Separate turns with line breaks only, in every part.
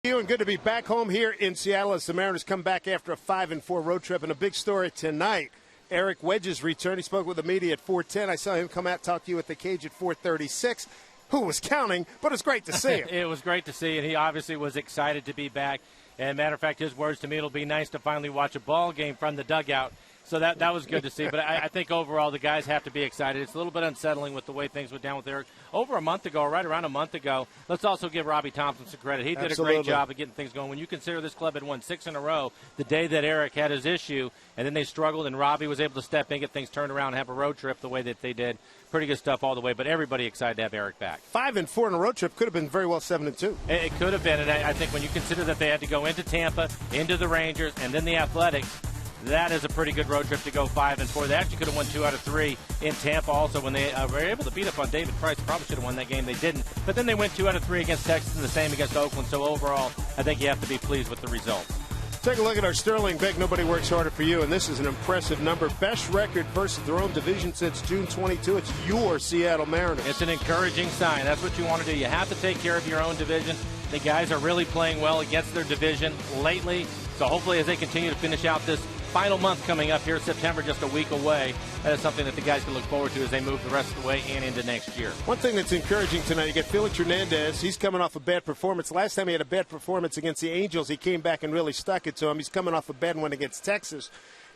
You and good to be back home here in Seattle as the Mariners come back after a 5-4 road trip. And a big story tonight, Eric Wedge's return. He spoke with the media at 4:10. I saw him come out talk to you at the cage at 4:36. Who was counting? But it's great to see him.
It was great to see, and he obviously was excited to be back. And matter of fact, his words to me, it'll be nice to finally watch a ball game from the dugout. So that was good to see. But I think overall the guys have to be excited. It's a little bit unsettling with the way things went down with Eric. Over a month ago, right around a month ago, let's also give Robbie Thompson some credit. He did a great job of getting things going. When you consider this club had won 6 in a row the day that Eric had his issue, and then they struggled, and Robbie was able to step in, get things turned around, and have a road trip the way that they did. Pretty good stuff all the way, but everybody excited to have Eric back.
5-4 in a road trip could have been very well 7-2.
It could have been, and I think when you consider that they had to go into Tampa, into the Rangers, and then the Athletics, that is a pretty good road trip to go 5-4. They actually could have won 2 out of 3 in Tampa also when they were able to beat up on David Price. Probably should have won that game. They didn't. But then they went 2 out of 3 against Texas and the same against Oakland. So overall, I think you have to be pleased with the results.
Take a look at our Sterling Beck. Nobody works harder for you, and this is an impressive number. Best record versus their own division since June 22. It's your Seattle Mariners.
It's an encouraging sign. That's what you want to do. You have to take care of your own division. The guys are really playing well against their division lately. So hopefully as they continue to finish out this final month coming up here, September, just a week away, that is something that the guys can look forward to as they move the rest of the way and into next year.
One thing that's encouraging tonight, you get Felix Hernandez. He's coming off a bad performance. Last time he had a bad performance against the Angels, he came back and really stuck it to him. He's coming off a bad one against Texas.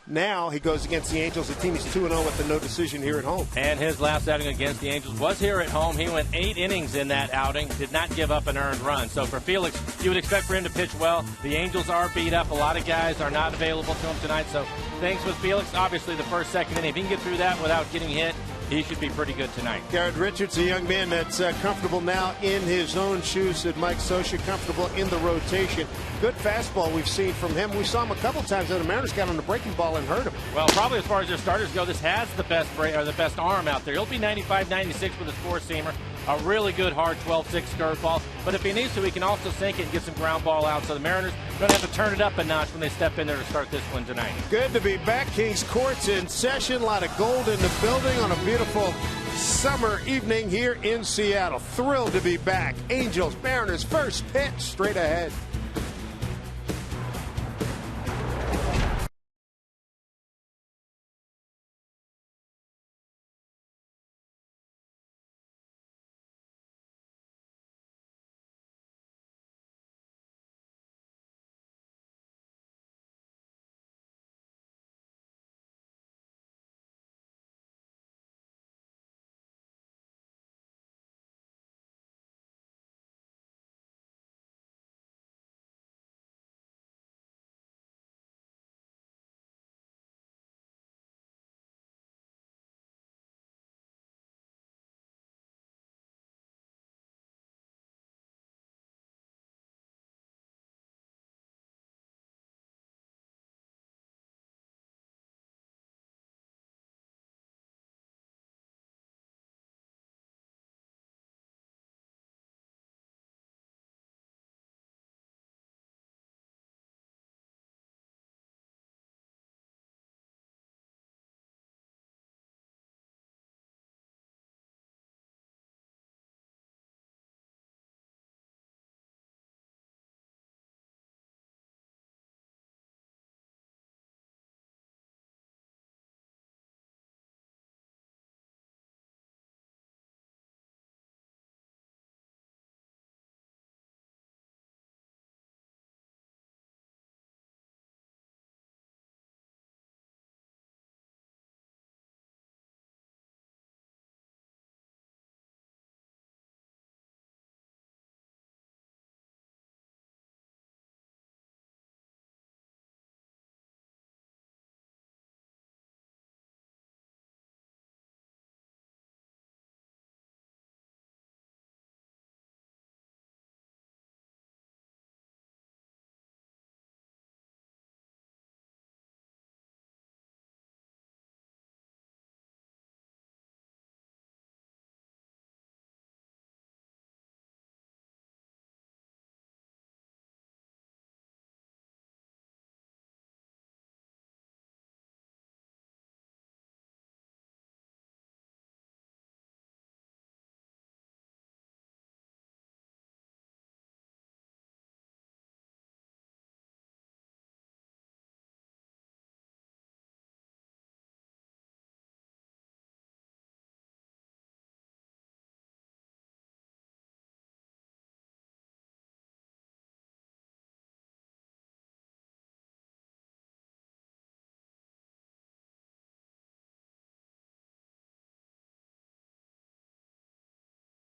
Now he goes against the Angels, a team he's 2-0 with a no decision here at home.
And his last outing against the Angels was here at home. He went 8 innings in that outing, did not give up an earned run. So for Felix, you would expect for him to pitch well. The Angels are beat up. A lot of guys are not available to him tonight. So thanks with Felix. Obviously the first, second inning, if he can get through that without getting hit, he should be pretty good tonight.
Garrett Richards, a young man that's comfortable now in his own shoes. Said Mike Scioscia, comfortable in the rotation. Good fastball we've seen from him. We saw him a couple times when the Mariners got on the breaking ball and hurt him.
Well, probably as far as their starters go, this has the best arm out there. He'll be 95, 96 with his four-seamer. A really good hard 12-6 curveball. But if he needs to, he can also sink it and get some ground ball out. So the Mariners going to have to turn it up a notch when they step in there to start this one tonight.
Good to be back. Kings Court's in session. A lot of gold in the building on a beautiful summer evening here in Seattle. Thrilled to be back. Angels, Mariners, first pitch straight ahead.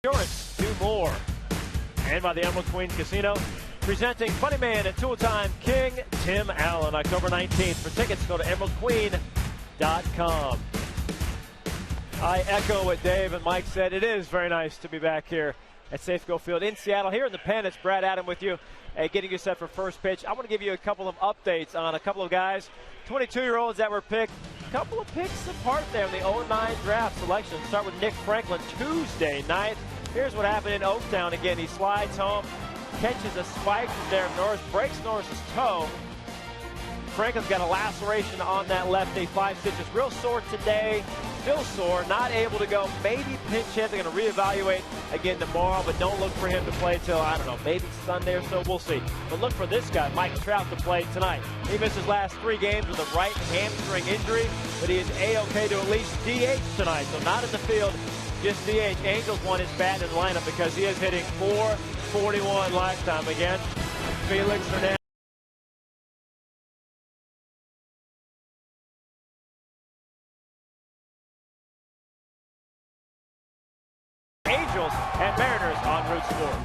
Insurance, 2 more. And by the Emerald Queen Casino, presenting Funny Man and two-time King Tim Allen, October 19th. For tickets, go to emeraldqueen.com. I echo what Dave and Mike said. It is very nice to be back here at Safeco Field in Seattle. Here in the pen, it's Brad Adam with you, getting you set for first pitch. I want to give you a couple of updates on a couple of guys, 22-year-olds that were picked. A couple of picks apart there in the 09 draft selection. Start with Nick Franklin Tuesday night. Here's what happened in Oaktown. Again, he slides home, catches a spike from Derek Norris, breaks Norris's toe. Franklin's got a laceration on that left knee, 5 stitches. Real sore today, still sore, not able to go. Maybe pinch hit. They're going to reevaluate again tomorrow, but don't look for him to play till, I don't know, maybe Sunday or so. We'll see. But look for this guy, Mike Trout, to play tonight. He missed his last 3 games with a right hamstring injury, but he is A-OK to at least DH tonight. So not in the field, just DH. Angels want his bat in the lineup because he is hitting .441 lifetime again. Felix Hernandez. Angels and Mariners on Root Sports.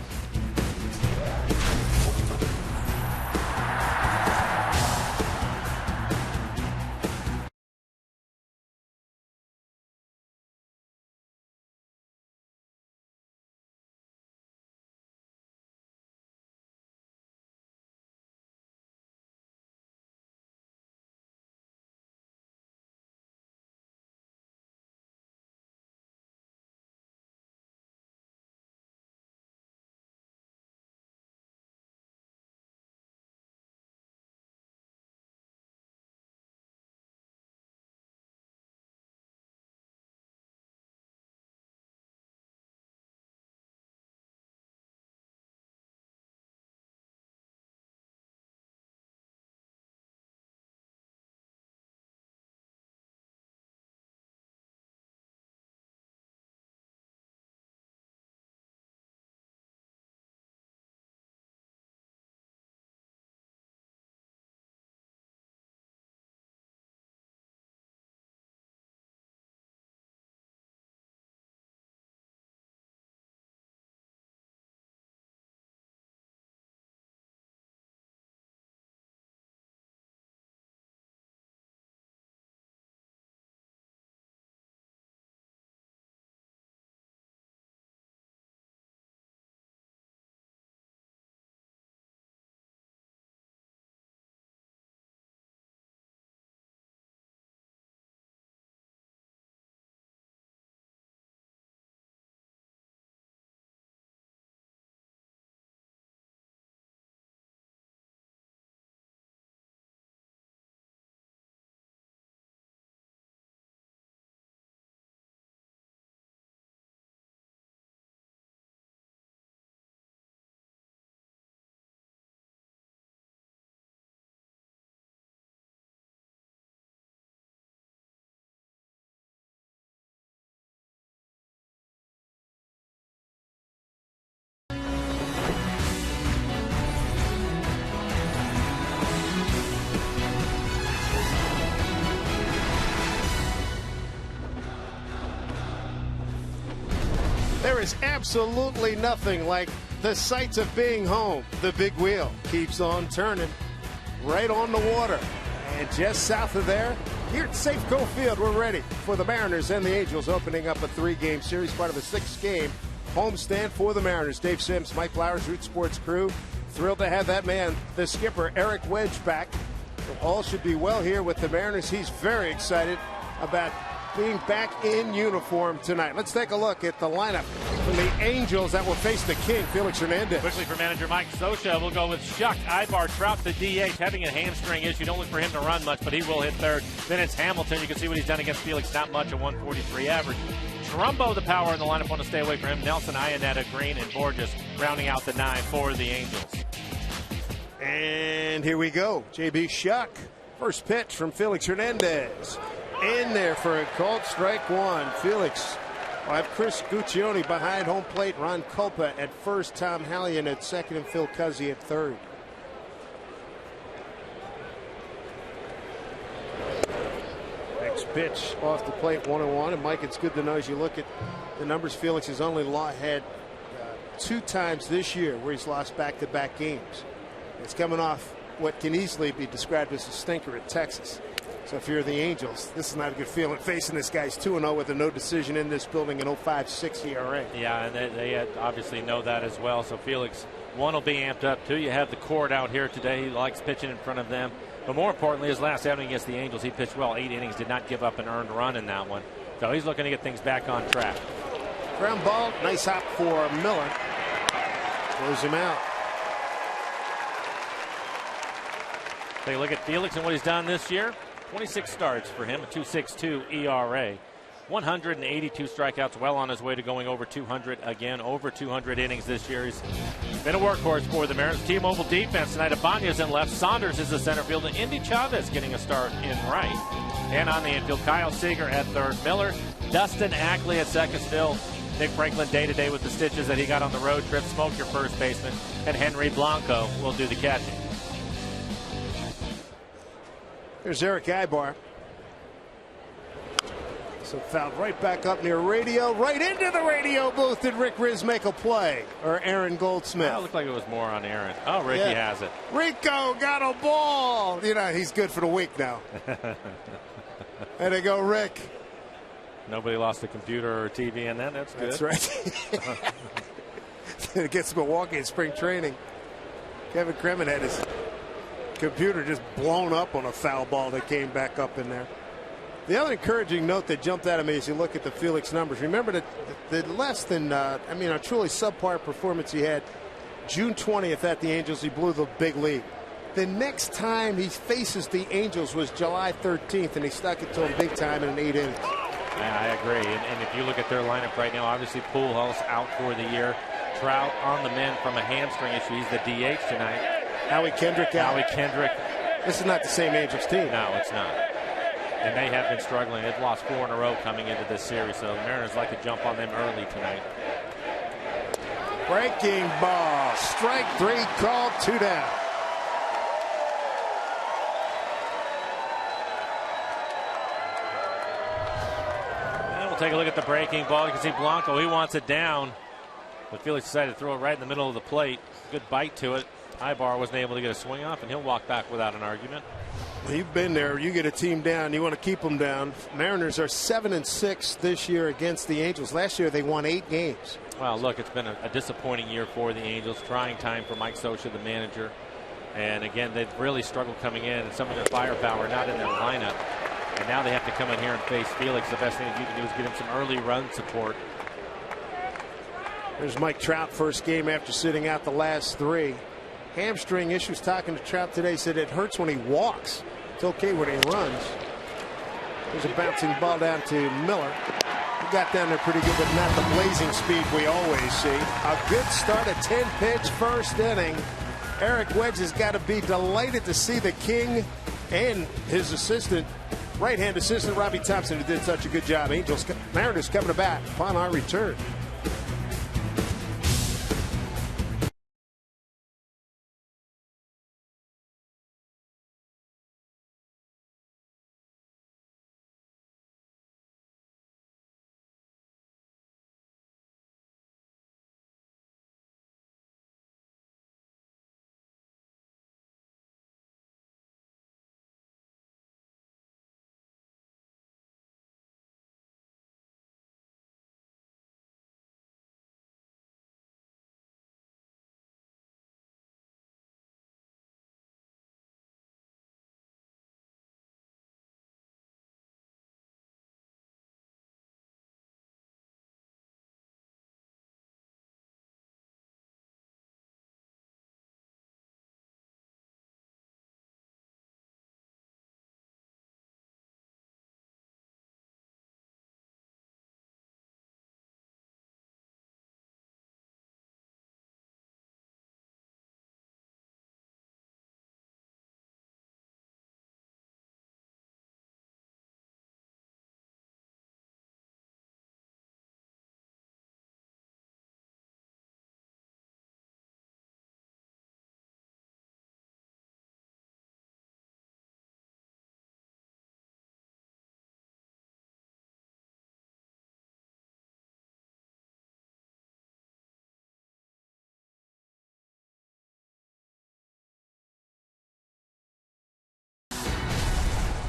There is absolutely nothing like the sights of being home. The big wheel keeps on turning right on the water. And just south of there, here at Safeco Field, we're ready for the Mariners and the Angels opening up a 3-game series, part of a 6-game homestand for the Mariners. Dave Sims, Mike Flowers, Root Sports crew. Thrilled to have that man, the skipper, Eric Wedge, back. All should be well here with the Mariners. He's very excited about being back in uniform tonight. Let's take a look at the lineup from the Angels that will face the King, Felix Hernandez.
Quickly for manager Mike Scioscia, we'll go with Shuck, Ibar, Trout, the DH, having a hamstring issue. Don't look for him to run much, but he will hit third. Then it's Hamilton. You can see what he's done against Felix. Not much, a 143 average. Trumbo, the power in the lineup. Want to stay away from him. Nelson, Ionetta, Green, and Borges rounding out the 9 for the Angels.
And here we go. JB Shuck. First pitch from Felix Hernandez. In there for a called strike 1. Felix will have Chris Guccione behind home plate. Ron Culpa at first. Tom Hallion at second. And Phil Cuzzi at third. Next pitch off the plate, 1-1. And Mike, it's good to know as you look at the numbers, Felix has only had 2 times this year where he's lost back-to-back games. It's coming off what can easily be described as a stinker at Texas. So if you're the Angels, this is not a good feeling facing this guy's 2-0 with a no decision in this building, an 0.56 ERA.
Yeah, and they obviously know that as well. So Felix, one will be amped up. 2, you have the court out here today. He likes pitching in front of them. But more importantly, his last outing against the Angels, he pitched well. 8 innings, did not give up an earned run in that one. So he's looking to get things back on track.
Ground ball, nice hop for Miller. Throws him out.
Take a look at Felix and what he's done this year. 26 starts for him, a 2.62 ERA. 182 strikeouts, well on his way to going over 200 again, over 200 innings this year. He's been a workhorse for the Mariners. T-Mobile defense tonight. Ibanez in left. Saunders is the center fielder. Indy Chavez getting a start in right. And on the infield, Kyle Seager at third. Miller, Dustin Ackley at second. Still Nick Franklin day-to-day with the stitches that he got on the road trip. Smoke your first baseman. And Henry Blanco will do the catching.
There's Eric Aybar. So fouled right back up near radio. Right into the radio booth. Did Rick Riz make a play? Or Aaron Goldsmith?
It looked like it was more on Aaron. Oh, Ricky has it.
Rico got a ball. You know, he's good for the week now. There they go, Rick.
Nobody lost a computer or TV in that. That's good.
That's right. Against Milwaukee in spring training. Kevin Kremen had his computer just blown up on a foul ball that came back up in there. The other encouraging note that jumped out at me as you look at the Felix numbers, remember that the less than, a truly subpar performance he had June 20th at the Angels. He blew the big lead. The next time he faces the Angels was July 13th, and he stuck it to him big time in an 8 innings.
Yeah, I agree. And if you look at their lineup right now, obviously Pujols out for the year. Trout on the mend from a hamstring issue. He's the DH tonight.
Howie Kendrick out.
Howie Kendrick.
This is not the same Angels team.
No, it's not. And they have been struggling. They've lost 4 in a row coming into this series, so the Mariners like to jump on them early tonight.
Breaking ball. Strike 3 called, 2 down.
And we'll take a look at the breaking ball. You can see Blanco, he wants it down. But Felix decided to throw it right in the middle of the plate. Good bite to it. Aybar wasn't able to get a swing off, and he'll walk back without an argument.
You've been there. You get a team down, you want to keep them down. Mariners are 7-6 this year against the Angels. Last year they won 8 games.
Well, look, it's been a disappointing year for the Angels. Trying time for Mike Scioscia, the manager. And again, they've really struggled coming in, and some of their firepower not in their lineup. And now they have to come in here and face Felix. The best thing that you can do is get him some early run support.
There's Mike Trout, first game after sitting out the last 3. Hamstring issues. Talking to Trout today, said it hurts when he walks. It's okay when he runs. There's a bouncing ball down to Miller. He got down there pretty good, but not the blazing speed we always see. A good start, a 10-pitch first inning. Eric Wedge has got to be delighted to see the King and his assistant, right-hand assistant Robbie Thompson, who did such a good job. Mariners coming to bat upon our return.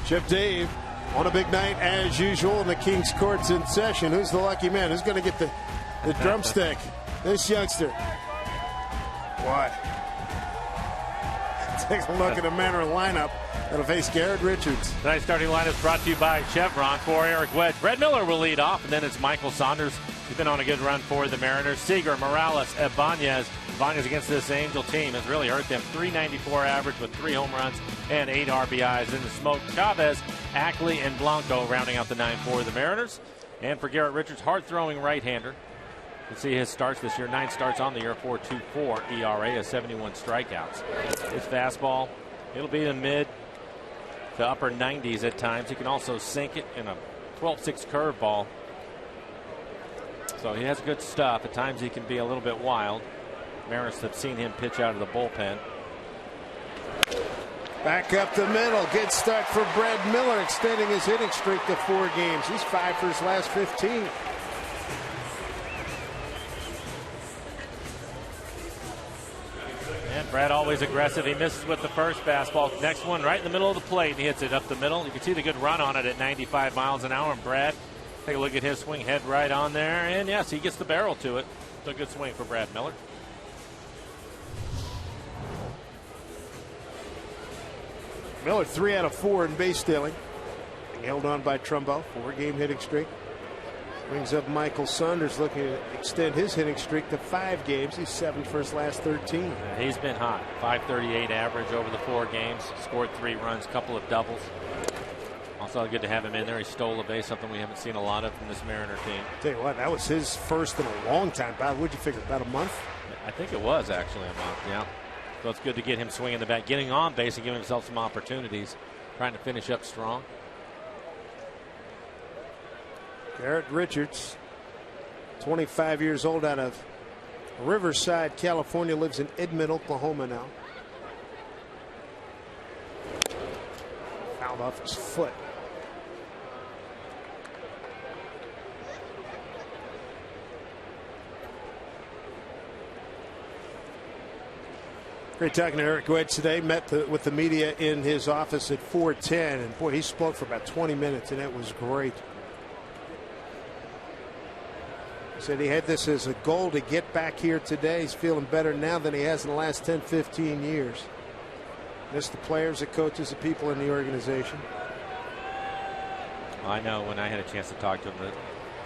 Chip Dave on a big night as usual, and the King's Court's in session. Who's the lucky man? Who's going to get the drumstick? This youngster. What? Take a look at the Manor lineup that'll face Garrett Richards.
Tonight's starting lineup is brought to you by Chevron. For Eric Wedge, Brett Miller will lead off, and then it's Michael Saunders. He's been on a good run for the Mariners. Seager, Morales, Ibanez. Ibanez against this Angel team has really hurt them. .394 average with 3 home runs and 8 RBIs. In the smoke, Chavez, Ackley, and Blanco rounding out the 9 for the Mariners. And for Garrett Richards, hard-throwing right-hander. You see his starts this year, 9 starts on the year, 4.24 ERA, has 71 strikeouts. His fastball, it'll be in mid to upper 90s at times. He can also sink it in a 12-6 curveball. So he has good stuff. At times he can be a little bit wild. Mariners have seen him pitch out of the bullpen.
Back up the middle. Good start for Brett Miller, extending his hitting streak to 4 games. He's 5 for his last 15.
And Brad always aggressive. He misses with the first fastball. Next one right in the middle of the plate, and he hits it up the middle. You can see the good run on it at 95 miles an hour. And Brad, take a look at his swing, head right on there. And yes, he gets the barrel to it. It's a good swing for Brad Miller.
Miller 3 out of 4 in base stealing. Being held on by Trumbo. 4-game hitting streak. Brings up Michael Saunders, looking to extend his hitting streak to 5 games. He's 7 for his last 13.
He's been hot. .538 average over the 4 games. Scored 3 runs, couple of doubles. Also good to have him in there. He stole a base, something we haven't seen a lot of from this Mariner team.
Tell you what, that was his first in a long time. What'd you figure, about a month?
I think it was actually a month, yeah. So it's good to get him swinging the bat, getting on base and giving himself some opportunities, trying to finish up strong.
Garrett Richards, 25 years old, out of Riverside, California, lives in Edmond, Oklahoma now. Fouled off his foot. Great talking to Eric Wedge today. Met with the media in his office at 4:10, and boy, he spoke for about 20 minutes, and it was great. He said he had this as a goal to get back here today. He's feeling better now than he has in the last 10, 15 years. Miss the players, the coaches, the people in the organization.
I know when I had a chance to talk to him,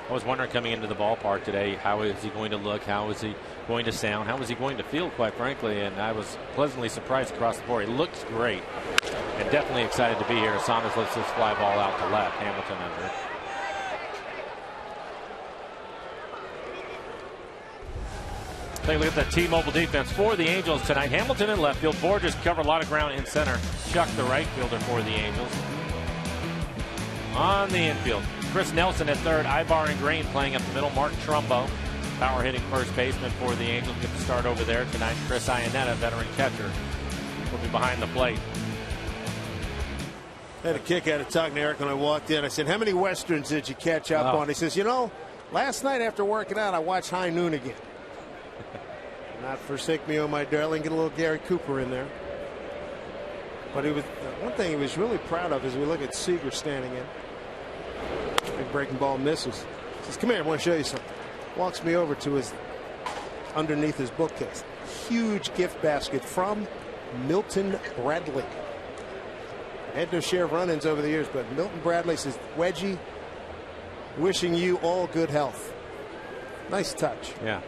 I was wondering coming into the ballpark today, how is he going to look? How is he going to sound? How is he going to feel, quite frankly? And I was pleasantly surprised across the board. He looks great and definitely excited to be here. Saunders lets this fly ball out to left. Hamilton under it. Take a look at the T-Mobile defense for the Angels tonight. Hamilton in left field. Borges covered a lot of ground in center. Chuck, the right fielder for the Angels. On the infield, Chris Nelson at third. Ibar and Green playing up the middle. Mark Trumbo, power hitting first baseman for the Angels, get the start over there tonight. Chris Iannetta, veteran catcher, will be behind the plate.
I had a kick out of talking to Eric when I walked in. I said, how many Westerns did you catch up on? He says, you know, last night after working out, I watched High Noon again. Not forsake me, oh my darling. Get a little Gary Cooper in there. But he was one thing he was really proud of is we look at Seager standing in. Big breaking ball misses. Says, come here, I want to show you something. Walks me over to his underneath his bookcase. Huge gift basket from Milton Bradley. Had no share of run-ins over the years, but Milton Bradley says, Wedgie, wishing you all good health. Nice touch.
Yeah.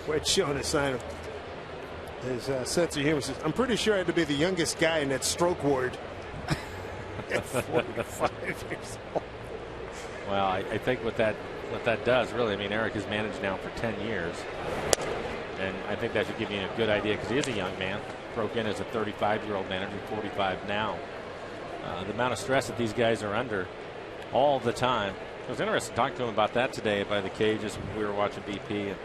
Wedge showing a sign of his sense of humor. Says, I'm pretty sure I had to be the youngest guy in that stroke ward at 45 years old.
Well, I think what that does, really, I mean, Eric has managed now for 10 years. And I think that should give you a good idea because he is a young man. Broke in as a 35-year-old manager, 45 now. The amount of stress that these guys are under all the time. It was interesting talking to him about that today by the cages when we were watching BP. And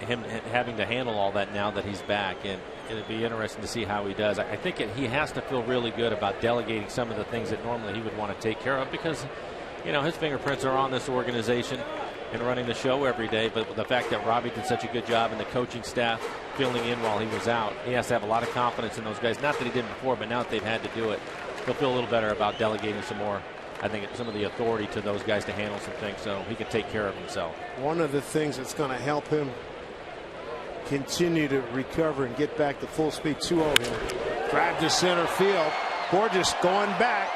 him having to handle all that now that he's back, and it'll be interesting to see how he does. I think he has to feel really good about delegating some of the things that normally he would want to take care of because, you know, his fingerprints are on this organization. and running the show every day. But the fact that Robbie did such a good job and the coaching staff filling in while he was out, he has to have a lot of confidence in those guys. Not that he didn't before, but now that they've had to do it, he'll feel a little better about delegating some more, I think, some of the authority to those guys to handle some things so he can take care of himself.
One of the things that's going to help him continue to recover and get back to full speed. 2-0 here. Drive to center field. Borges going back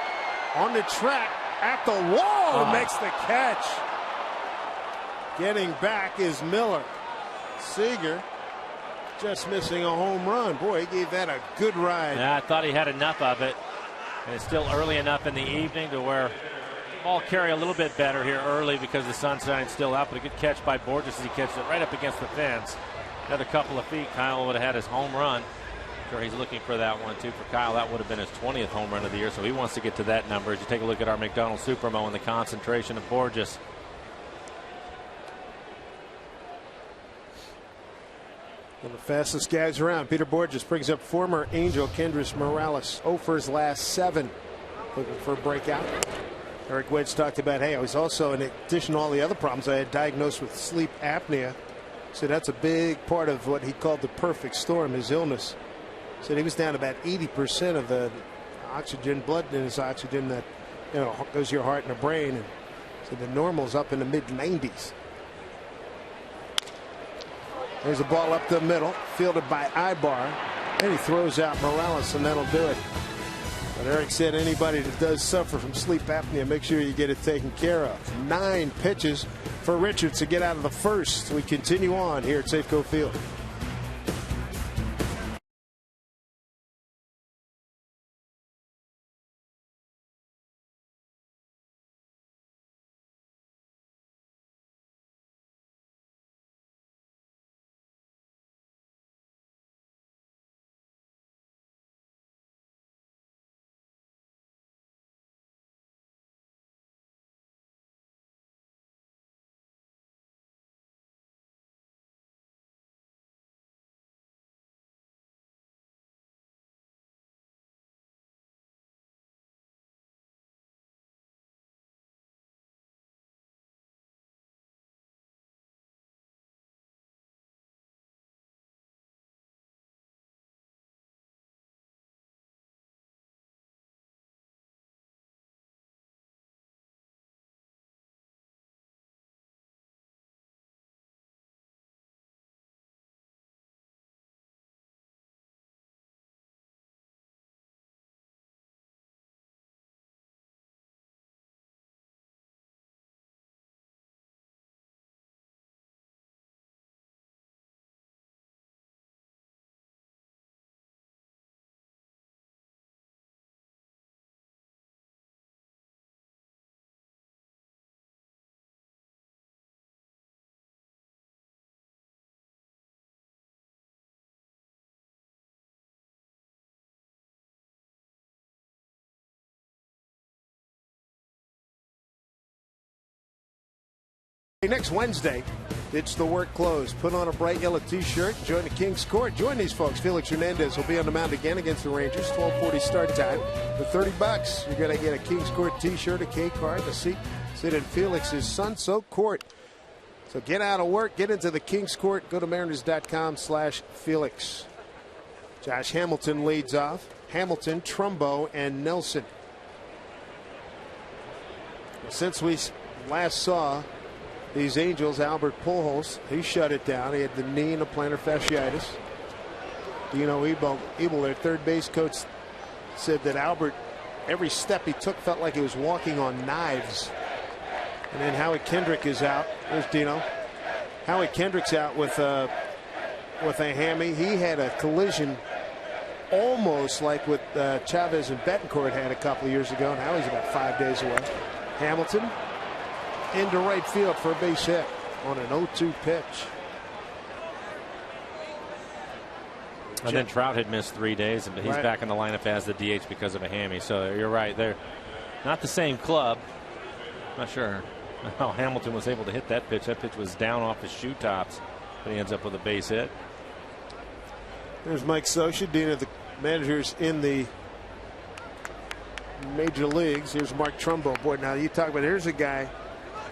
on the track at the wall. Makes the catch. Getting back is Miller. Seager just missing a home run. Boy, he gave that a good ride.
Yeah, I thought he had enough of it. And it's still early enough in the evening to where ball carry a little bit better here early because the sunshine's still out. But a good catch by Borges as he catches it right up against the fence. Another couple of feet, Kyle would have had his home run. Sure, he's looking for that one too. For Kyle, that would have been his 20th home run of the year, so he wants to get to that number. As you take a look at our McDonald's Supermo and the concentration of Borges.
One of the fastest guys around. Peter Borges brings up former Angel Kendrys Morales. 0 for his last 7. Looking for a breakout. Eric Wedge talked about, hey, I was also, in addition to all the other problems, I had diagnosed with sleep apnea. So that's a big part of what he called the perfect storm, his illness. Said he was down about 80% of the oxygen, blood in his oxygen that goes to your heart and the brain. And so the normal's up in the mid-90s. There's a ball up the middle, fielded by Ibar, and he throws out Morales, and that'll do it. But Eric said anybody that does suffer from sleep apnea, make sure you get it taken care of. 9 pitches for Richards to get out of the first. We continue on here at Safeco Field. Next Wednesday, it's the work close. Put on a bright yellow t-shirt, join the King's Court. Join these folks. Felix Hernandez will be on the mound again against the Rangers. 12:40 start time. For $30, you're going to get a King's Court t-shirt, a K card, a seat. Sit in Felix's sun-soaked court. So get out of work, get into the King's Court. Go to Mariners.com/Felix. Josh Hamilton leads off. Hamilton, Trumbo, and Nelson. Since we last saw these Angels, Albert Pujols, he shut it down. He had the knee and the plantar fasciitis. Dino Ebel, their third base coach, said that Albert, every step he took felt like he was walking on knives. And then Howie Kendrick is out. There's Dino. Howie Kendrick's out with a hammy. He had a collision almost like what Chavez and Betancourt had a couple of years ago. Now he's about 5 days away. Hamilton into right field for a base hit on an 0-2 pitch.
And then Trout had missed 3 days, but he's back in the lineup as the DH because of a hammy. So you're right, they're not the same club. Not sure how Hamilton was able to hit that pitch. That pitch was down off his shoe tops, but he ends up with a base hit.
There's Mike Scioscia, dean of the managers in the major leagues. Here's Mark Trumbo. Boy, now you talk about, here's a guy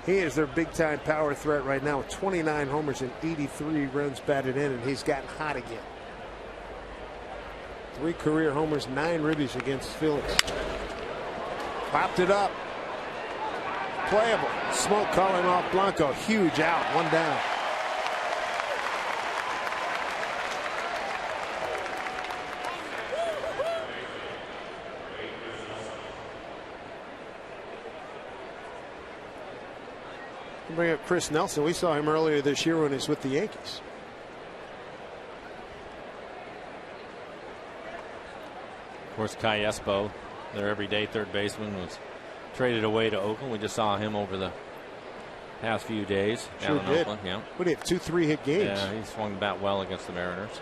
He is their big-time power threat right now with 29 homers and 83 runs batted in, and he's gotten hot again. 3 career homers, 9 ribbies against Felix. Popped it up. Playable. Smoke calling off Blanco. Huge out. 1 down. Bring up Chris Nelson. We saw him earlier this year when he was with the Yankees.
Of course, Kai Espo, their everyday third baseman, was traded away to Oakland. We just saw him over the past few days.
Sure
down in
did.
Oakland. Yeah.
What do you have, 2 3-hit games?
Yeah, he swung the bat well against the Mariners.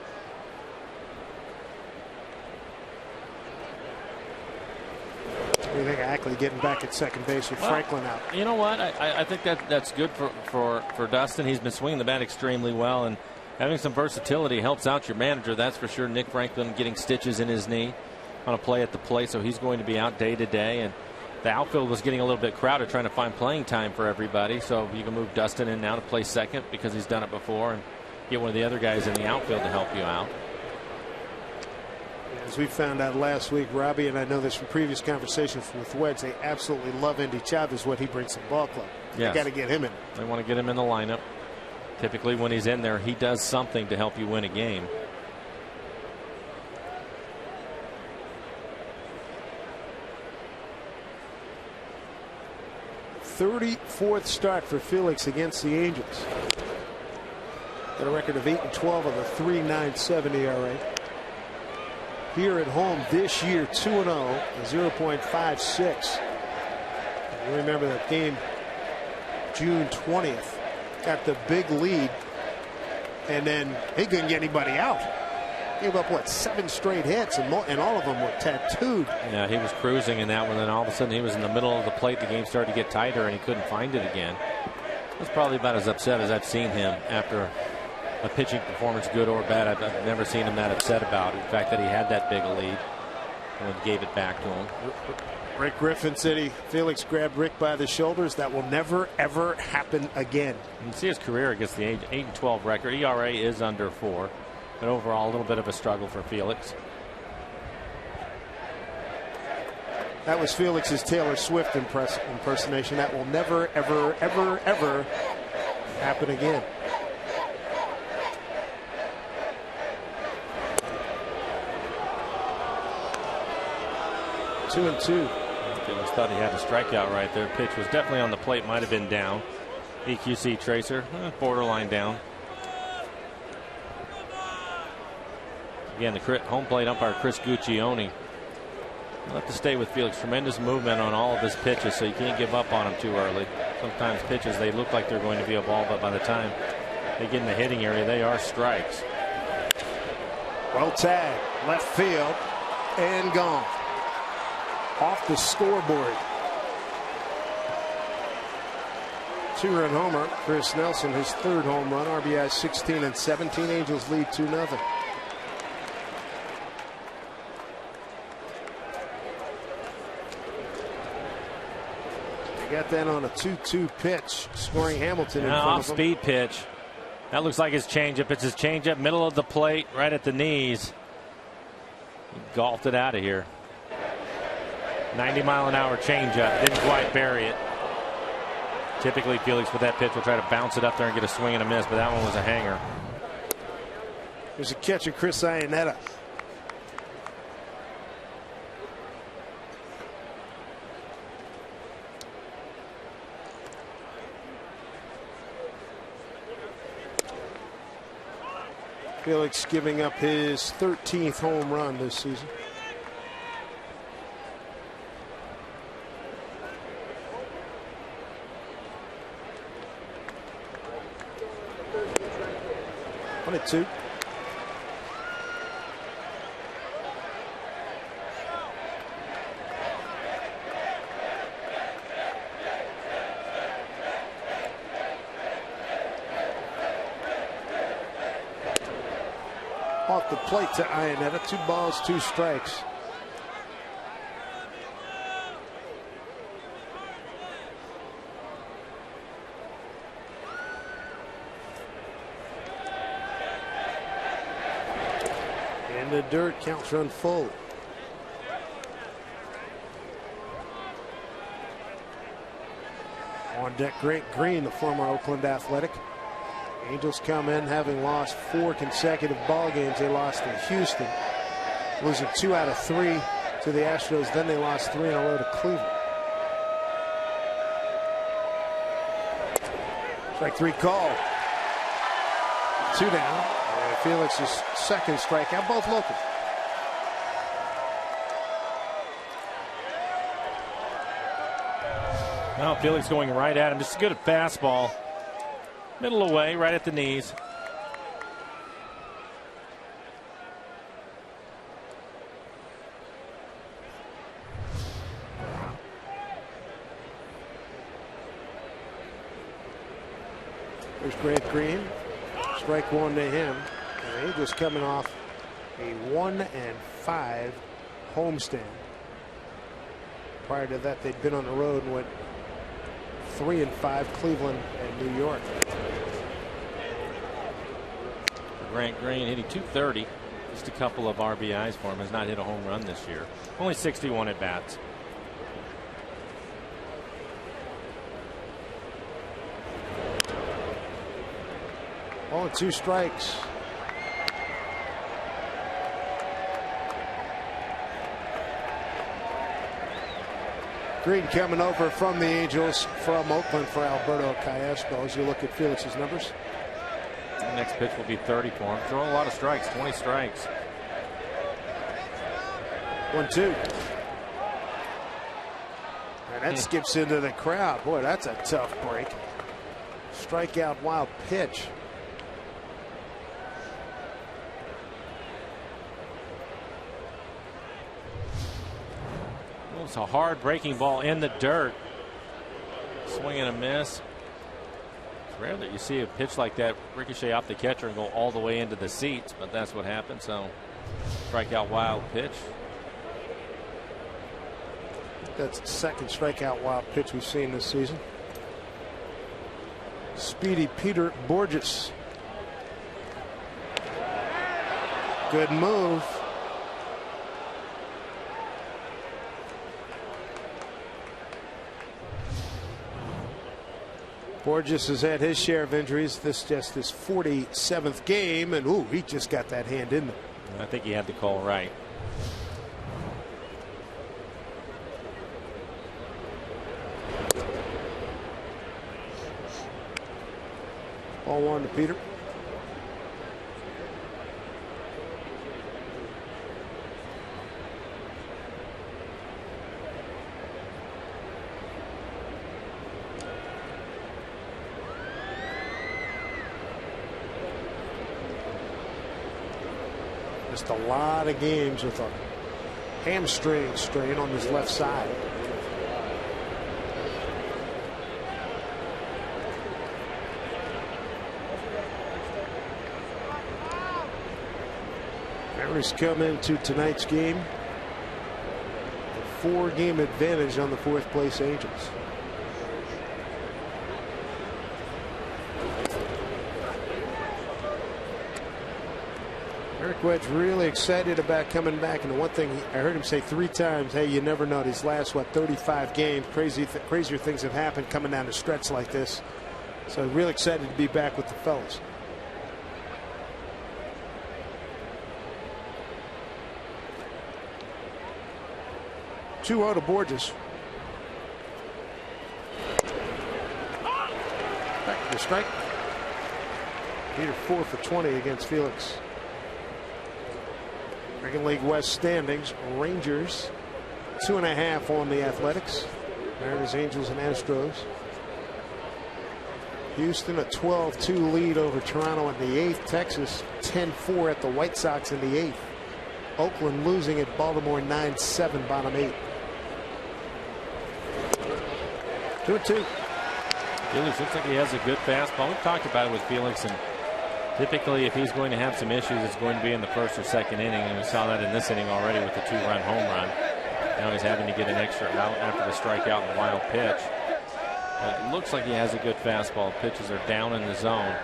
What do you think of Ackley getting back at second base with Franklin out?
You know what? I think that's good for Dustin. He's been swinging the bat extremely well, and having some versatility helps out your manager. That's for sure. Nick Franklin getting stitches in his knee on a play at the plate, so he's going to be out day to day. And the outfield was getting a little bit crowded, trying to find playing time for everybody. So you can move Dustin in now to play second because he's done it before, and get one of the other guys in the outfield to help you out.
As we found out last week, Robbie, and I know this from previous conversations with Wedge, they absolutely love Andy Chavez, what he brings to the ball club.
Yes.
They got to get him in.
They want to get him in the lineup. Typically when he's in there, he does something to help you win a game.
.34th start for Felix against the Angels. Got a record of 8-12 of a 3.97 ERA. Here at home this year, 2-0, 0.56. You remember that game June 20th. Got the big lead, and then he couldn't get anybody out. Gave up, what, 7 straight hits, and all of them were tattooed.
Yeah, he was cruising in that one, and all of a sudden he was in the middle of the plate. The game started to get tighter, and he couldn't find it again. I was probably about as upset as I've seen him after a pitching performance, good or bad. I've never seen him that upset about it. The fact that he had that big a lead and gave it back to him.
Rick Griffin said Felix grabbed Rick by the shoulders. That will never, ever happen again.
You can see his career against the 8-12 record. ERA is under 4. But overall, a little bit of a struggle for Felix.
That was Felix's Taylor Swift impersonation. That will never, ever, ever, ever happen again. Two and two.
Felix thought he had a strikeout right there. Pitch was definitely on the plate. Might have been down. EQC tracer, borderline down. Again, the home plate umpire Chris Guccione. You'll have to stay with Felix. Tremendous movement on all of his pitches, so you can't give up on him too early. Sometimes pitches, they look like they're going to be a ball, but by the time they get in the hitting area, they are strikes.
Well tagged, left field, and gone. Off the scoreboard. 2-run homer. Chris Nelson, his 3rd home run. RBI 16 and 17. Angels lead 2-0. Got that on a 2-2 pitch, scoring Hamilton in front of him.
Off-speed pitch. That looks like his changeup. It's his changeup, middle of the plate, right at the knees. He golfed it out of here. 90-mile-an-hour changeup. Didn't quite bury it. Typically, Felix with that pitch will try to bounce it up there and get a swing and a miss, but that one was a hanger.
There's a catch of Chris Iannetta. Felix giving up his 13th home run this season. One and two. Off the plate to Iannetta. 2 balls, 2 strikes. the dirt. Counts run full. On deck, Grant Green, the former Oakland Athletic. Angels come in having lost 4 consecutive ball games. They lost to Houston, losing 2 out of 3 to the Astros. Then they lost 3 in a row to Cleveland. Strike 3 call. 2 down. And Felix's second strikeout, both local.
Well, Felix going right at him. Just good at fastball. Middle away, right at the knees.
There's Grant Green. Strike 1 to him. And Angels coming off a 1-5 homestand. Prior to that, they'd been on the road and went 3-5, Cleveland and New York.
Grant Green hitting .230. Just a couple of RBIs for him. Has not hit a home run this year. Only 61 at bats.
Ball and 2 strikes. Green coming over from the Angels from Oakland for Alberto Callaspo. As you look at Felix's numbers.
The next pitch will be 30 for him. Throwing a lot of strikes, 20 strikes.
1-2. And that skips into the crowd. Boy, that's a tough break. Strikeout, wild pitch.
It's a hard breaking ball in the dirt. Swing and a miss. It's rare that you see a pitch like that ricochet off the catcher and go all the way into the seats, but that's what happened. So strikeout, wild pitch.
That's the second strikeout wild pitch we've seen this season. Speedy Peter Bourjos. Good move. Bourjos has had his share of injuries. This just his 47th game, and ooh, he just got that hand in there.
I think he had the call right.
Ball 1 to Peter. Just a lot of games with a hamstring strain on his left side. Mariners come into tonight's game. A 4-game advantage on the 4th place Angels. Eric Wedge really excited about coming back, and the one thing I heard him say 3 times, hey, you never know, these last 35 games, crazier things have happened coming down the stretch like this. So really excited to be back with the fellas. Two 2-0 to Bourjos. Back to the strike. Peter 4 for 20 against Felix. American League West standings. Rangers 2.5 on the Athletics. Mariners, Angels, and Astros. Houston a 12-2 lead over Toronto in the 8th. Texas 10-4 at the White Sox in the 8th. Oakland losing at Baltimore 9-7 bottom 8. 2-2.
Felix looks like he has a good fastball. We've talked about it with Felix, and typically if he's going to have some issues, it's going to be in the 1st or 2nd inning, and we saw that in this inning already with the 2-run home run. Now he's having to get an extra out after the strikeout and the wild pitch. It looks like he has a good fastball. Pitches are down in the zone.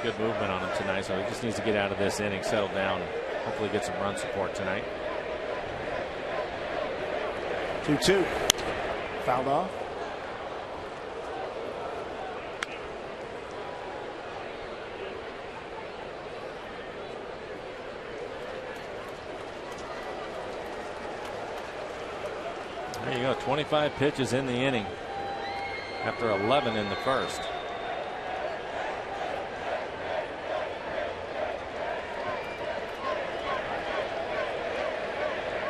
Good movement on him tonight, so he just needs to get out of this inning, settle down, and hopefully get some run support tonight.
2-2. Fouled off.
There you go, 25 pitches in the inning after 11 in the first.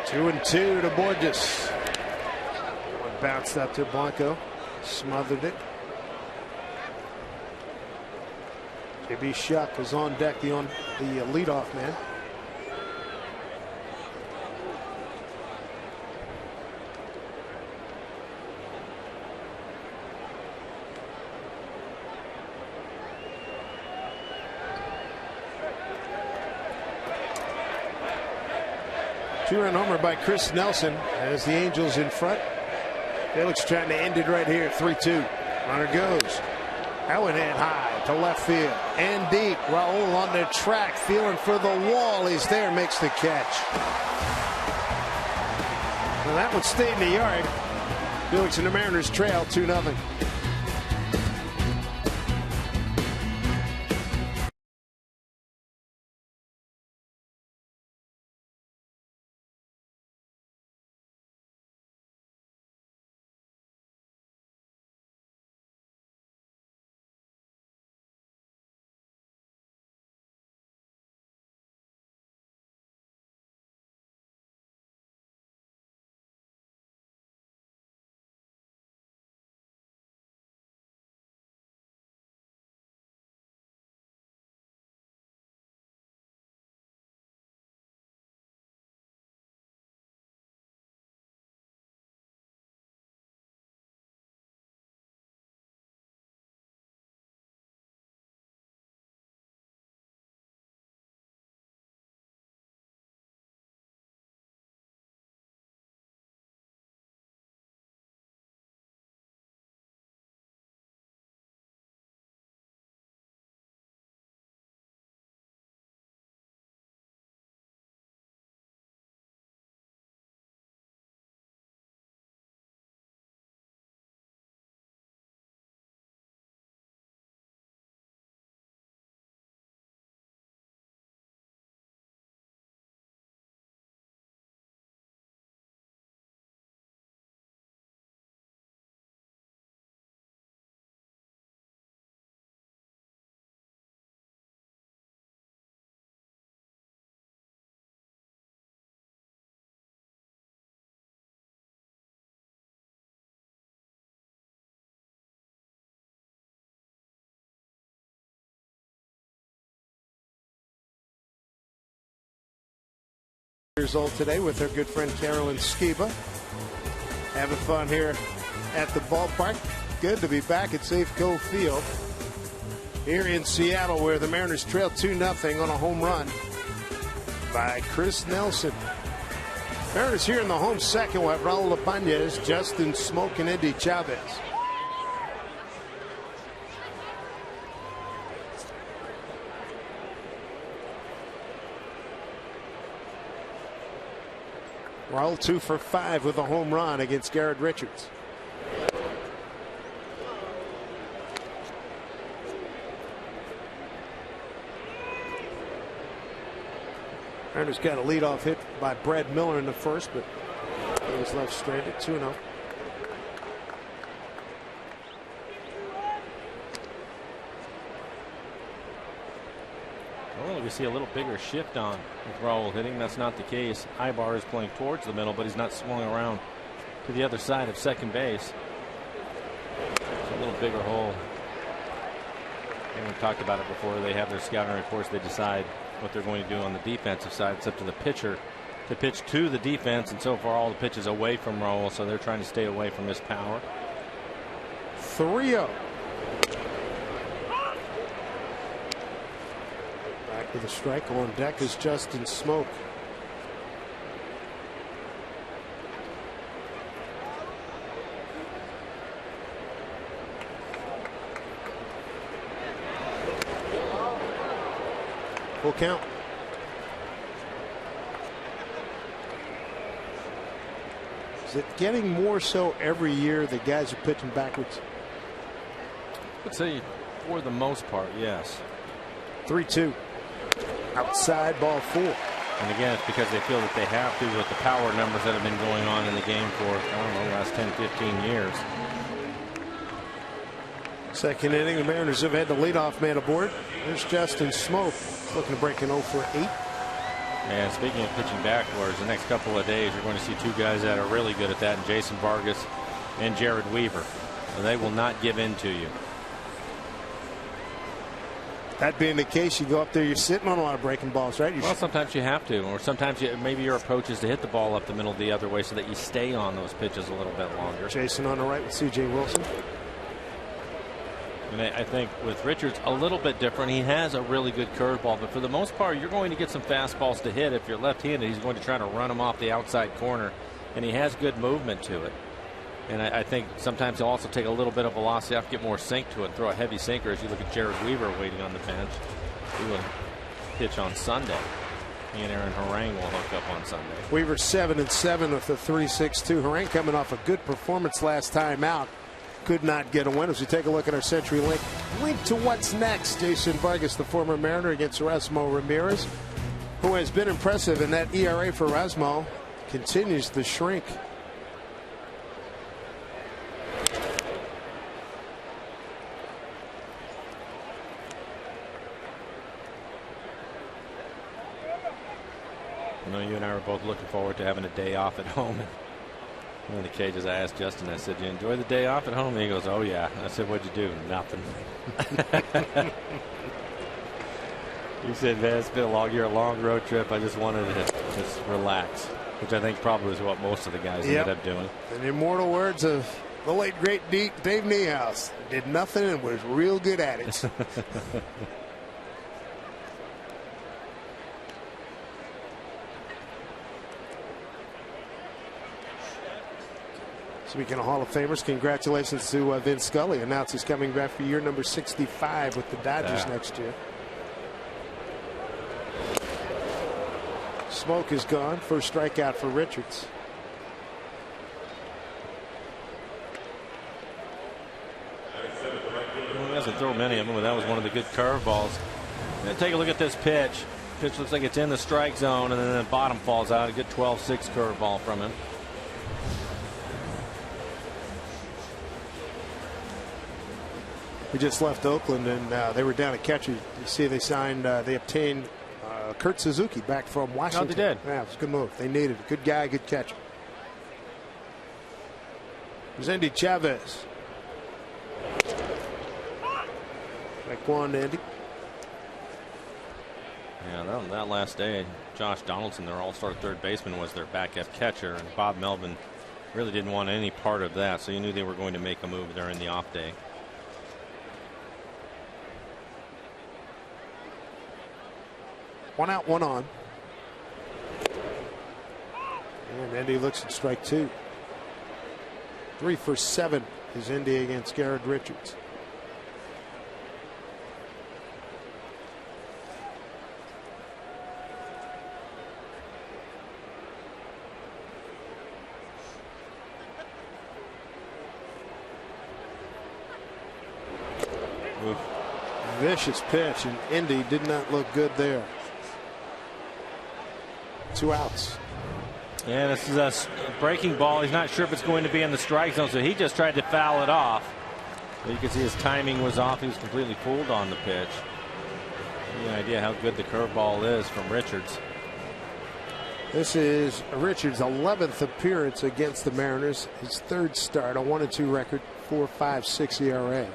Two and two to Borges. One bounced up to Blanco, smothered it. JB Shuck was on deck, the leadoff man. Two-run homer by Chris Nelson as the Angels in front. Felix trying to end it right here. 3-2. Runner goes. That one hit high to left field and deep. Raul on the track, feeling for the wall. He's there, makes the catch. Well, that one stayed in the yard. Felix and the Mariners trail 2-0. Years old today with her good friend Carolyn Skiba. Having fun here at the ballpark. Good to be back at Safeco Field here in Seattle, where the Mariners trail 2-0 on a home run by Chris Nelson. Mariners here in the home second with Raul Ibanez, Justin Smoke, and Endy Chavez. Raul 2 for 5 with a home run against Garrett Richards. Mariners got a leadoff hit by Brad Miller in the first, but he was left stranded. 2-0.
Well, we see a little bigger shift on with Raul hitting. That's not the case. Ibar is playing towards the middle, but he's not swung around to the other side of second base. It's a little bigger hole. And we've talked about it before. They have their scouting reports. They decide what they're going to do on the defensive side. It's up to the pitcher to pitch to the defense, and so far all the pitches away from Raul, so they're trying to stay away from his power.
3-0. Back with a strike. On deck is Justin Smoke. Full count. Is it getting more so every year that guys are pitching backwards?
I would say for the most part, yes.
3-2. Outside, ball 4.
And again, it's because they feel that they have to with the power numbers that have been going on in the game for, I don't know, the last 10, 15 years.
Second inning, the Mariners have had the leadoff man aboard. There's Justin Smoak looking to break an 0 for 8.
And speaking of pitching backwards, the next couple of days you're going to see two guys that are really good at that, and Jason Vargas and Jared Weaver. And they will not give in to you.
That being the case, you go up there, you're sitting on a lot of breaking balls, right?
Well, sometimes you have to, or sometimes maybe your approach is to hit the ball up the middle the other way so that you stay on those pitches a little bit longer.
Jason on the right with C.J. Wilson.
And I think with Richards a little bit different. He has a really good curveball, but for the most part you're going to get some fastballs to hit. If you're left-handed, he's going to try to run them off the outside corner, and he has good movement to it. And I think sometimes he'll also take a little bit of velocity off, get more sink to it, and throw a heavy sinker. As you look at Jared Weaver waiting on the bench, he will pitch on Sunday. He and Aaron Harang will hook up on Sunday.
Weaver 7-7 with a 3.62. Harang coming off a good performance last time out. Could not get a win. As we take a look at our CenturyLink link to what's next, Jason Vargas, the former Mariner, against Erasmo Ramirez, who has been impressive, and that ERA for Erasmo continues to shrink.
I know you and I were both looking forward to having a day off at home. One of the cages, I asked Justin, I said, "You enjoy the day off at home?" And he goes, "Oh yeah." I said, "What'd you do?" "Nothing." He said, "Man, it's been a long road trip. I just wanted to just relax," which I think probably is what most of the guys ended up doing.
In the immortal words of the late great Dave Niehaus, did nothing and was real good at it. Speaking of Hall of Famers, congratulations to Vince Scully. Announced he's coming back for year number 65 with the Dodgers next year. Smoak is gone. First strikeout for Richards.
Well, he hasn't thrown many of them, but that was one of the good curveballs. Take a look at this pitch. Pitch looks like it's in the strike zone, and then the bottom falls out. A good 12-6 curveball from him.
We just left Oakland, and they were down at catcher. You see, they signed, they obtained Kurt Suzuki back from Washington.
Oh, they did.
Yeah, it was a good move. They needed a good guy, good catcher. There's Andy Chavez. Back one, Andy.
Yeah, that last day, Josh Donaldson, their all-star third baseman, was their backup catcher, and Bob Melvin really didn't want any part of that, so you knew they were going to make a move there in the off day.
One out, one on. And Indy looks at strike 2. 3 for 7 is Indy against Garrett Richards.
Oof.
Vicious pitch, and Indy did not look good there. 2 outs.
Yeah, this is a breaking ball. He's not sure if it's going to be in the strike zone, so he just tried to foul it off. But you can see his timing was off. He was completely fooled on the pitch. Any idea how good the curveball is from Richards?
This is Richards' 11th appearance against the Mariners. His 3rd start, a 1-2 record, 4.56 ERA.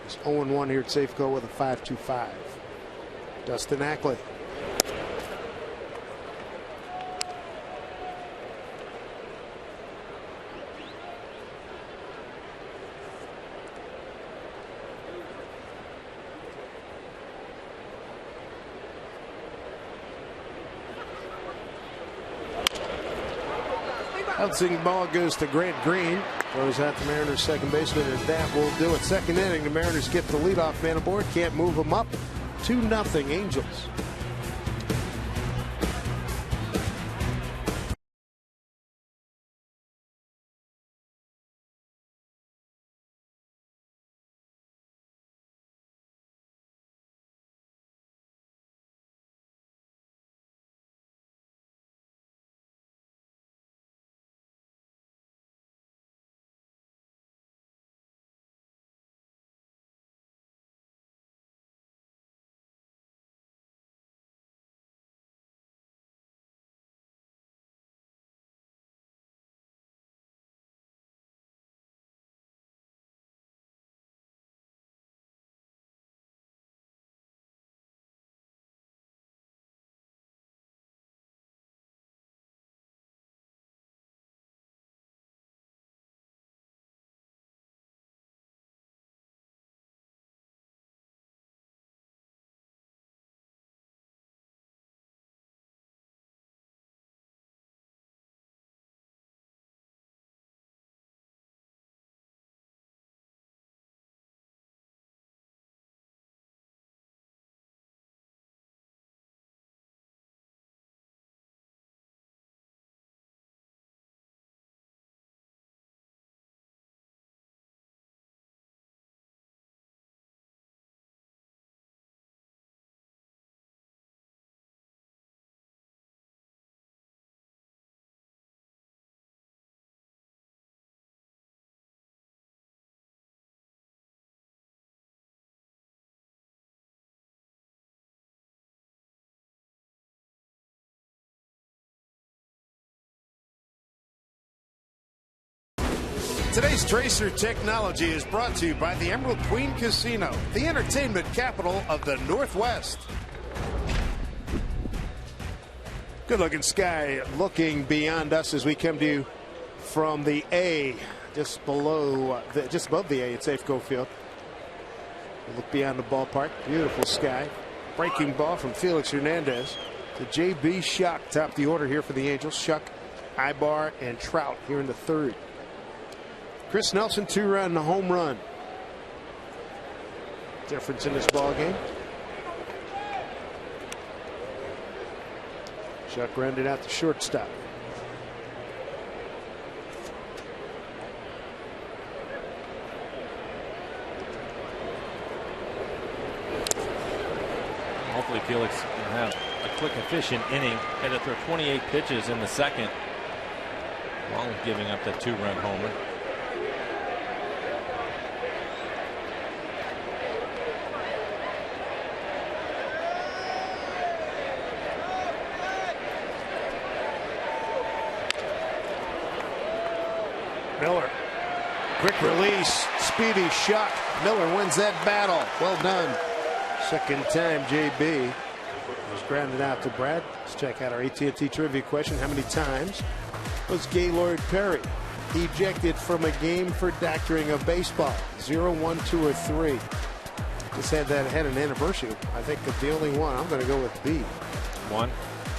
He's 0-1 here at Safeco with a 5.25. Dustin Ackley. Bouncing ball goes to Grant Green. Throws out the Mariners second baseman, and that will do it. Second inning, the Mariners get the leadoff man aboard. Can't move them up. 2-0 Angels. Today's Tracer Technology is brought to you by the Emerald Queen Casino, the entertainment capital of the Northwest. Good looking sky looking beyond us as we come to you from the A, just above the A at Safeco Field. We look beyond the ballpark. Beautiful sky. Breaking ball from Felix Hernandez to J.B. Shuck. Top the order here for the Angels. Shuck, Ibar, and Trout here in the third. Chris Nelson, 2-run home run. Difference in this ball game. Shuck grounded out to shortstop.
Hopefully Felix will have a quick, efficient inning. Had to throw 28 pitches in the second, along with giving up that 2-run homer.
Miller, quick release, speedy shot. Miller wins that battle. Well done. Second time JB was grounded out to Brad. Let's check out our AT&T trivia question. How many times was Gaylord Perry ejected from a game for doctoring of baseball? 0, 1, 2, or 3? Just had an anniversary. I think the only one. I'm going to go with B.
1?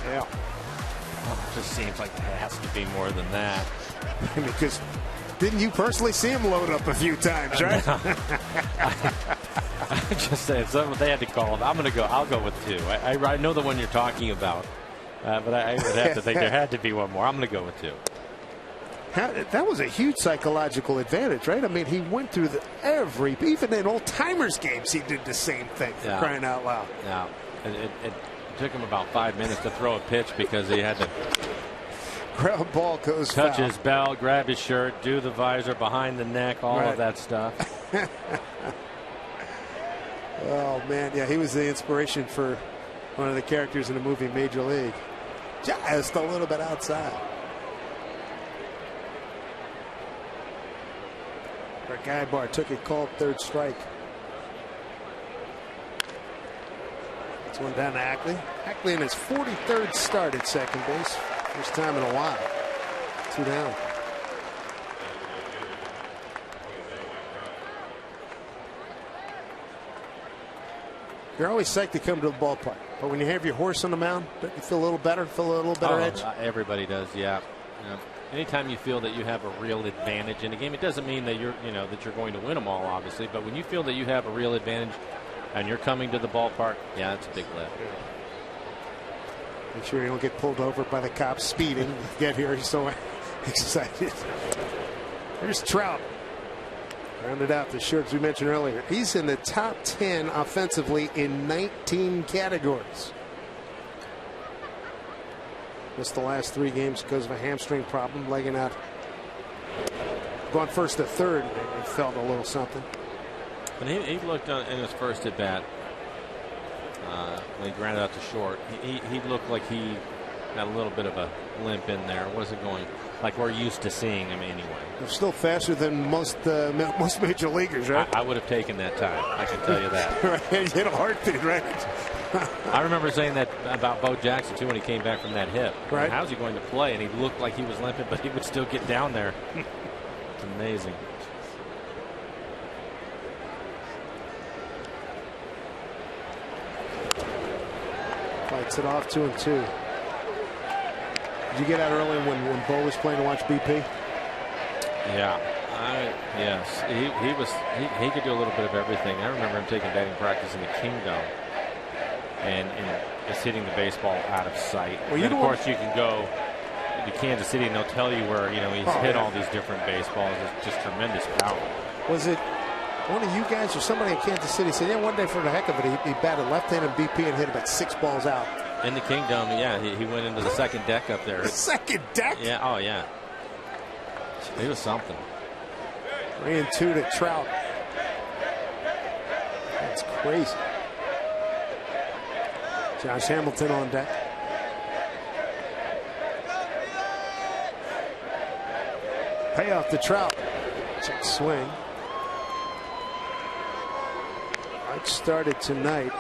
Yeah.
Well, it just seems like it has to be more than that.
Because didn't you personally see him load up a few times, right?
I just said if they had to call him, I'll go with 2. I know the one you're talking about, but I would have to think there had to be one more. I'm going to go with 2.
That was a huge psychological advantage, right? I mean, he went through even in old timers games, he did the same thing. For crying out loud.
Yeah, it took him about 5 minutes to throw a pitch because he had to.
Ground ball goes
touch
foul.
His belt, grab his shirt, do the visor behind the neck, all of that stuff.
Oh man, yeah, he was the inspiration for one of the characters in the movie Major League. Just a little bit outside. Rick Ibar took it, called third strike. That's one down to Ackley. Ackley in his 43rd start at second base. First time in a while. 2 down. You're always psyched to come to the ballpark, but when you have your horse on the mound, don't you feel a little better? Feel a little better edge?
Everybody does, yeah. Anytime you feel that you have a real advantage in a game, it doesn't mean that you're going to win them all, obviously. But when you feel that you have a real advantage and you're coming to the ballpark, yeah, it's a big lift.
Make sure you don't get pulled over by the cops speeding. Get here, he's so excited. Here's Trout. Rounded out the short, as we mentioned earlier. He's in the top 10 offensively in 19 categories. Missed the last 3 games because of a hamstring problem, legging out. Going first to third, he felt a little something.
When he looked in his first at bat, when he grounded out to short, he looked like he had a little bit of a limp in there. It wasn't going like we're used to seeing him anyway.
He's still faster than most major leaguers, right?
I would have taken that time. I can tell you that.
Right, he hit a heartbeat, right?
I remember saying that about Bo Jackson too when he came back from that hip.
Right.
How's he going to play? And he looked like he was limping, but he would still get down there. It's amazing.
Fights it off 2-2. Did you get out early when Bo was playing to watch BP?
Yeah. Yes. He could do a little bit of everything. I remember him taking batting practice in the Kingdom and just hitting the baseball out of sight.
Well,
and of course you can go to Kansas City and they'll tell you where he's hit all these different baseballs. It's just tremendous power.
Was it one of you guys or somebody in Kansas City said, yeah, one day for the heck of it, he batted left-handed BP and hit about 6 balls out.
In the Kingdom, yeah, he went into the second deck up there.
The second deck?
Yeah, oh yeah. He was something.
3-2 to Trout. That's crazy. Josh Hamilton on deck. Payoff to Trout. Check swing. Mike started tonight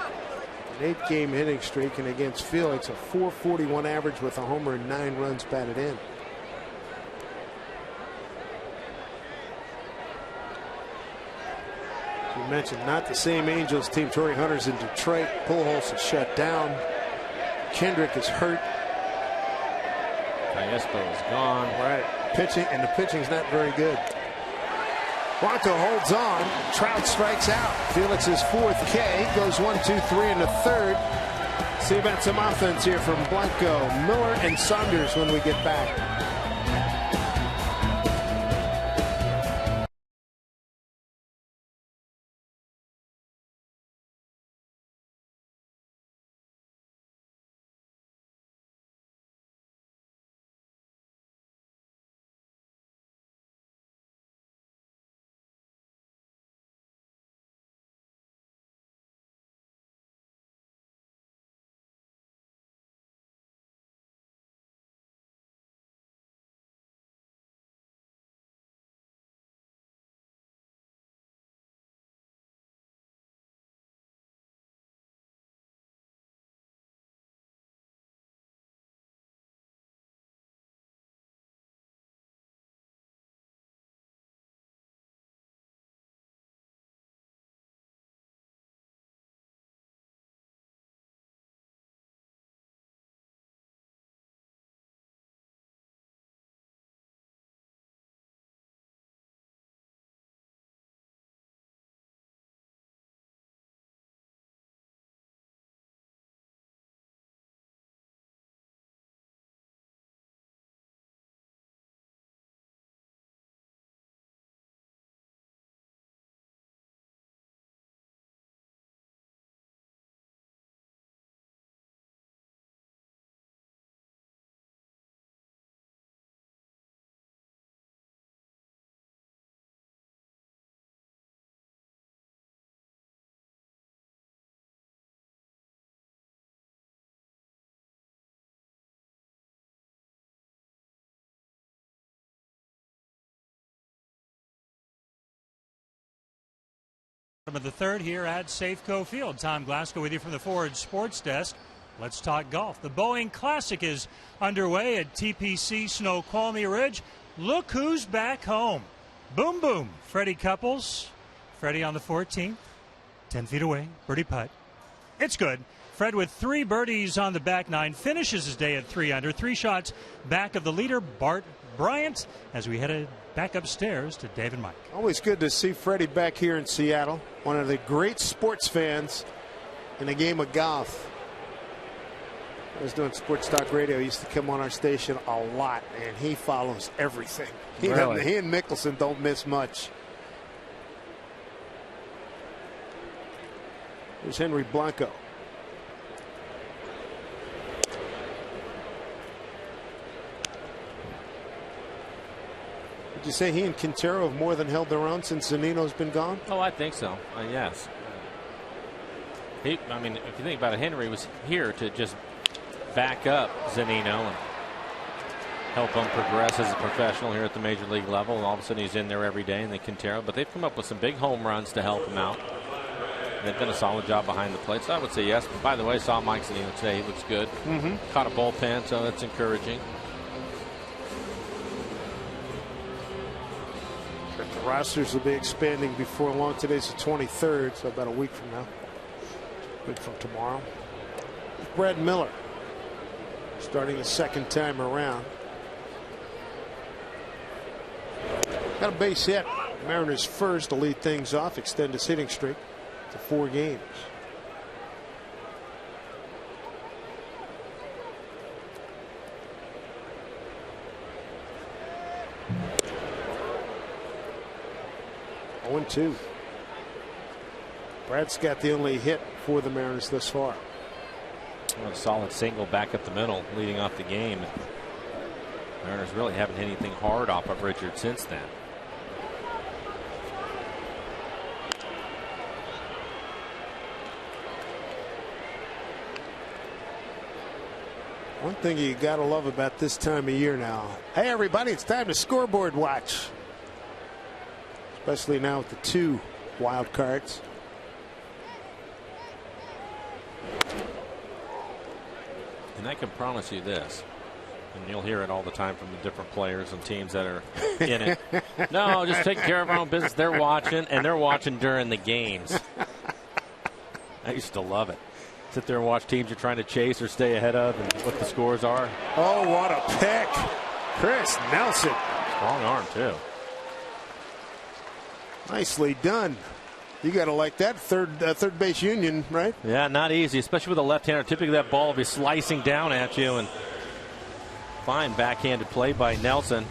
an 8-game hitting streak, and against Felix a .441 average with a homer and 9 runs batted in. As you mentioned, not the same Angels team. Torrey Hunter's in Detroit. Pujols is shut down. Kendrick is hurt.
Cayespo is gone.
Right. Pitching, and the pitching's not very good. Blanco holds on. Trout strikes out. Felix's 4th K. Goes 1-2-3 in the 3rd. See about some offense here from Blanco, Miller, and Saunders when we get back.
Of the 3rd here at Safeco Field. Tom Glasgow with you from the Ford Sports Desk. Let's talk golf. The Boeing Classic is underway at TPC Snoqualmie Ridge. Look who's back home. Boom, boom. Freddie Couples. Freddie on the 14th. 10 feet away. Birdie putt. It's good. Fred with 3 birdies on the back 9 finishes his day at 3 under. 3 shots back of the leader, Bart Bryant, as we headed back upstairs to Dave and Mike.
Always good to see Freddie back here in Seattle. One of the great sports fans in the game of golf. I was doing Sports Talk Radio. He used to come on our station a lot, and he follows everything. He and Mickelson don't miss much. Here's Henry Blanco. Would you say he and Quintero have more than held their own since Zunino's been gone?
Oh, I think so. Yes. I mean, if you think about it, Henry was here to just back up Zunino and help him progress as a professional here at the major league level. And all of a sudden he's in there every day, and then Quintero. But they've come up with some big home runs to help him out. They've done a solid job behind the plate. So I would say yes. But by the way, saw Mike Zunino today. He looks good. Caught a bullpen, so that's encouraging.
The rosters will be expanding before long. Today's the 23rd, so about a week from now. A week from tomorrow. Brad Miller starting the 2nd time around. Got a base hit. Mariners first to lead things off, extend his hitting streak to 4 games. Two. Brad's got the only hit for the Mariners thus far.
Well, a solid single back up the middle, leading off the game. Mariners really haven't hit anything hard off of Richard since then.
One thing you got to love about this time of year now. Hey, everybody, it's time to scoreboard watch. especially now with the 2 wild cards.
And I can promise you this, and you'll hear it all the time from the different players and teams that are in it. No, just taking care of our own business. They're watching, and they're watching during the games. I used to love it. Sit there and watch teams you're trying to chase or stay ahead of and what the scores are.
Oh, what a pick. Chris Nelson.
Strong arm, too.
Nicely done. You got to like that third base union, right?
Yeah, not easy, especially with a left-hander. Typically that ball will be slicing down at you. And fine backhanded play by Nelson.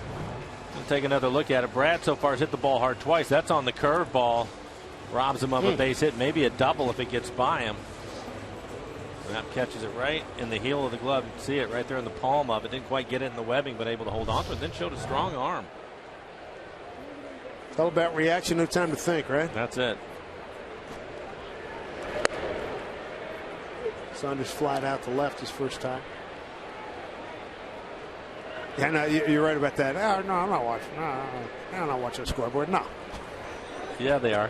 We'll take another look at it. Brad so far has hit the ball hard twice. That's on the curve ball. Robs him of a base hit, maybe a double if it gets by him. That catches it right in the heel of the glove. You can see it right there in the palm of it. Didn't quite get it in the webbing, but able to hold on to it. Then showed a strong arm.
It's all about reaction, no time to think, right?
That's it.
Saunders flied out to left his first time. Yeah, no, you're right about that. Oh, no, I'm not watching. No, I'm not watching the scoreboard. No.
Yeah, they are.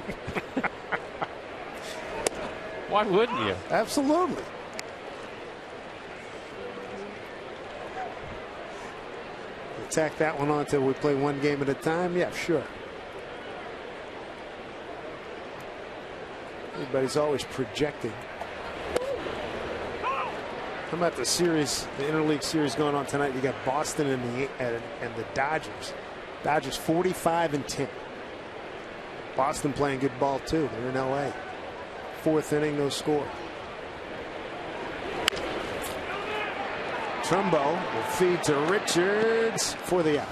Why wouldn't you?
Absolutely. Tack that one on until we play one game at a time. Yeah, sure. Everybody's always projecting. How about the series, the interleague series going on tonight? You got Boston and the Dodgers. Dodgers 45-10. Boston playing good ball too. They're in LA. 4th inning, no score. Trumbo will feed to Richards for the out.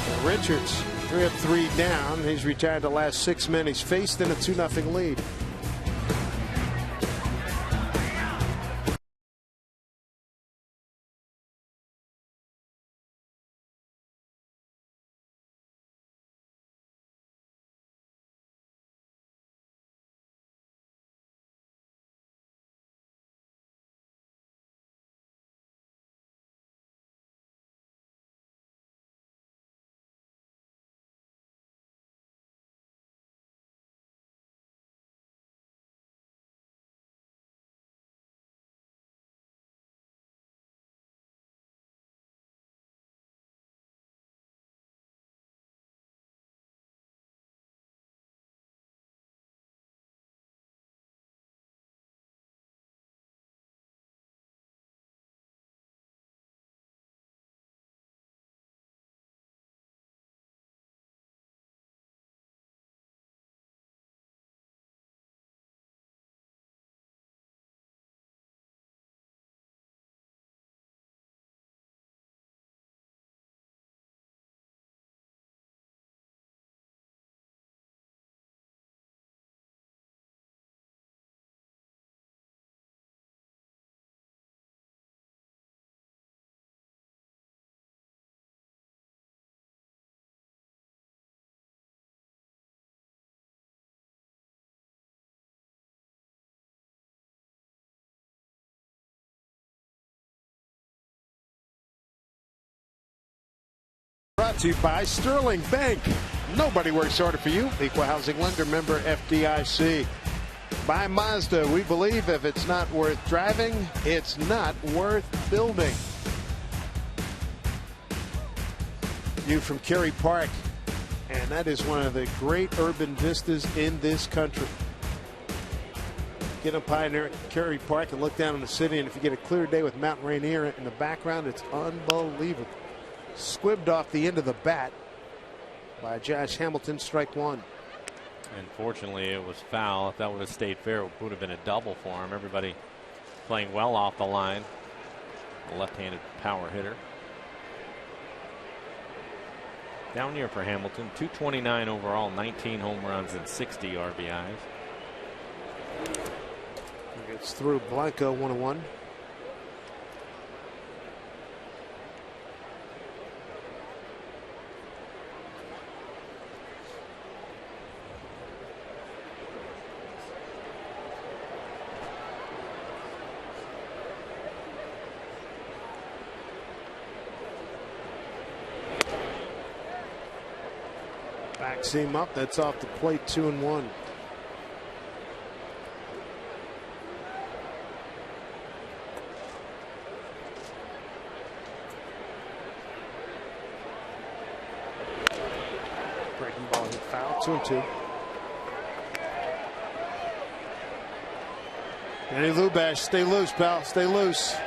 And Richards 3 up, 3 down. He's retired the last 6 men he's faced in a 2-0 lead. Brought to you by Sterling Bank. Nobody works harder for you. Equal housing lender, member FDIC. By Mazda, we believe if it's not worth driving, it's not worth building. View from Kerry Park, and that is one of the great urban vistas in this country. Get up high near Kerry Park and look down on the city, and if you get a clear day with Mount Rainier in the background, it's unbelievable. Squibbed off the end of the bat by Josh Hamilton, strike 1.
Unfortunately, it was foul. If that would have stayed fair, it would have been a double for him. Everybody playing well off the line. A left-handed power hitter. Down year for Hamilton, 229 overall, 19 home runs and 60 RBIs.
Gets through Blanco 1-1. Back seam up. That's off the plate. 2-1. Breaking ball hit foul. 2-2. Danny Lubash, stay loose, pal. Stay loose.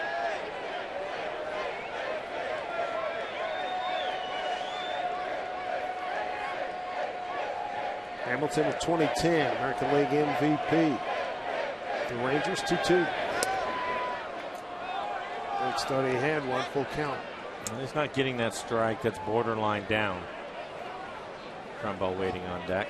Hamilton of 2010, American League MVP. The Rangers 2-2. Great start he had, one full count.
And he's not getting that strike that's borderline down. Trumbo waiting on deck.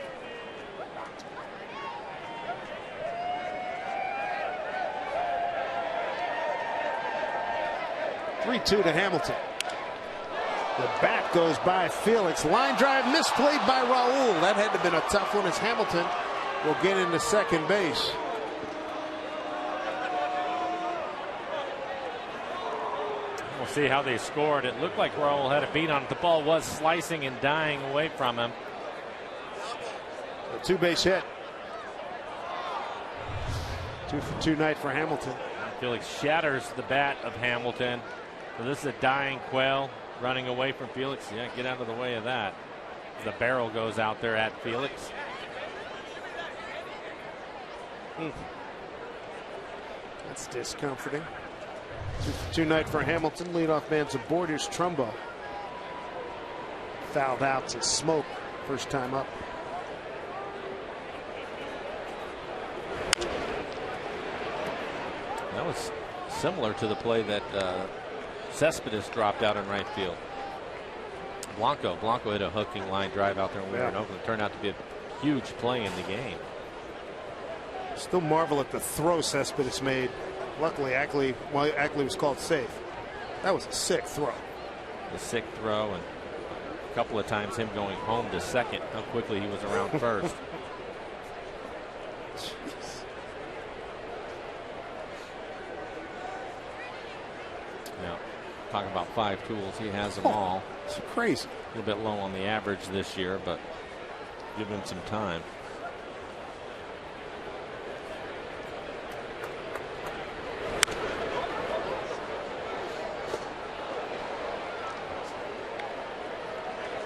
(3-2) to Hamilton. The bat goes by Felix. Line drive misplayed by Raul. That had to have been a tough one as Hamilton will get into second base.
We'll see how they scored. It looked like Raul had a beat on it. The ball was slicing and dying away from him.
A two-base hit. 2-for-2 night for Hamilton.
Felix shatters the bat of Hamilton. So this is a dying Quail running away from Felix. Yeah, get out of the way of that. The barrel goes out there at Felix.
That's discomforting. 2-for-2 night for Hamilton. Leadoff man's aboard. Here's Trumbo. Fouled out to Smoke. First time up.
That was similar to the play that Cespedes dropped out in right field. Blanco hit a hooking line drive out there in Oakland. It turned out to be a huge play in the game.
Still marvel at the throw Cespedes made. Luckily, Ackley was called safe. That was a sick throw.
The sick throw, and a couple of times him going home to second. How quickly he was around first. Yeah, talking about 5 tools, he has them all.
It's crazy.
A little bit low on the average this year, but give him some time.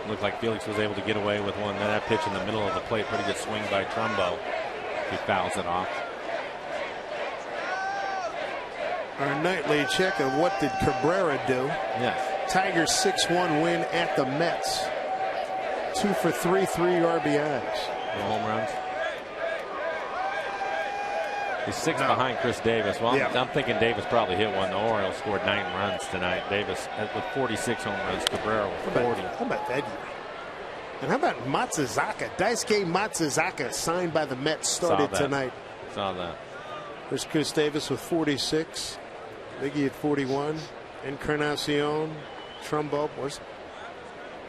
Looked like Felix was able to get away with one. That pitch in the middle of the plate, pretty good swing by Trumbo. He fouls it off.
Our nightly check of what did Cabrera do?
Yes.
Tigers 6-1 win at the Mets. 2 for 3, 3 RBIs.
No home runs. He's 6 behind Chris Davis. Well,
yeah.
I'm thinking Davis probably hit one. The Orioles scored 9 runs tonight. Davis with 46 home runs. Cabrera with 40.
How about that year? And how about Matsuzaka? Daisuke Matsuzaka, signed by the Mets, started tonight.
Saw that.
There's Chris Davis with 46. Biggie at 41. Encarnacion. Trumbo.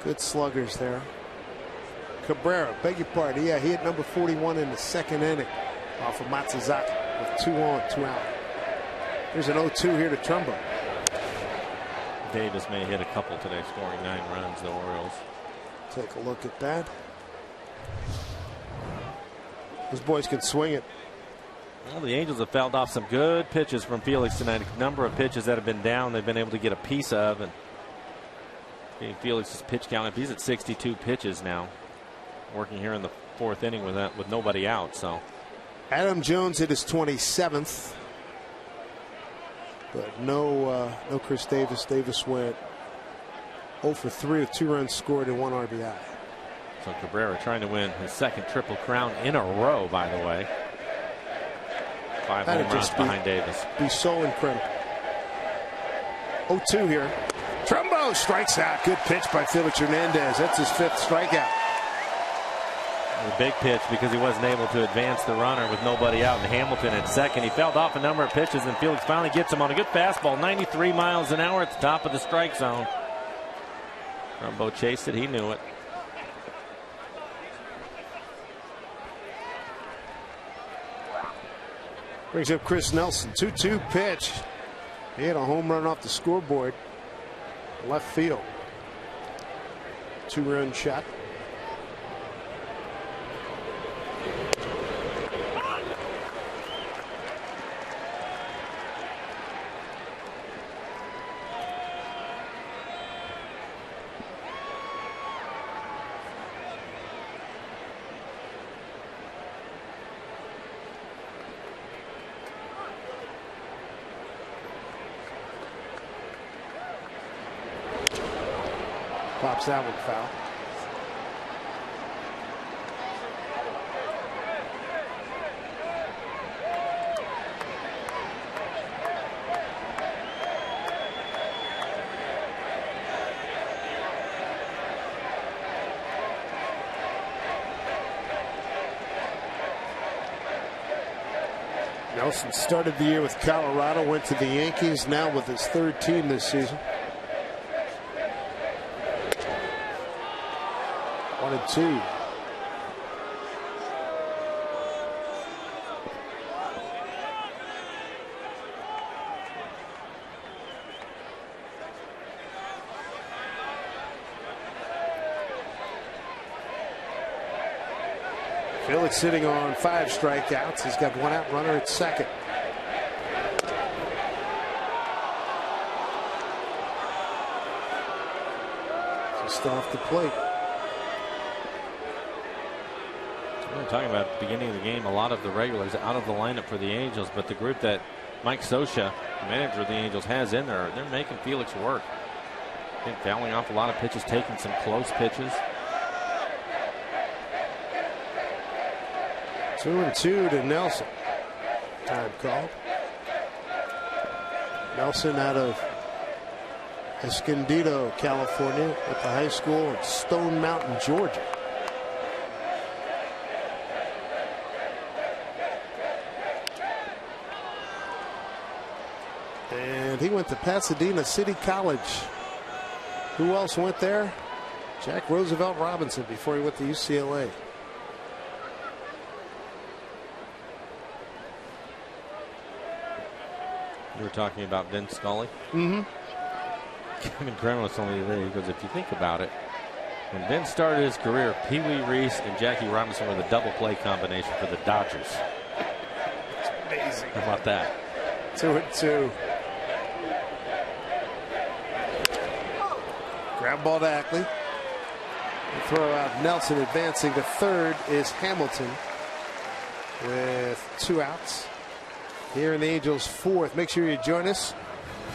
Good sluggers there. Cabrera, beg your pardon. Yeah, he hit number 41 in the second inning off of Matsuzaka with 2 on, 2 out. There's an 0-2 here to Trumbo.
Davis may hit a couple today, scoring 9 runs, the Orioles.
Take a look at that. Those boys can swing it.
Well, the Angels have fouled off some good pitches from Felix tonight. A number of pitches that have been down, they've been able to get a piece of. And Felix's pitch count, he's at 62 pitches now, working here in the 4th inning with nobody out. So
Adam Jones hit his 27th, but no Chris Davis. Davis went 0 for 3 with 2 runs scored and 1 RBI.
So Cabrera trying to win his 2nd Triple Crown in a row, by the way. 5 home runs behind Davis.
Be so incredible. 0-2 here. Trumbo strikes out. Good pitch by Felix Hernandez. That's his 5th strikeout.
A big pitch because he wasn't able to advance the runner with nobody out, and Hamilton at second. He fouled off a number of pitches, and Felix finally gets him on a good fastball. 93 miles an hour at the top of the strike zone. Trumbo chased it. He knew it.
Brings up Chris Nelson. 2-2 pitch. He had a home run off the scoreboard. Left field. 2-run shot. Taps that one foul. Nelson started the year with Colorado, went to the Yankees, now with his third team this season. 1-2. Felix sitting on 5 strikeouts. He's got 1 out, runner at second. Just off the plate.
We're talking about at the beginning of the game, a lot of the regulars out of the lineup for the Angels, but the group that Mike Scioscia, the manager of the Angels, has in there, they're making Felix work. I think fouling off a lot of pitches, taking some close pitches.
2-2 to Nelson. Time call. Nelson out of Escondido, California, at the high school in Stone Mountain, Georgia. And he went to Pasadena City College. Who else went there? Jack Roosevelt Robinson before he went to UCLA.
You were talking about Vin Scully.
Mm-hmm.
Kevin Kremlin was only there. He goes, if you think about it, when Vin started his career, Pee Wee Reese and Jackie Robinson were the double play combination for the Dodgers.
It's amazing.
How about that?
2-2. Ground ball to Ackley. Throw out Nelson. Advancing to third is Hamilton with 2 outs. Here in the Angels' 4th. Make sure you join us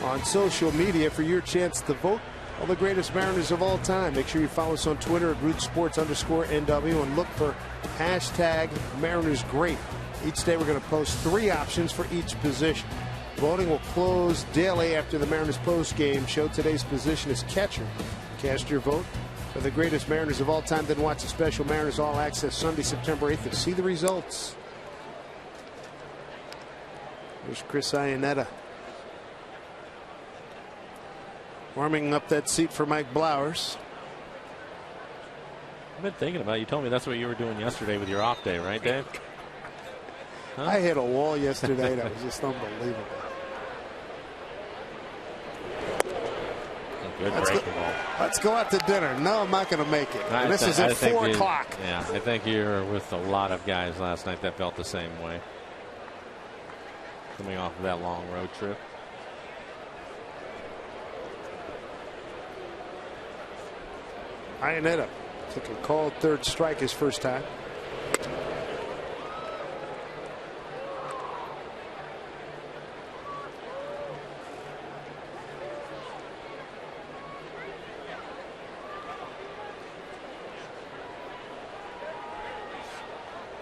on social media for your chance to vote all the greatest Mariners of all time. Make sure you follow us on Twitter at RootsSports_NW and look for hashtag MarinersGreat. Each day we're going to post 3 options for each position. Voting will close daily after the Mariners post-game show. Today's position is catcher. Cast your vote for the greatest Mariners of all time. Then watch a special Mariners All Access Sunday, September 8th to see the results. There's Chris Iannetta warming up that seat for Mike Blowers.
I've been thinking about it. You told me that's what you were doing yesterday with your off day, right, Dave? Huh?
I hit a wall yesterday that was just unbelievable.
Good breaking ball.
Let's go out to dinner. No, I'm not going to make it. This is at 4 o'clock.
Yeah, I think you were with a lot of guys last night that felt the same way. Coming off of that long road trip.
Iannetta took a called third strike his first time.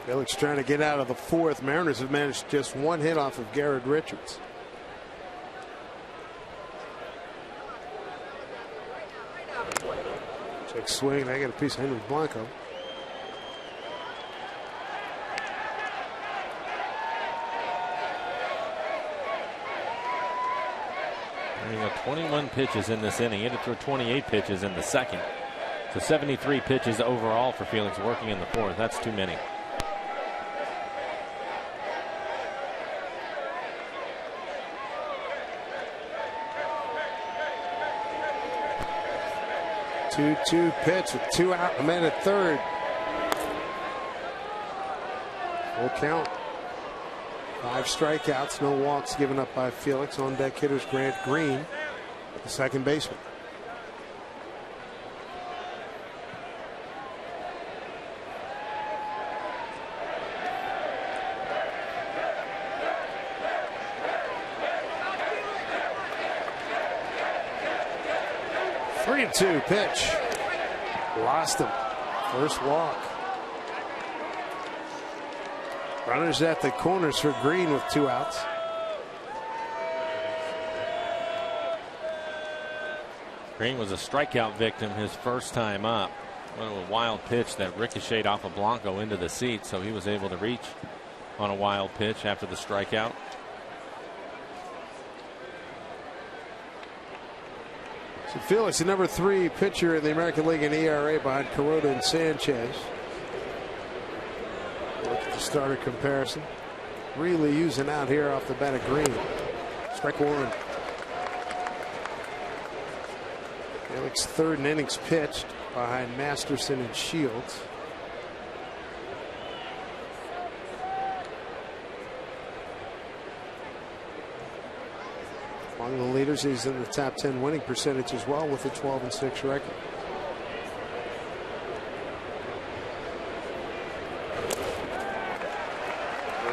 Felix trying to get out of the 4th. Mariners have managed just 1 hit off of Garrett Richards. Check swing. I got a piece of Henry Blanco.
He got 21 pitches in this inning. He had to throw 28 pitches in the second. So 73 pitches overall for Felix working in the 4th. That's too many.
Two pitch with 2 out, a man at third. Full count. 5 strikeouts, no walks given up by Felix. On deck hitters Grant Green, the second baseman. Three and two pitch. Lost him. First walk. Runners at the corners for Green with 2 outs.
Green was a strikeout victim his first time up. A wild pitch that ricocheted off of Blanco into the seat, so he was able to reach on a wild pitch after the strikeout.
So Felix, the number 3 pitcher in the American League in ERA behind Corona and Sanchez. Look at the starter comparison. Really using out here off the bat of Green. Strike 1. Felix, 3rd innings pitched behind Masterson and Shields. Among the leaders, he's in the top 10 winning percentage as well with a 12-6 record.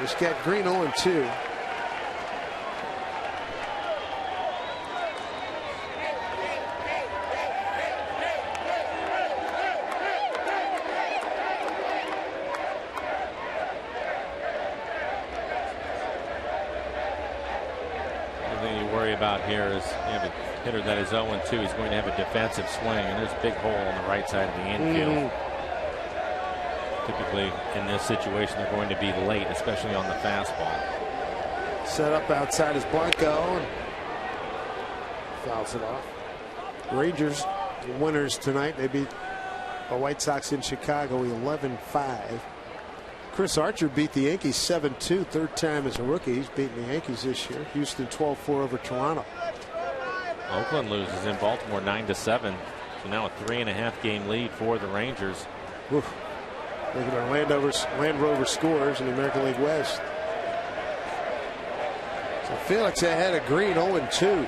He's got Green 0-2.
About here is you have a hitter that is 0-2. He's going to have a defensive swing, and there's a big hole on the right side of the infield. Typically, in this situation, they're going to be late, especially on the fastball.
Set up outside is Blanco and fouls it off. Rangers winners tonight. They beat the White Sox in Chicago 11-5. Chris Archer beat the Yankees 7-2, 3rd time as a rookie. He's beaten the Yankees this year. Houston 12-4 over Toronto.
Oakland loses in Baltimore 9-7. So now a 3.5 game lead for the Rangers.
Oof. Look at our Land Rover scores in the American League West. So Felix ahead of Green 0-2.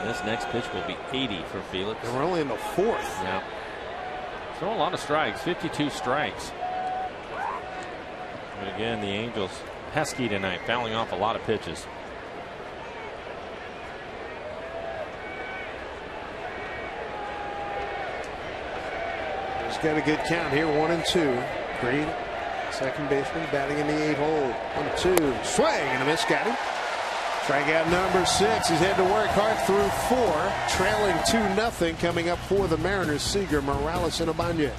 This next pitch will be 80 for Felix.
And we're only in the 4th.
Yeah. Throwing a lot of strikes, 52 strikes. But again, the Angels pesky tonight, fouling off a lot of pitches.
He's got a good count here, 1-2. Green, second baseman, batting in the 8th hole. 1-2, swing and a miss, got him. Strikeout number 6. He's had to work hard through 4. Trailing 2-0 coming up for the Mariners. Seager, Morales, and Ibanez.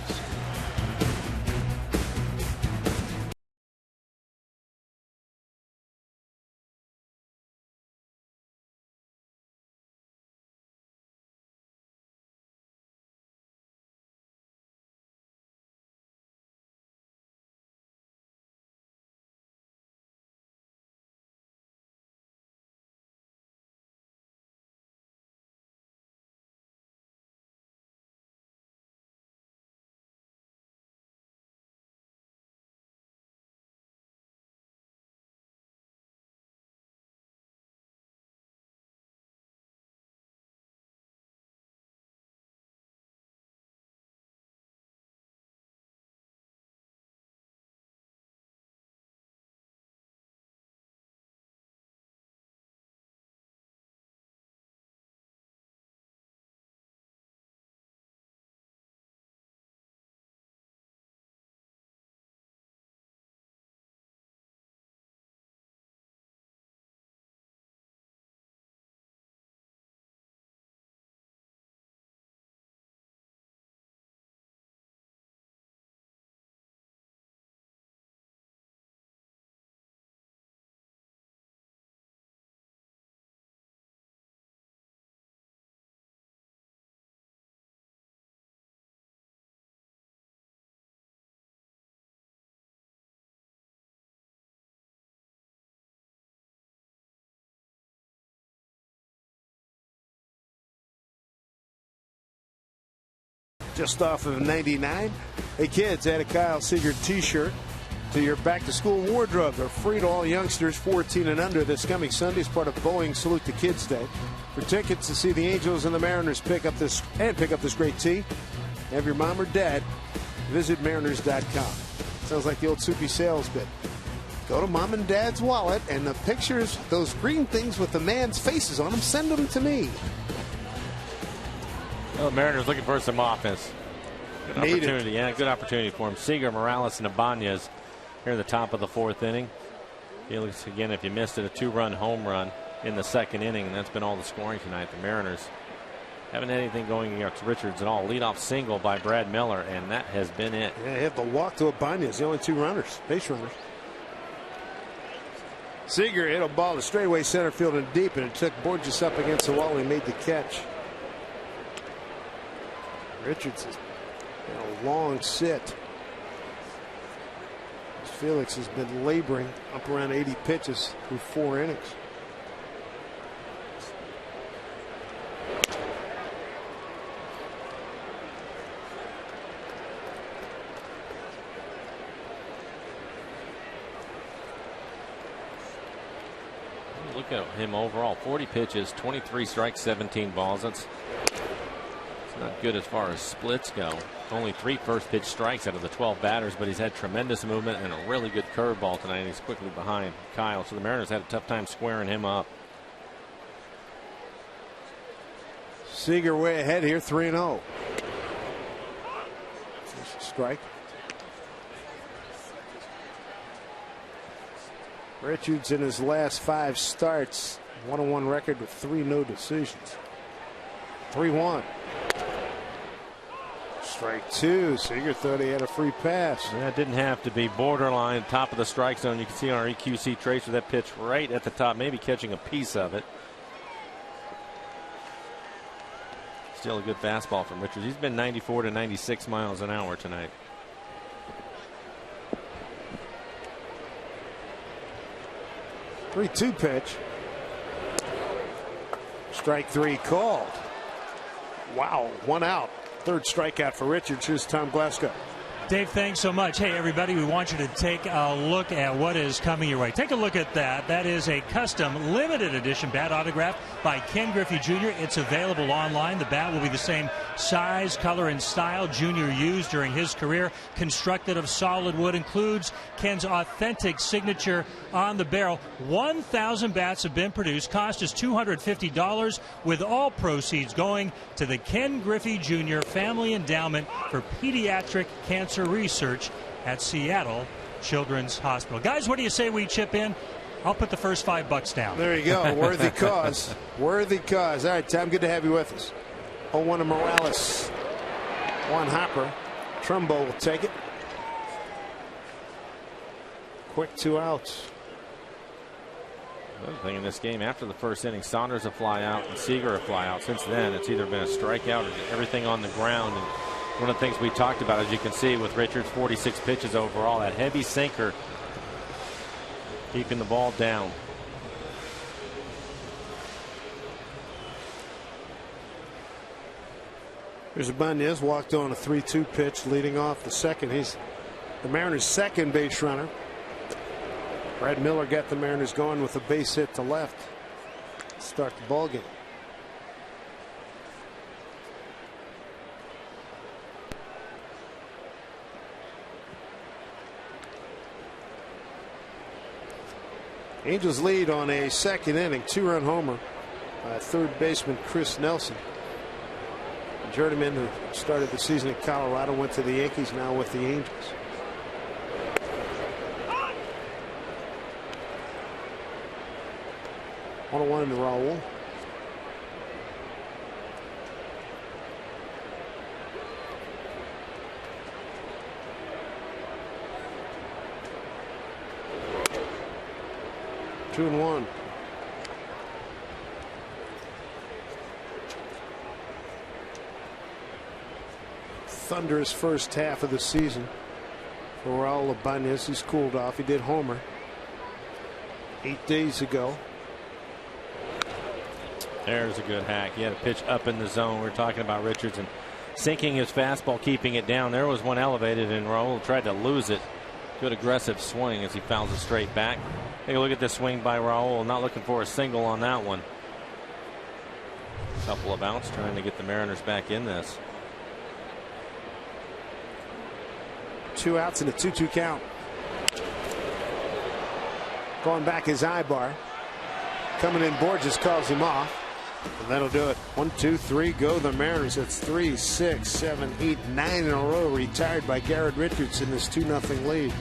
Just off of 99. Hey kids, add a Kyle Seager t-shirt to your back to school wardrobe. They're free to all youngsters 14 and under this coming Sunday as part of Boeing Salute to Kids Day. For tickets to see the Angels and the Mariners pick up this great tee, have your mom or dad visit mariners.com. Sounds like the old Soupy sales bit. Go to mom and dad's wallet, and the pictures, those green things with the man's faces on them, send them to me.
Well, the Mariners looking for some offense. Good opportunity. Yeah, good opportunity for him. Seager, Morales, and Ibanez here in the top of the 4th inning. Felix, again, if you missed it, a 2-run home run in the 2nd inning, and that's been all the scoring tonight. The Mariners haven't had anything going against Richards at all. Leadoff single by Brad Miller, and that has been it.
Yeah, he had the walk to Ibanez, the only 2 runners, base runners. Seager hit a ball to straightaway center field and deep, and it took Borges up against the wall and he made the catch. Richards has been a long sit. Felix has been laboring up around 80 pitches through 4 innings.
Look at him overall. 40 pitches, 23 strikes, 17 balls. That's not good as far as splits go. Only 3 first pitch strikes out of the 12 batters, but he's had tremendous movement and a really good curveball tonight. And he's quickly behind Kyle, so the Mariners had a tough time squaring him up.
Seager way ahead here, 3-0. Strike. Richards in his last 5 starts, 1-1 record with 3 no decisions. 3-1. Strike 2. Seager thought he had a free pass.
That didn't have to be. Borderline, top of the strike zone. You can see on our EQC tracer that pitch right at the top, maybe catching a piece of it. Still a good fastball from Richards. He's been 94 to 96 miles an hour tonight.
Three-two pitch. Strike 3 called. Wow, 1 out. 3rd strikeout for Richards. Here's Tom Glasgow.
Dave, thanks so much. Hey, everybody, we want you to take a look at what is coming your way. Take a look at that. That is a custom limited edition bat autographed by Ken Griffey Jr. It's available online. The bat will be the same size, color, and style Jr. used during his career. Constructed of solid wood, includes Ken's authentic signature on the barrel. 1,000 bats have been produced. Cost is $250, with all proceeds going to the Ken Griffey Jr. Family Endowment for Pediatric Cancer Research at Seattle Children's Hospital. Guys, what do you say we chip in? I'll put the first $5 down.
There you go. Worthy cause. Worthy cause. All right, Tom, good to have you with us. 0-1 to Morales. 1 hopper. Trumbo will take it. Quick 2 outs.
Another thing in this game, after the first inning, Saunders a fly out and Seager a fly out. Since then, it's either been a strikeout or everything on the ground. And one of the things we talked about, as you can see, with Richards, 46 pitches overall, that heavy sinker keeping the ball down.
Here's Ibanez, walked on a 3-2 pitch, leading off the 2nd. He's the Mariners' 2nd base runner. Brad Miller got the Mariners going with a base hit to left. Start the ball game. Angels lead on a 2nd inning, 2-run homer by 3rd baseman Chris Nelson. A journeyman who started the season in Colorado, went to the Yankees, now with the Angels. On 1-1 to Raul. Two and 1. Thunderous first half of the season for Raul Ibanez. He's cooled off. He did homer 8 days ago.
There's a good hack. He had a pitch up in the zone. We're talking about Richards and sinking his fastball, keeping it down. There was one elevated, and Raul tried to lose it. Good aggressive swing as he fouls it straight back. Take a look at this swing by Raul. Not looking for a single on that one. A couple of outs, trying to get the Mariners back in this.
2 outs and a 2-2 count. Going back is Ibar. Coming in, Borges calls him off. And that'll do it. 1, 2, 3, go the Mariners. It's 3, 6, 7, 8, 9 in a row. Retired by Garrett Richardson. This 2-0 lead.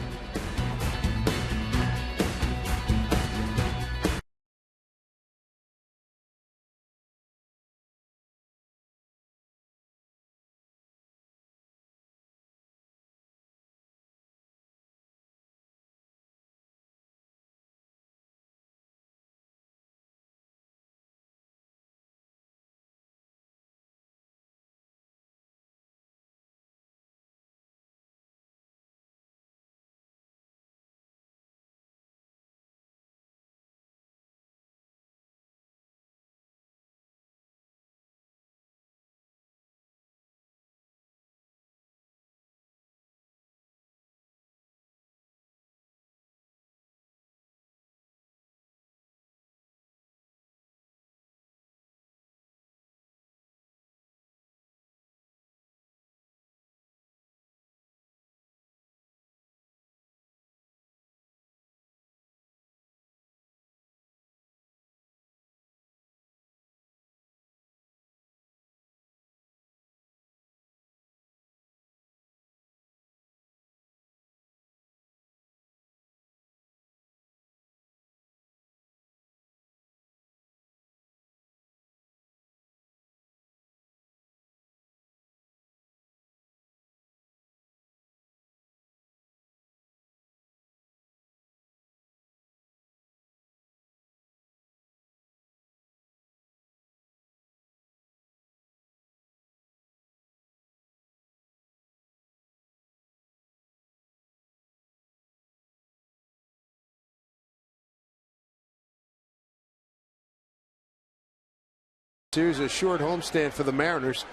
Here's a short homestand for the Mariners.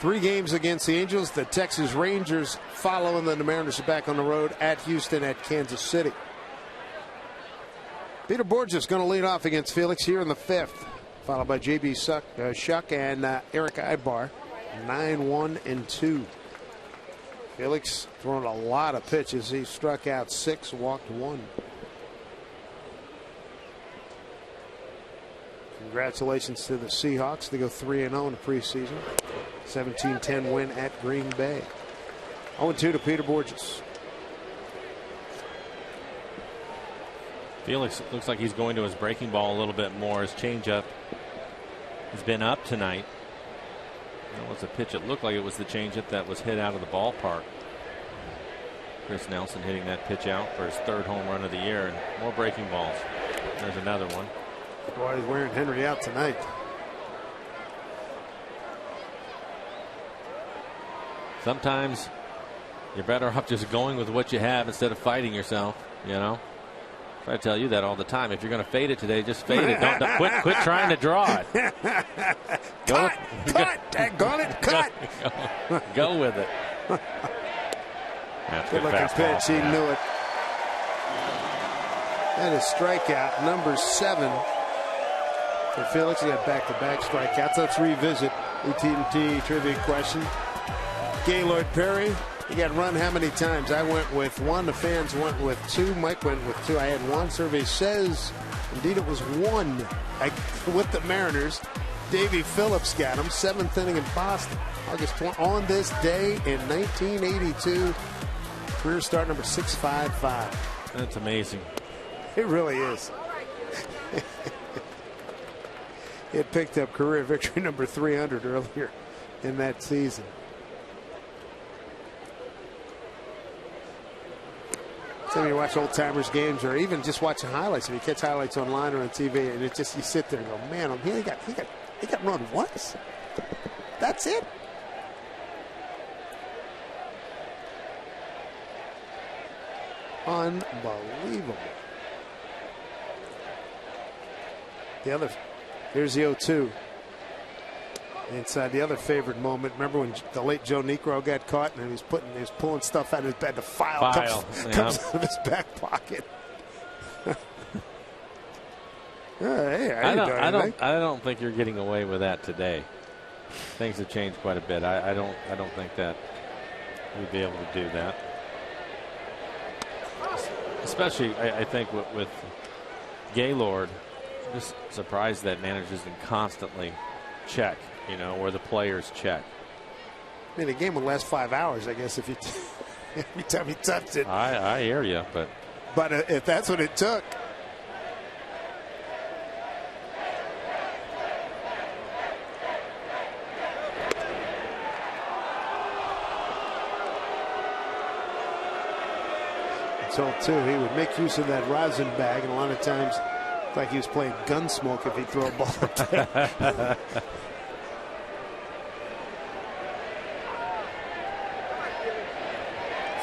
3 games against the Angels. The Texas Rangers follow, and then the Mariners are back on the road at Houston, at Kansas City. Peter Borges going to lead off against Felix here in the 5th, followed by J.B. Shuck and Eric Ibar, 9-1-2. Felix throwing a lot of pitches. He struck out 6, walked 1. Congratulations to the Seahawks. They go 3-0 in the preseason. 17-10 win at Green Bay. 0-2 to Peter Borges.
Felix looks like he's going to his breaking ball a little bit more. His changeup has been up tonight. That was a pitch. It looked like it was the changeup that was hit out of the ballpark. Chris Nelson hitting that pitch out for his 3rd home run of the year, and more breaking balls. There's another one.
Boy, he's wearing Henry out tonight.
Sometimes you're better off just going with what you have instead of fighting yourself, you know. I tell you that all the time. If you're going to fade it today, just fade it. Don't quit trying to draw it.
Cut! Daggone it, cut!
Go with it. That's
good looking pitch. He knew it. That is strikeout number 7 for Felix. He had back-to-back strikeouts. Let's revisit AT&T trivia question. Gaylord Perry, he got run how many times? I went with 1. The fans went with 2. Mike went with 2. I had 1. Survey says indeed it was 1 with the Mariners. Davey Phillips got him. 7th inning in Boston. August 20, on this day in 1982. Career start number 655.
That's amazing.
It really is. He had picked up career victory number 300 earlier in that season. So when you watch old timers games, or even just watching highlights, if you catch highlights online or on TV, and it just, you sit there and go, man, he got run once. That's it. Unbelievable. Here's the 0-2. Inside the other favorite moment. Remember when the late Joe Niekro got caught and he was pulling stuff out of his bed. The file comes out of his back pocket. Hey,
I don't think you're getting away with that today. Things have changed quite a bit. I don't think that we'd be able to do that. Especially, I think with Gaylord, just surprised that managers can constantly check, where the players check.
I mean, the game would last 5 hours, I guess, if you every time he touched it.
I hear you, but
if that's what it took. Told too, he would make use of that rosin bag, and a lot of times, like he was playing Gunsmoke if he'd throw a ball at that.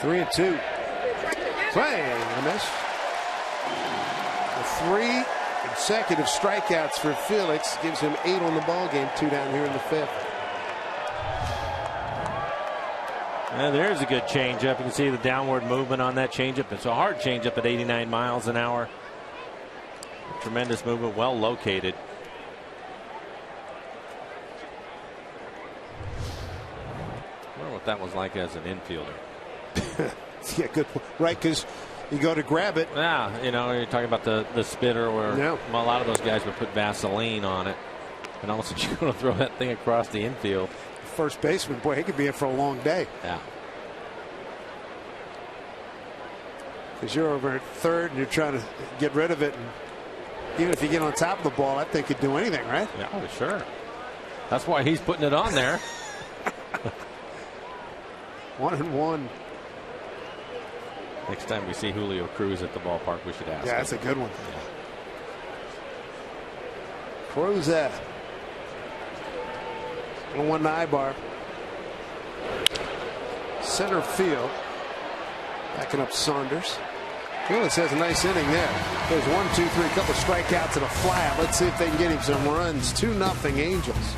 3-2. Swing and a miss. 3 consecutive strikeouts for Felix gives him 8 on the ball game. 2 down here in the 5th.
And there's a good changeup. You can see the downward movement on that changeup. It's a hard changeup at 89 miles an hour. Tremendous movement, well located. I wonder what that was like as an infielder.
Yeah, good. Right, because you go to grab it.
Yeah, you're talking about the spitter where
Yeah.
Well, a lot of those guys would put Vaseline on it. And all of a sudden you're going to throw that thing across the infield.
First baseman, boy, he could be in for a long day.
Yeah.
Because you're over at third and you're trying to get rid of it. And even if you get on top of the ball, that thing could do anything, right?
Yeah, oh, sure. That's why he's putting it on there.
1-1.
Next time we see Julio Cruz at the ballpark, we should ask him.
Yeah, that's a good one.
Yeah.
Cruz at 1-1 to Ibar. Center field. Backing up Saunders. Felix has a nice inning there. There's 1, 2, 3, a couple strikeouts and a fly out. Let's see if they can get him some runs. 2-0 Angels.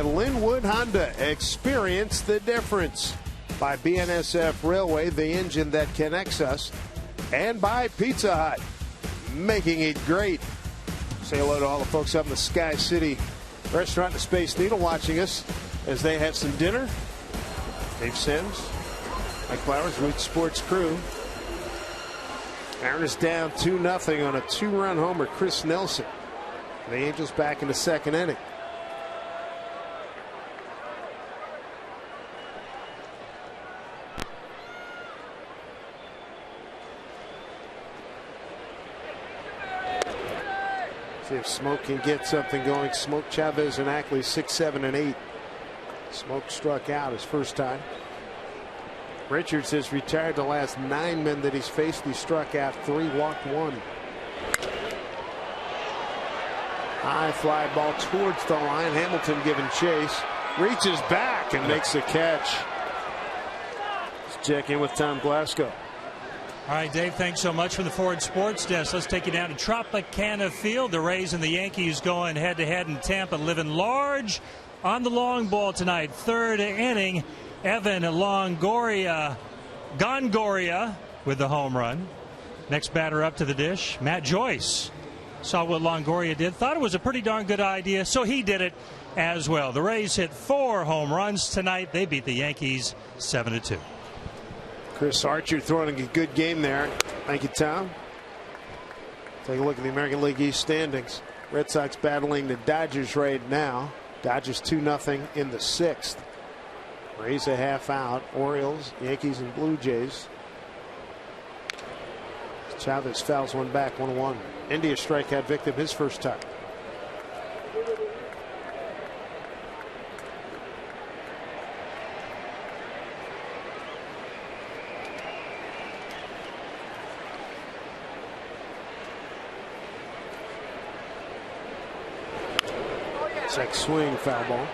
Linwood Honda, experience the difference. By BNSF Railway, the engine that connects us. And by Pizza Hut, making it great. Say hello to all the folks up in the Sky City restaurant, the Space Needle, watching us as they have some dinner. Dave Sims, Mike Flowers, Root Sports crew. Mariners down 2-0 on a 2-run homer, Chris Nelson. The Angels back in the second inning. See if Smoke can get something going. Smoke, Chavez, and Ackley 6, 7, and 8. Smoke struck out his first time. Richards has retired the last 9 men that he's faced. He struck out 3, walked 1. High fly ball towards the line. Hamilton giving chase. Reaches back and makes a catch. check in with Tom Glasgow.
All right, Dave, thanks so much from the Ford Sports Desk. Let's take you down to Tropicana Field. The Rays and the Yankees going head-to-head in Tampa, living large on the long ball tonight. Third inning, Evan Longoria with the home run. Next batter up to the dish, Matt Joyce. Saw what Longoria did, thought it was a pretty darn good idea, so he did it as well. The Rays hit 4 home runs tonight. They beat the Yankees 7-2.
Chris Archer throwing a good game there. Thank you, Tom. Take a look at the American League East standings. Red Sox battling the Dodgers right now. Dodgers 2-0 in the 6th. Rays a half out. Orioles, Yankees, and Blue Jays. Chavez fouls one back, 1-1. India strikeout victim, his first time. Check swing, foul ball.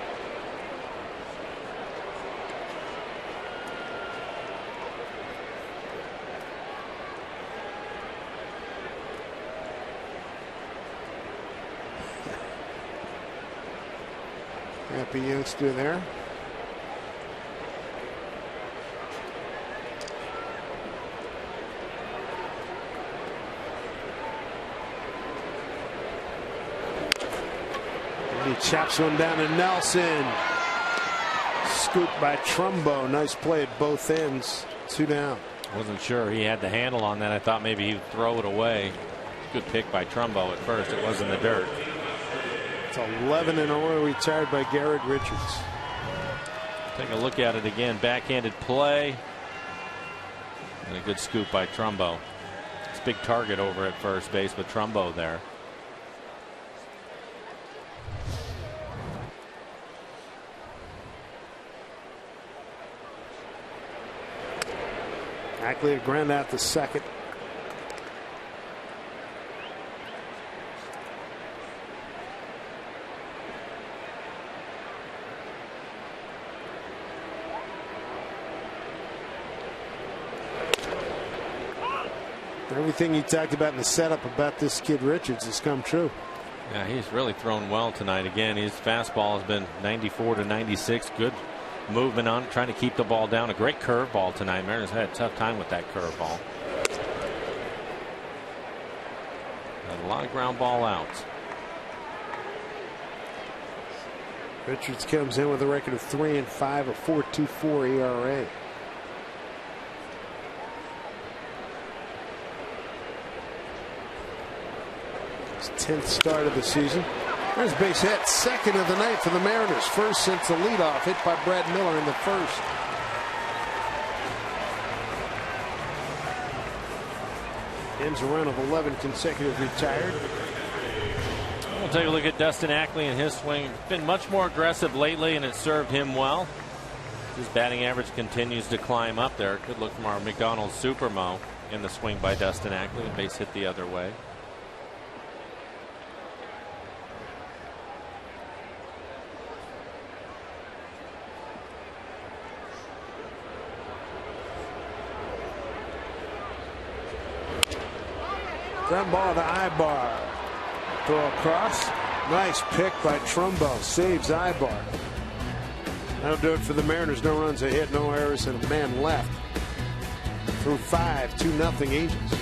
Happy youngster there. And he chops one down to Nelson. Scooped by Trumbo. Nice play at both ends. 2 down.
Wasn't sure he had the handle on that. I thought maybe he'd throw it away. Good pick by Trumbo at first. It was in the dirt.
It's 11 in a row retired by Garrett Richards.
Take a look at it again. Backhanded play. And a good scoop by Trumbo. It's a big target over at first base with Trumbo there.
Ackley to ground out the second. Everything you talked about in the setup about this kid Richards has come true.
Yeah, he's really thrown well tonight. Again, his fastball has been 94 to 96. Good movement on it, trying to keep the ball down. A great curveball tonight. Mariners had a tough time with that curveball. Had a lot of ground ball outs.
Richards comes in with a record of 3-5, a 4.24 ERA. His 10th start of the season. There's base hit, second of the night for the Mariners. First since the leadoff hit by Brad Miller in the first. Ends a run of 11 consecutive retired.
We'll take a look at Dustin Ackley and his swing. Been much more aggressive lately, and it served him well. His batting average continues to climb up there. Good look from our McDonald's Supermo in the swing by Dustin Ackley. A base hit the other way.
Ground ball to Ibar. Throw across. Nice pick by Trumbo. Saves Ibar. That'll do it for the Mariners. No runs ahead, no errors, and a man left. Through 5, 2-0 Angels.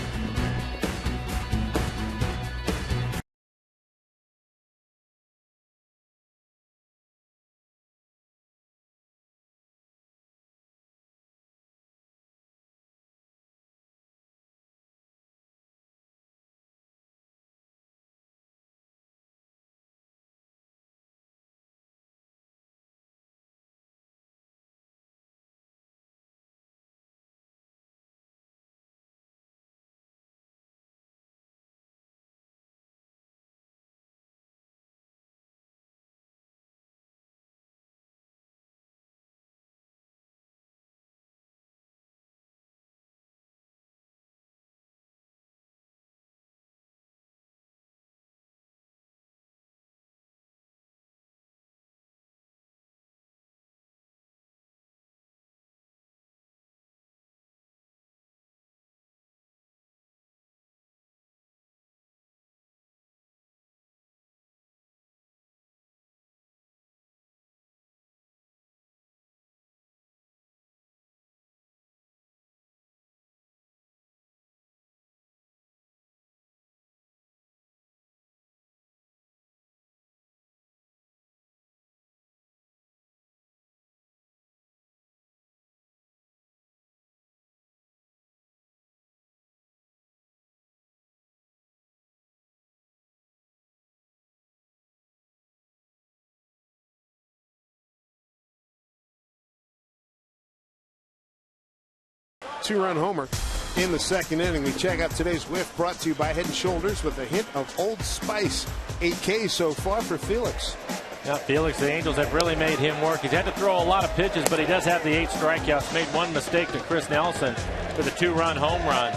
2-run homer in the second inning. We check out today's whiff, brought to you by Head & Shoulders with a hint of Old Spice. 8K so far for Felix.
Yeah, Felix, the Angels have really made him work. He's had to throw a lot of pitches, but he does have the 8 strikeouts. Made one mistake to Chris Nelson for the 2-run home run.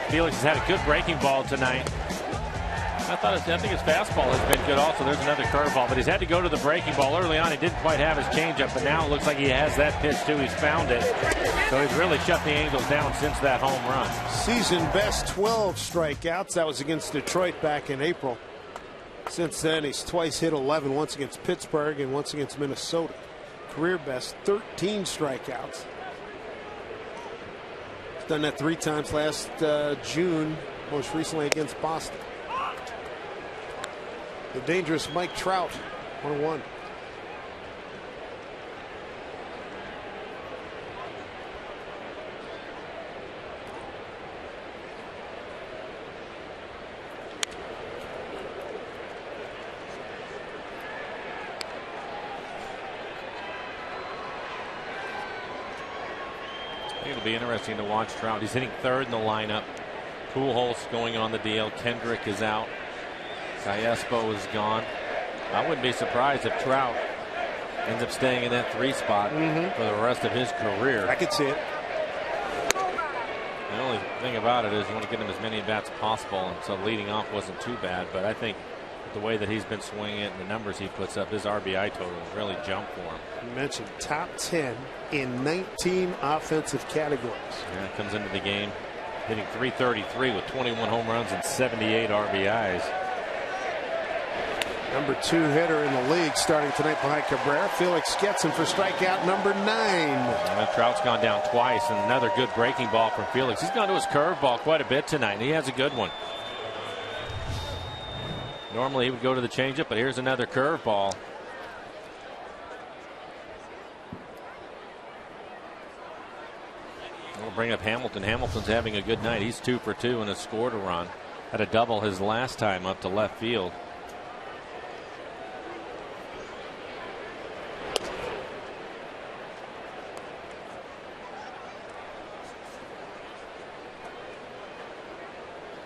Felix has had a good breaking ball tonight. I think his fastball has been good also. There's another curveball, but he's had to go to the breaking ball early on. He didn't quite have his changeup, but now it looks like he has that pitch too. He's found it. So he's really shut the Angels down since that home run.
Season best 12 strikeouts. That was against Detroit back in April. Since then, he's twice hit 11, once against Pittsburgh and once against Minnesota. Career best 13 strikeouts. He's done that 3 times last June, most recently against Boston. The dangerous Mike Trout, 1-1.
It'll be interesting to watch Trout. He's hitting 3rd in the lineup. Pujols going on the DL. Kendrick is out. Callejo is gone. I wouldn't be surprised if Trout ends up staying in that 3 spot for the rest of his career.
I could see it.
The only thing about it is you want to get him as many at-bats as possible, and so leading off wasn't too bad, but I think the way that he's been swinging it and the numbers he puts up, his RBI total has really jumped for him.
You mentioned top 10 in 19 offensive categories.
Yeah, comes into the game hitting .333 with 21 home runs and 78 RBIs.
Number 2 hitter in the league starting tonight behind Cabrera. Felix gets him for strikeout number 9.
And Trout's gone down twice, and another good breaking ball from Felix. He's gone to his curveball quite a bit tonight, and he has a good one. Normally he would go to the changeup, but here's another curveball. We'll bring up Hamilton. Hamilton's having a good night. He's 2 for 2 and has scored a run. Had a double his last time up to left field.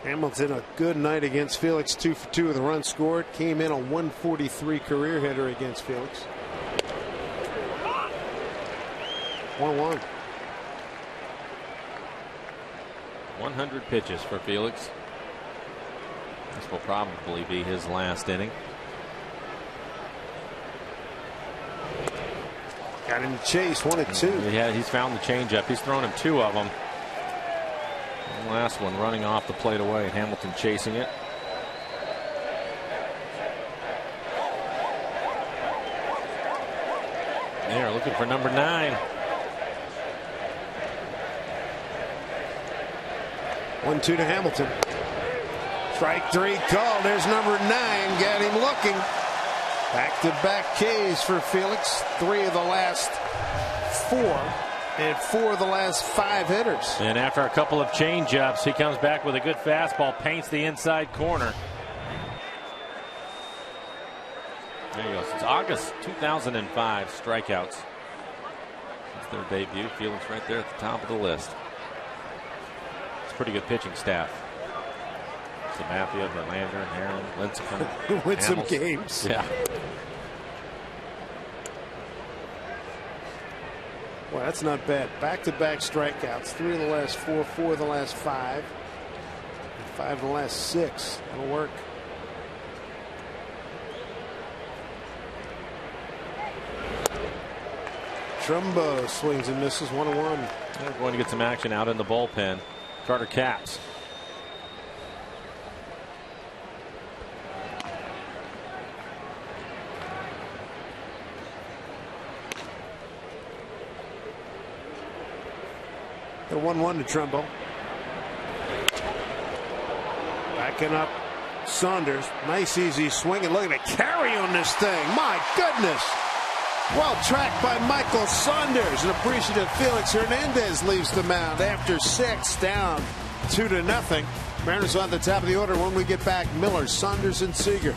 Hamilton, a good night against Felix, 2 for 2 with a run scored. Came in a 143 career hitter against Felix. 1-1.
100 pitches for Felix. This will probably be his last inning.
Got him to chase, 1-2.
Yeah, he's found the changeup. He's thrown him 2 of them. The last one running off the plate away. Hamilton chasing it. They're looking for number 9.
1-2 to Hamilton. Strike 3 called. There's number 9. Got him looking. Back-to-back Ks for Felix. 3 of the last 4. And 4 of the last 5 hitters.
And after a couple of change-ups, he comes back with a good fastball, paints the inside corner. There he goes. It's August 2005 strikeouts. Since their debut, Felix right there at the top of the list. It's a pretty good pitching staff. Sabathia, Verlander, Aaron, Lincecum.
Win some games.
Yeah.
Well, that's not bad. Back-to-back strikeouts. 3 of the last 4, 4 of the last 5, and 5 of the last 6. That'll work. Trumbo swings and misses, 1-1.
They're going to get some action out in the bullpen. Carter Capps.
The 1-1 to Trumbo. Backing up Saunders. Nice easy swing, and look at the carry on this thing. My goodness. Well tracked by Michael Saunders. An appreciative Felix Hernandez leaves the mound after 6, down 2-0. Mariners on the top of the order. When we get back, Miller, Saunders, and Seager.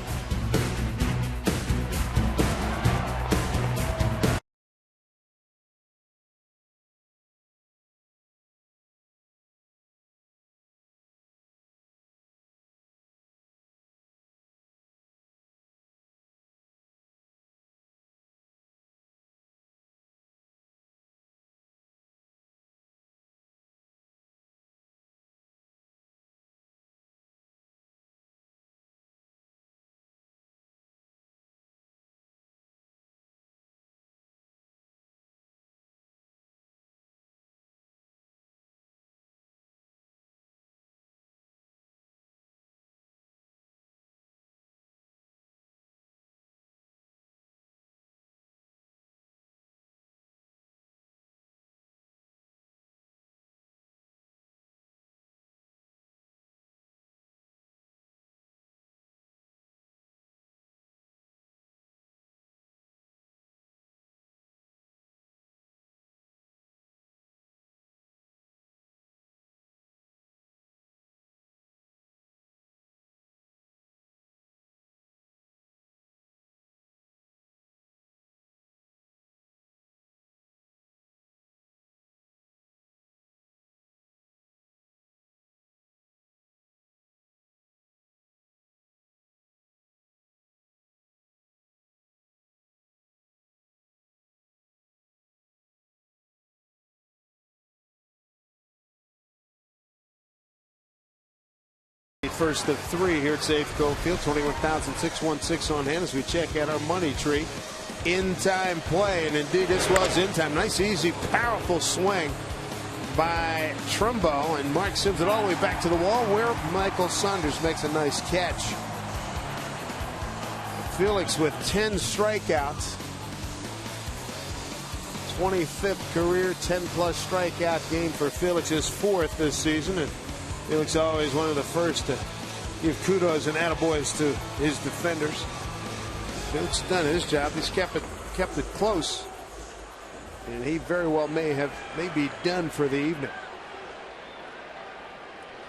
first of 3 here at Safeco Field. 21,616 on hand as we check out our money tree. In-time play, and indeed this was in time. Nice, easy, powerful swing by Trumbo, and Mark sends it all the way back to the wall where Michael Saunders makes a nice catch. Felix with 10 strikeouts. 25th career 10-plus strikeout game for Felix, his 4th this season, and Felix always one of the first to give kudos and attaboys to his defenders. Felix has done his job. He's kept it close, and he very well may be done for the evening.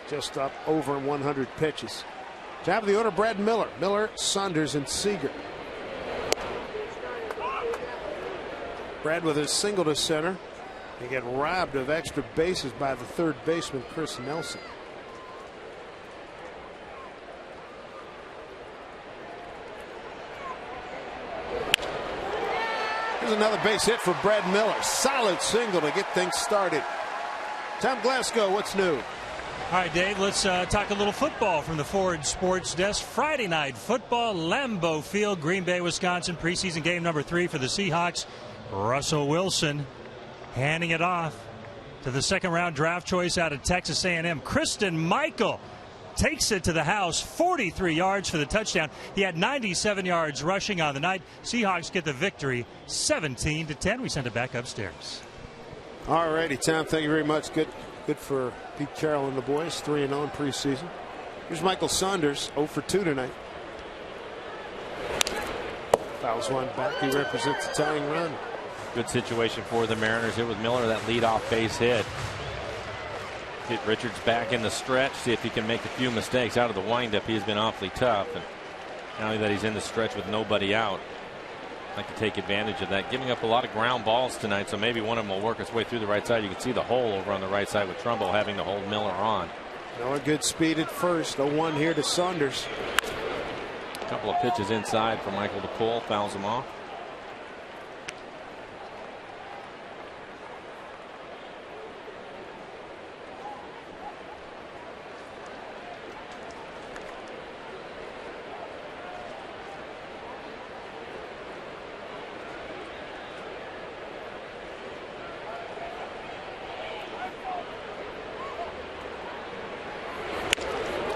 Just up over 100 pitches. Top of the order, Brad Miller. Miller, Saunders, and Seager. Brad with his single to center. He got robbed of extra bases by the third baseman, Chris Nelson. Here's another base hit for Brad Miller. Solid single to get things started. Tom Glasgow, what's new?
All right, Dave, let's talk a little football from the Ford Sports Desk. Friday night football, Lambeau Field, Green Bay, Wisconsin, preseason game number 3 for the Seahawks. Russell Wilson handing it off to the second-round draft choice out of Texas A&M. Christine Michael takes it to the house, 43 yards for the touchdown. He had 97 yards rushing on the night. Seahawks get the victory, 17-10. We send it back upstairs.
All righty, Tom, thank you very much. Good for Pete Carroll and the boys, 3-0 in preseason. Here's Michael Saunders, 0 for 2 tonight. Fouls one back. He represents the tying run.
Good situation for the Mariners. Hit with Miller, that leadoff base hit. Get Richards back in the stretch, see if he can make a few mistakes out of the windup. He's been awfully tough, and now that he's in the stretch with nobody out, like to take advantage of that. Giving up a lot of ground balls tonight, so maybe one of them will work its way through the right side. You can see the hole over on the right side with Trumbo having to hold Miller on.
No, a good speed at first. 0-1 here to Saunders.
A couple of pitches inside for Michael to pull, fouls him off.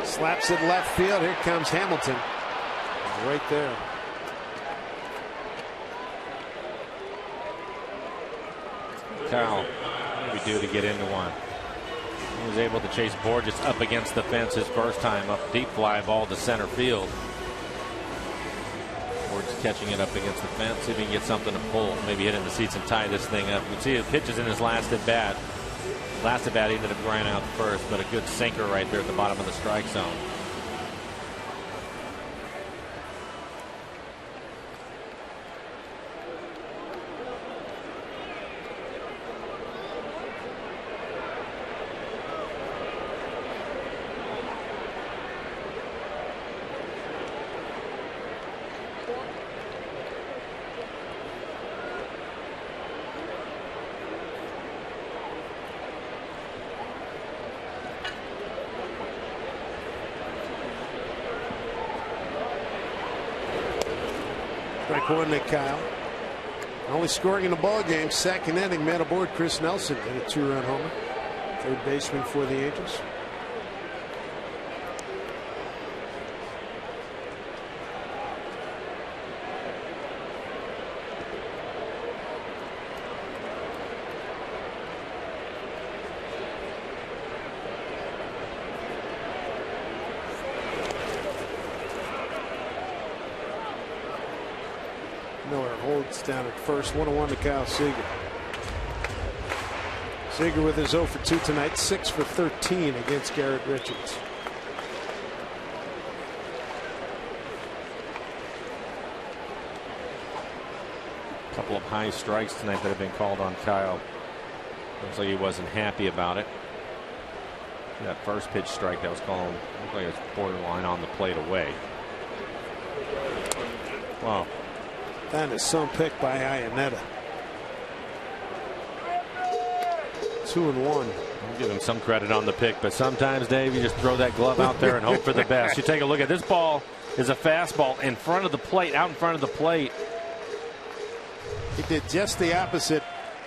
Slaps it left field. Here comes Hamilton. Right there.
Kyle, what did he do to get into one? He was able to chase Borges up against the fence his first time. Up deep fly ball to center field. Borges catching it up against the fence. See if he can get something to pull. Maybe hit in the seats and tie this thing up. You can see the pitches in his last at bat. Last at bat, he ended up grinding out first, but a good sinker right there at the bottom of the strike zone.
Strike one to Kyle. Only scoring in the ball game. Second inning, man aboard Chris Nelson and a 2-run homer. Third baseman for the Angels. Miller holds down at first. 1-1 to Kyle Seager. Seager with his 0 for 2 tonight, 6 for 13 against Garrett Richards.
A couple of high strikes tonight that have been called on Kyle. Looks like he wasn't happy about it. That first pitch strike that was called looked like it was borderline on the plate away. Wow.
That is some pick by Iannetta. 2-1.
I'll give him some credit on the pick, but sometimes, Dave, you just throw that glove out there and hope for the best. You take a look at this ball is a fastball in front of the plate, out in front of the plate.
He did just the opposite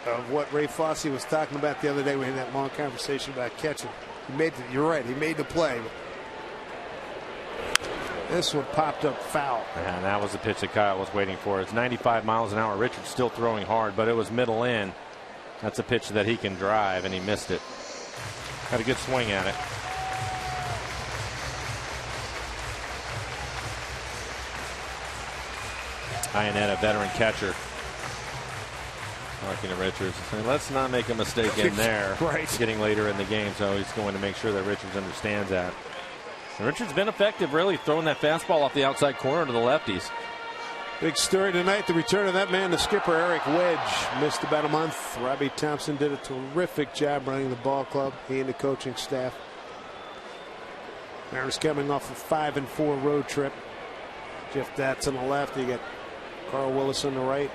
of what Ray Fosse was talking about the other day. We had that long conversation about catching. He made the, you're right, he made the play. This one popped up foul.
And that was the pitch that Kyle was waiting for. It's 95 miles an hour. Richards still throwing hard, but it was middle in. That's a pitch that he can drive, and he missed it. Had a good swing at it. Iannetta, veteran catcher, talking to Richards, saying, let's not make a mistake in there.
Right.
It's getting later in the game, so he's going to make sure that Richards understands that. And Richards been effective, really, throwing that fastball off the outside corner to the lefties.
Big story tonight, the return of that man, the skipper, Eric Wedge. Missed about a month. Robbie Thompson did a terrific job running the ball club, he and the coaching staff. Mariners coming off a 5-4 road trip. Jeff Datz on the left. You got Carl Willis on the right.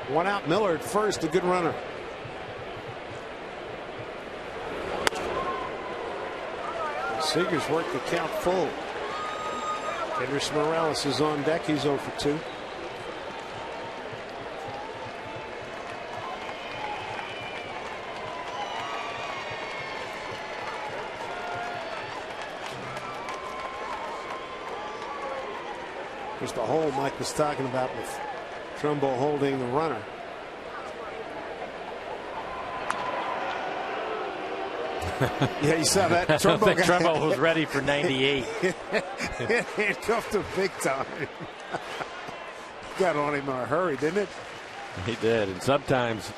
One out, Miller at first, a good runner. Seager's worked the count full. Kendrys Morales is on deck. He's 0 for 2. Here's the hole Mike was talking about with Trumbo holding the runner. Yeah, you saw that.
I don't think Trumbo was ready for 98.
Handcuffed him big time. Got on him in a hurry, didn't it?
He did. And sometimes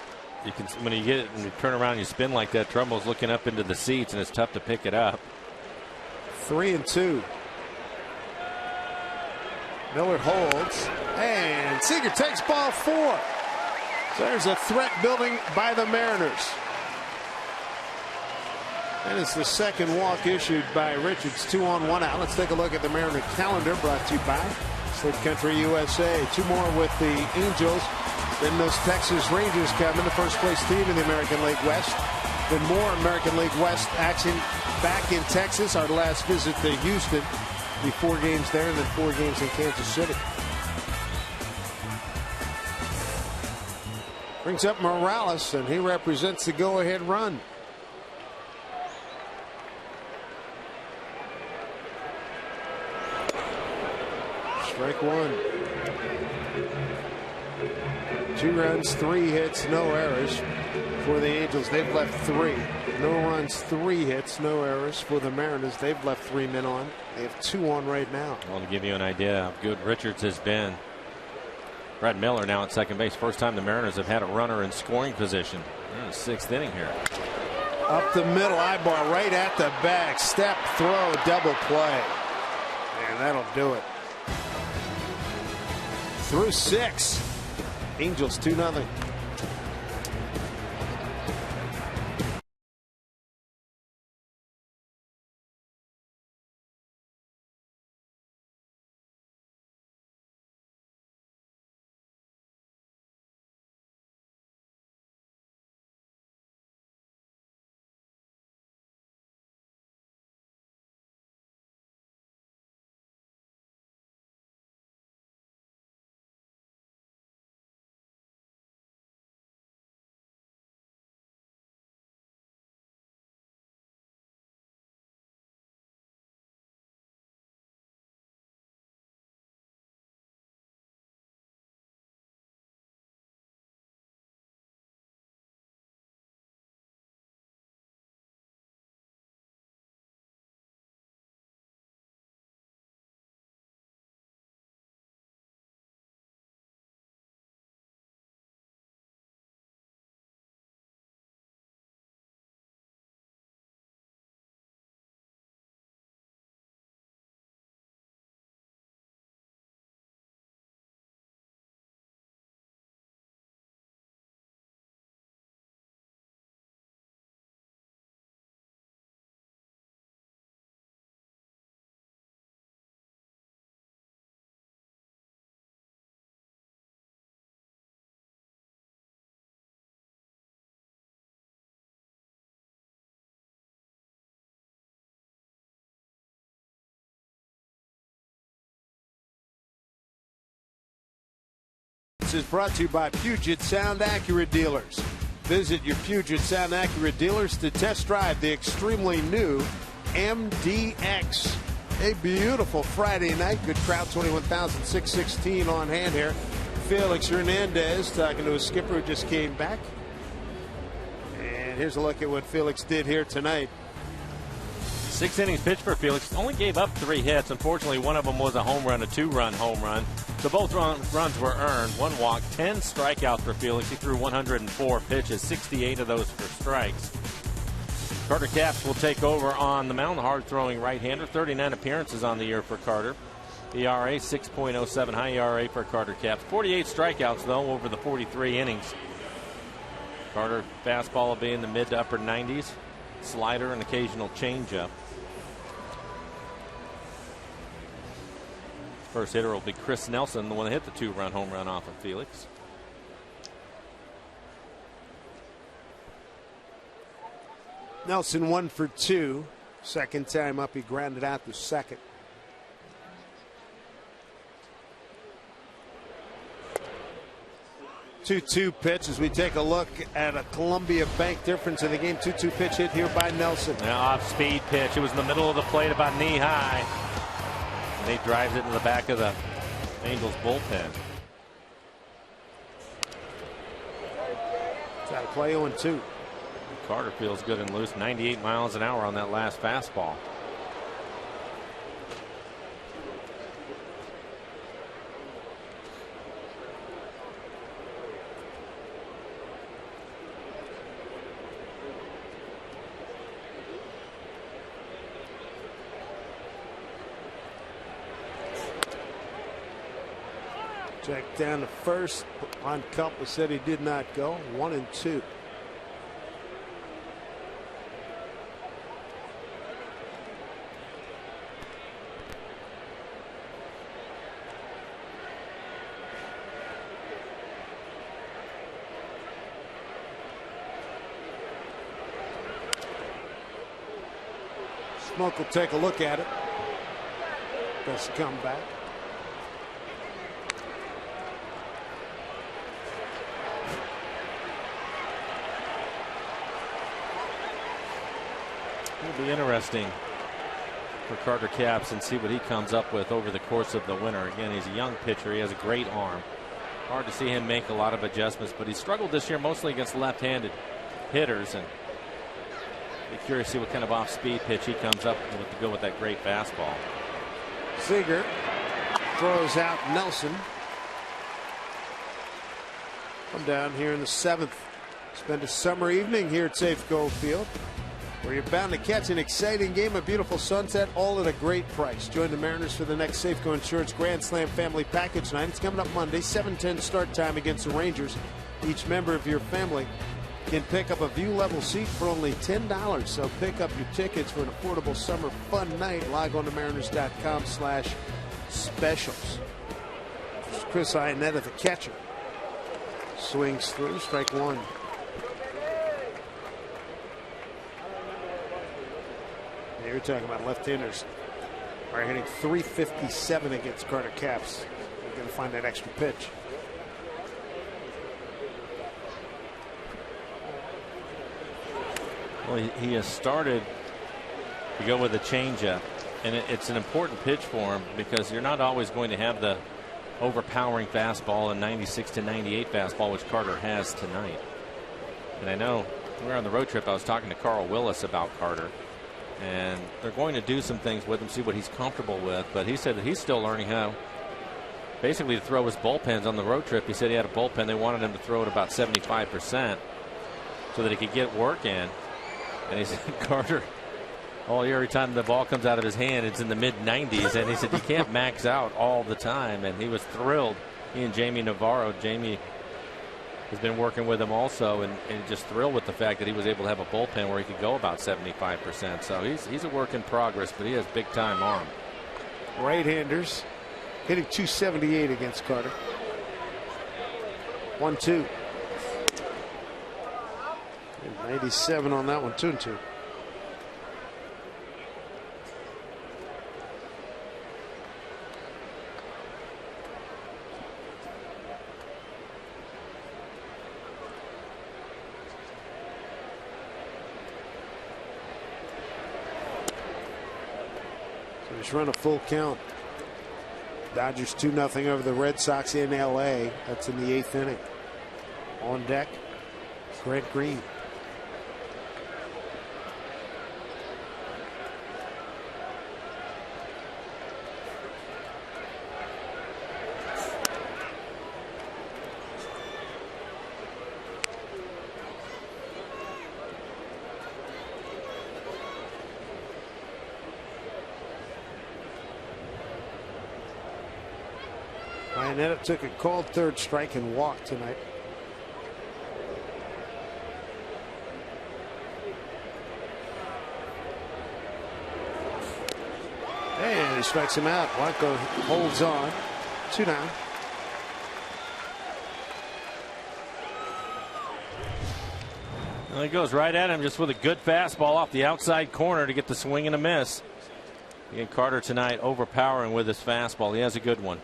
you can, when you get it and you turn around and you spin like that, Trumbo's looking up into the seats and it's tough to pick it up.
3-2. Miller holds, and Seager takes ball 4. So there's a threat building by the Mariners. And it's the second walk issued by Richards. 2 on, 1 out. Let's take a look at the Mariner calendar brought to you by Slate Country USA. 2 more with the Angels. Then those Texas Rangers come in, the first place team in the American League West. Then more American League West action back in Texas. Our last visit to Houston. Be 4 games there and then 4 games in Kansas City. Brings up Morales, and he represents the go-ahead run. Strike 1. 2 runs, 3 hits, no errors for the Angels. They've left 3. No runs, 3 hits, no errors for the Mariners. They've left 3 men on. They have 2 on right now.
Well, to give you an idea how good Richards has been, Brad Miller now at second base. First time the Mariners have had a runner in scoring position. They're in the 6th inning here.
Up the middle, Ibar right at the back. Step, throw, double play. And that'll do it. Through 6. Angels 2-0. Sports is brought to you by Puget Sound Acura dealers. Visit your Puget Sound Acura dealers to test drive the extremely new MDX. A beautiful Friday night. Good crowd, 21,616 on hand here. Felix Hernandez talking to his skipper who just came back. And here's a look at what Felix did here tonight.
6 innings pitched for Felix. Only gave up 3 hits. Unfortunately, one of them was a home run, a 2-run home run. So both runs were earned. 1 walk, 10 strikeouts for Felix. He threw 104 pitches, 68 of those for strikes. Carter Capps will take over on the mound. The hard-throwing right-hander. 39 appearances on the year for Carter. ERA 6.07, high ERA for Carter Capps. 48 strikeouts, though, over the 43 innings. Carter fastball will be in the mid to upper 90s. Slider and occasional changeup. First hitter will be Chris Nelson, the one that hit the 2-run home run off of Felix.
Nelson 1 for 2. Second time up, he grounded out the second. Two-two pitch as we take a look at a Columbia Bank difference in the game. 2-2 pitch hit here by Nelson.
Now off-speed pitch. It was in the middle of the plate, about knee-high. And he drives it in the back of the Angels bullpen.
It's out of play, 0-2.
Carter feels good and loose. 98 miles an hour on that last fastball.
Jack down to first. On Cup was said he did not go. 1-2. Smoke will take a look at it. Does come back.
It'll be interesting for Carter Capps and see what he comes up with over the course of the winter. Again, he's a young pitcher. He has a great arm. Hard to see him make a lot of adjustments, but he struggled this year mostly against left-handed hitters. And be curious to see what kind of off-speed pitch he comes up with to go with that great fastball.
Seager throws out Nelson. Come down here in the 7th. Spend a summer evening here at Safeco Field, where you're bound to catch an exciting game, a beautiful sunset, all at a great price. Join the Mariners for the next Safeco Insurance Grand Slam Family Package night. It's coming up Monday, 7:10 start time against the Rangers. Each member of your family can pick up a view-level seat for only $10. So pick up your tickets for an affordable summer fun night. Log on to Mariners.com/specials. Chris Iannetta, the catcher. Swings through, strike one. You're talking about left-handers are hitting .357 against Carter Capps. They're going to find that extra pitch.
Well, he has started to go with a changeup, and it's an important pitch for him because you're not always going to have the overpowering fastball and 96 to 98 fastball, which Carter has tonight. And I know we were on the road trip. I was talking to Carl Willis about Carter, and they're going to do some things with him, see what he's comfortable with. But he said that he's still learning how basically to throw his bullpens on the road trip. He said he had a bullpen. They wanted him to throw it about 75% so that he could get work in. And he said, Carter, all year, every time the ball comes out of his hand, it's in the mid-90s. And he said, you can't max out all the time. And he was thrilled. He and Jamie Navarro. Jamie has been working with him also, and just thrilled with the fact that he was able to have a bullpen where he could go about 75%. So he's a work in progress, but he has big-time arm.
Right-handers hitting .278 against Carter. 1-2. 97 on that one, 2-2. Just run a full count. Dodgers 2-0 over the Red Sox in L.A. That's in the 8th inning. On deck, Grant Green. Iannetta took a called third strike and walked tonight. And he strikes him out. Blanco holds on. 2 down.
Well, he goes right at him just with a good fastball off the outside corner to get the swing and a miss. Again, Carter tonight overpowering with his fastball. He has a good one.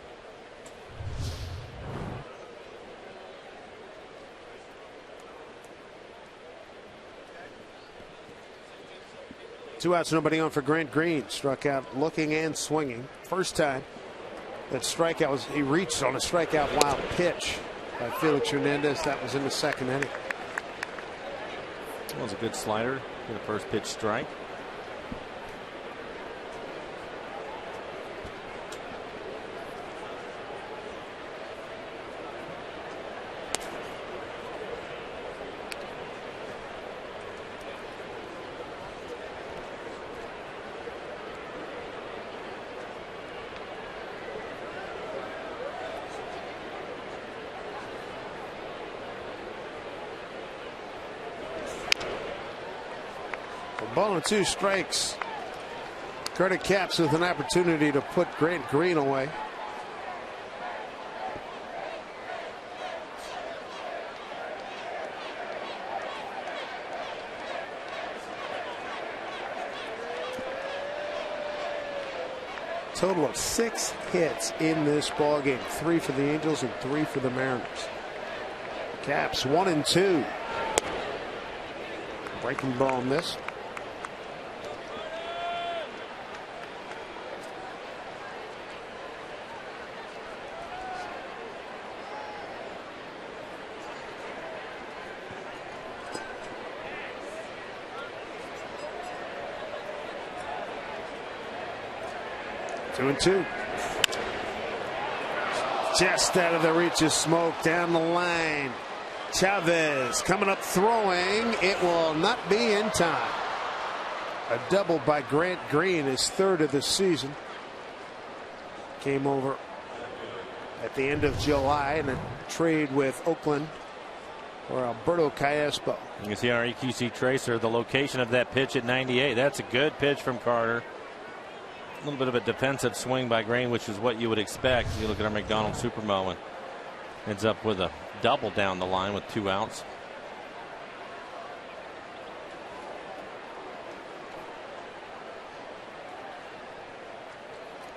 Two outs, nobody on for Grant Green. Struck out looking and swinging. First time that strikeout was, he reached on a strikeout wild pitch by Felix Hernandez. That was in the 2nd inning.
That was a good slider. Get a first pitch strike.
Ball and 2 strikes. Curtis Capps with an opportunity to put Grant Green away. Total of 6 hits in this ball game. 3 for the Angels and 3 for the Mariners. Capps 1 and 2. Breaking ball missed. Two and 2. Just out of the reach of smoke down the line. Chavez coming up throwing. It will not be in time. A double by Grant Green, his 3rd of the season. Came over at the end of July in a trade with Oakland for Alberto Callaspo.
You can see our EQC tracer, the location of that pitch at 98. That's a good pitch from Carter. A little bit of a defensive swing by Green, which is what you would expect. You look at our McDonald Supermo and ends up with a double down the line with 2 outs.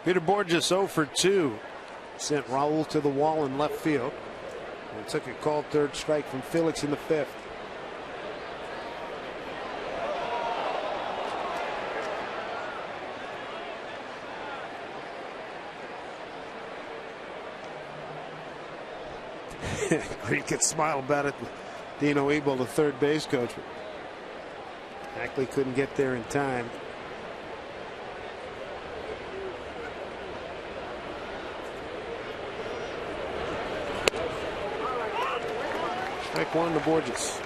Peter Bourjos 0 for 2. Sent Raul to the wall in left field. And took a called third strike from Felix in the 5th. Green could smile about it. Dino Ebel, the third base coach. Ackley couldn't get there in time. Strike 1 to Bourjos.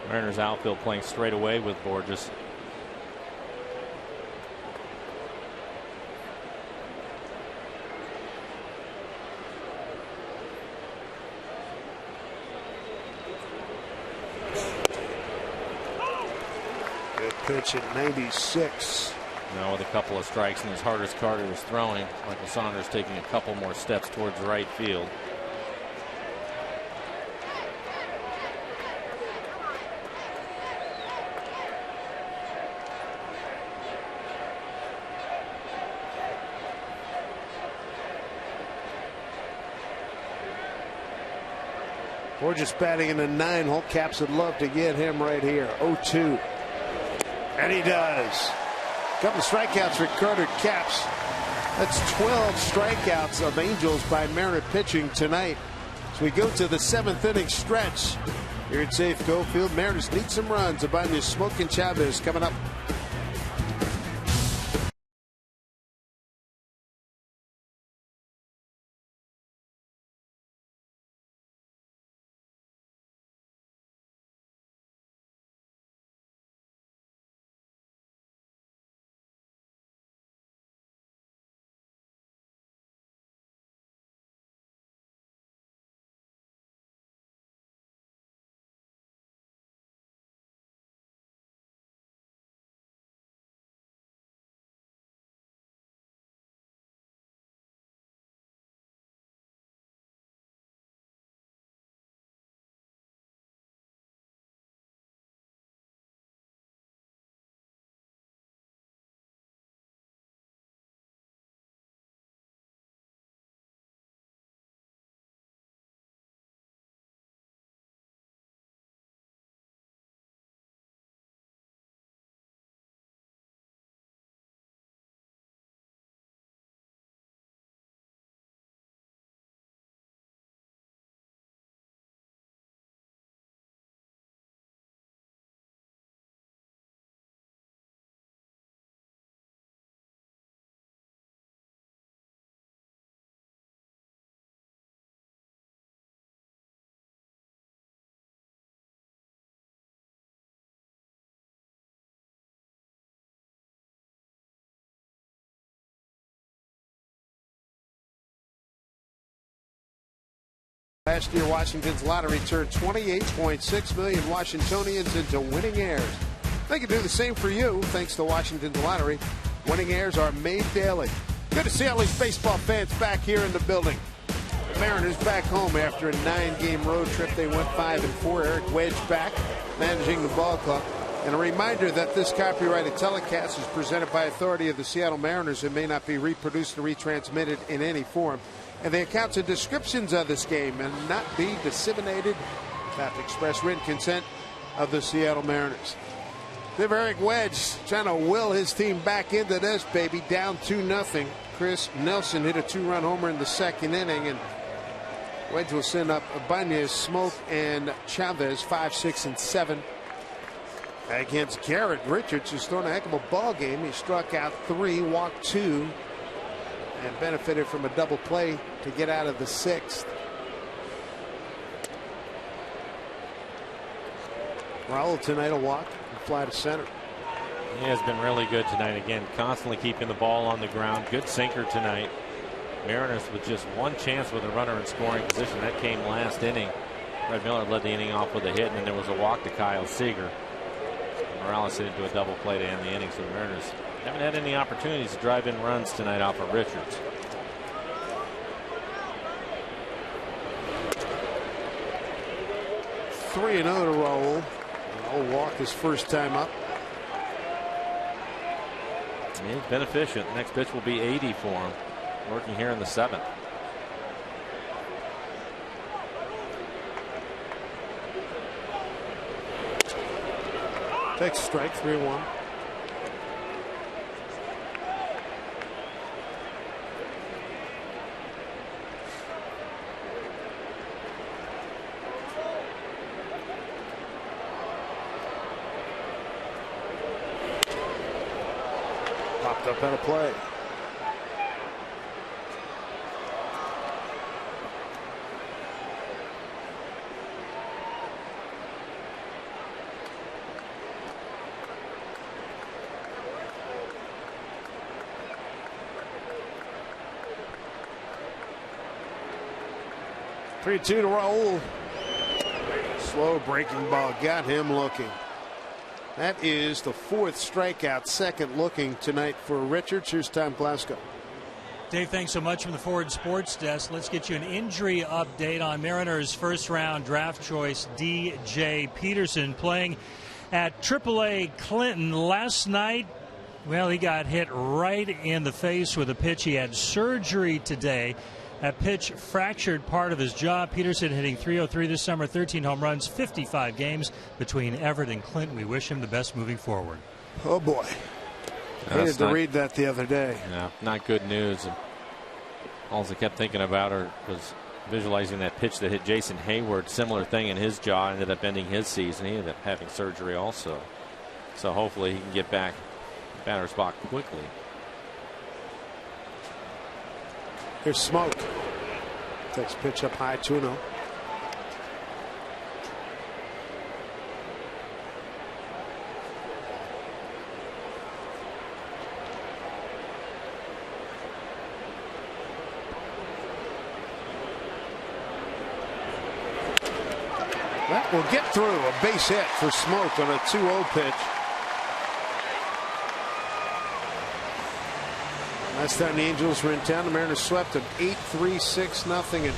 Mariners outfield playing straight away with Bourjos.
Pitch at 96.
Now with a couple of strikes and as hard as Carter is throwing, Michael Saunders taking a couple more steps towards right field.
Borges batting in the 9-hole. Caps would love to get him right here. 0-2. And he does. Couple of strikeouts for Carter Capps. That's 12 strikeouts of Angels by Mariner pitching tonight. So we go to the 7th inning stretch here at Safeco Field. Mariners need some runs. Ibanez, Smoking Chavez coming up. Last year, Washington's lottery turned 28.6 million Washingtonians into winning heirs. They can do the same for you thanks to Washington's lottery. Winning heirs are made daily. Good to see all these baseball fans back here in the building. The Mariners back home after a 9-game road trip. They went 5-4. Eric Wedge back, managing the ball club. And a reminder that this copyrighted telecast is presented by authority of the Seattle Mariners and may not be reproduced or retransmitted in any form. And the accounts and descriptions of this game may not be disseminated without the express written consent of the Seattle Mariners. Then Eric Wedge trying to will his team back into this, baby, down 2-0. Chris Nelson hit a 2-run homer in the 2nd inning, and Wedge will send up Ibanez, Smoke, and Chavez 5, 6, and 7. Against Garrett Richards, who's thrown a heck of a ball game. He struck out 3, walked 2, and benefited from a double play to get out of the 6th. Raul tonight will walk and fly to center.
He has been really good tonight. Again, constantly keeping the ball on the ground. Good sinker tonight. Mariners with just one chance with a runner in scoring position. That came last inning. Red Miller led the inning off with a hit, and then there was a walk to Kyle Seager. Morales hit into a double play to end the inning, so the Mariners haven't had any opportunities to drive in runs tonight off of Richards.
Three and 0 to Raul. Raul walk his first time up.
He's been efficient. Next pitch will be 80 for him. Working here in the 7th.
Takes strike, 3-1. Popped up on a play. Three, 2 to Raul. Slow breaking ball got him looking. That is the 4th strikeout, 2nd looking tonight for Richards. Here's Tom Glasgow.
Dave, thanks so much from the Forward Sports Desk. Let's get you an injury update on Mariners' first-round draft choice, DJ Peterson, playing at AAA Clinton last night. Well, he got hit right in the face with a pitch. He had surgery today. That pitch fractured part of his jaw. Peterson hitting .303 this summer, 13 home runs, 55 games between Everett and Clinton. We wish him the best moving forward.
Oh, boy. Hated to read that the other day.
Yeah, not good news. And all I kept thinking about was visualizing that pitch that hit Jason Hayward. Similar thing in his jaw. Ended up ending his season. He ended up having surgery also. So hopefully he can get back batter's box quickly.
Here's Smoke. Takes pitch up high, 2-0. That will get through. A base hit for Smoke on a 2-0 pitch. Last time the Angels were in town, the Mariners swept them 8-3, 6-0, and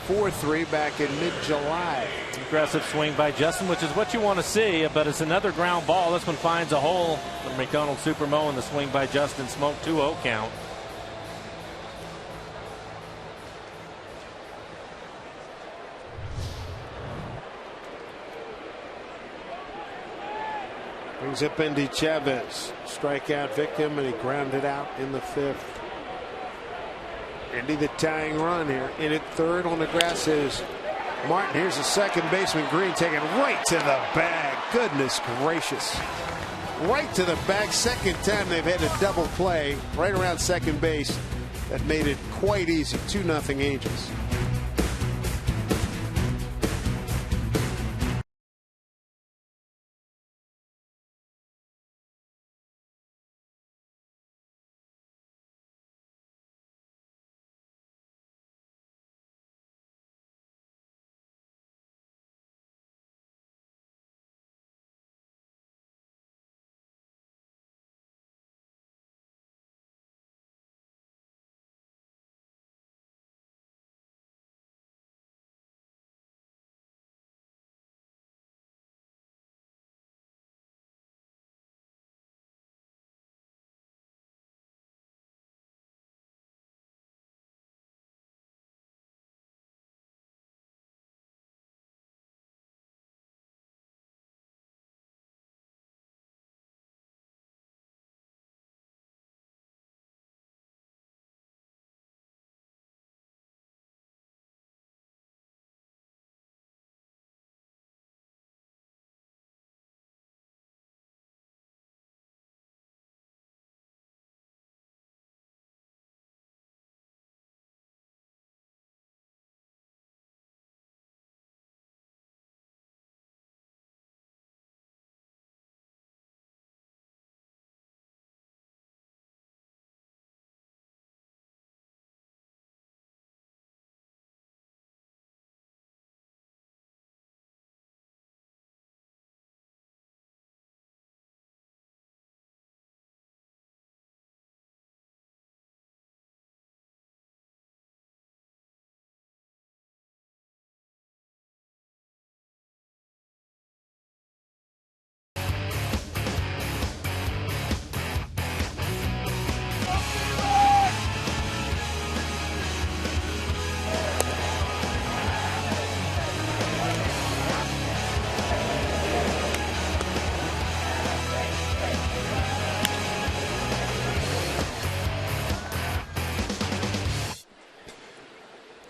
4-3 back in mid-July.
Aggressive swing by Justin, which is what you want to see, but it's another ground ball. This one finds a hole for McDonald Supermo, and the swing by Justin Smoke, 2-0 count.
Brings up Endy Chavez, strikeout victim, and he grounded out in the 5th. Endy the tying run here. In at third on the grass is Martin. Here's the second baseman, Green, taking right to the bag. Goodness gracious. Right to the bag. Second time they've had a double play right around second base. That made it quite easy. 2-0 Angels.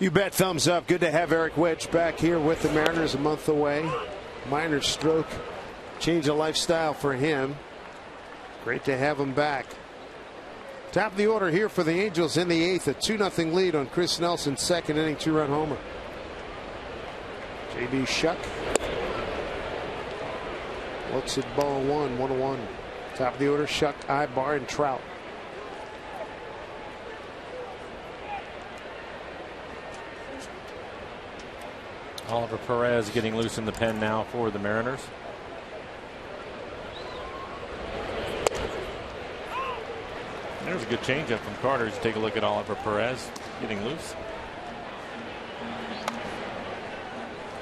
You bet. Thumbs up. Good to have Eric Wedge back here with the Mariners, a month away. Minor stroke, change of lifestyle for him. Great to have him back. Top of the order here for the Angels in the 8th, a 2-0 lead on Chris Nelson's second inning 2-run homer. J.B. Shuck looks at ball 1-1. Top of the order, Shuck, Ibar, and Trout.
Oliver Perez getting loose in the pen now for the Mariners. There's a good changeup from Carter. Just take a look at Oliver Perez getting loose.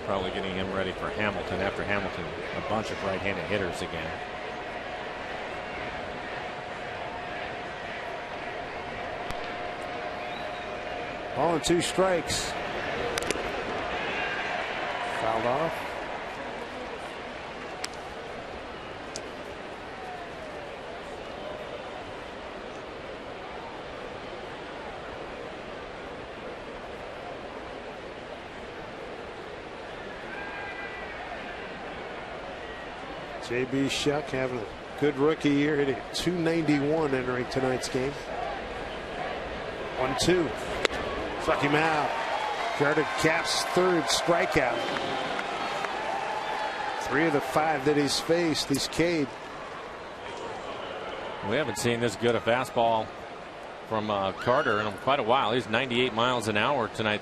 Probably getting him ready for Hamilton after Hamilton. A bunch of right-handed hitters again.
Ball and 2 strikes. Fouled off. J.B. Shuck having a good rookie year, hitting .291 entering tonight's game. 1-2. Struck him out. Carter Capps' 3rd strikeout. 3 of the 5 that he's faced, he's K'd.
We haven't seen this good a fastball from Carter in quite a while. He's 98 miles an hour tonight.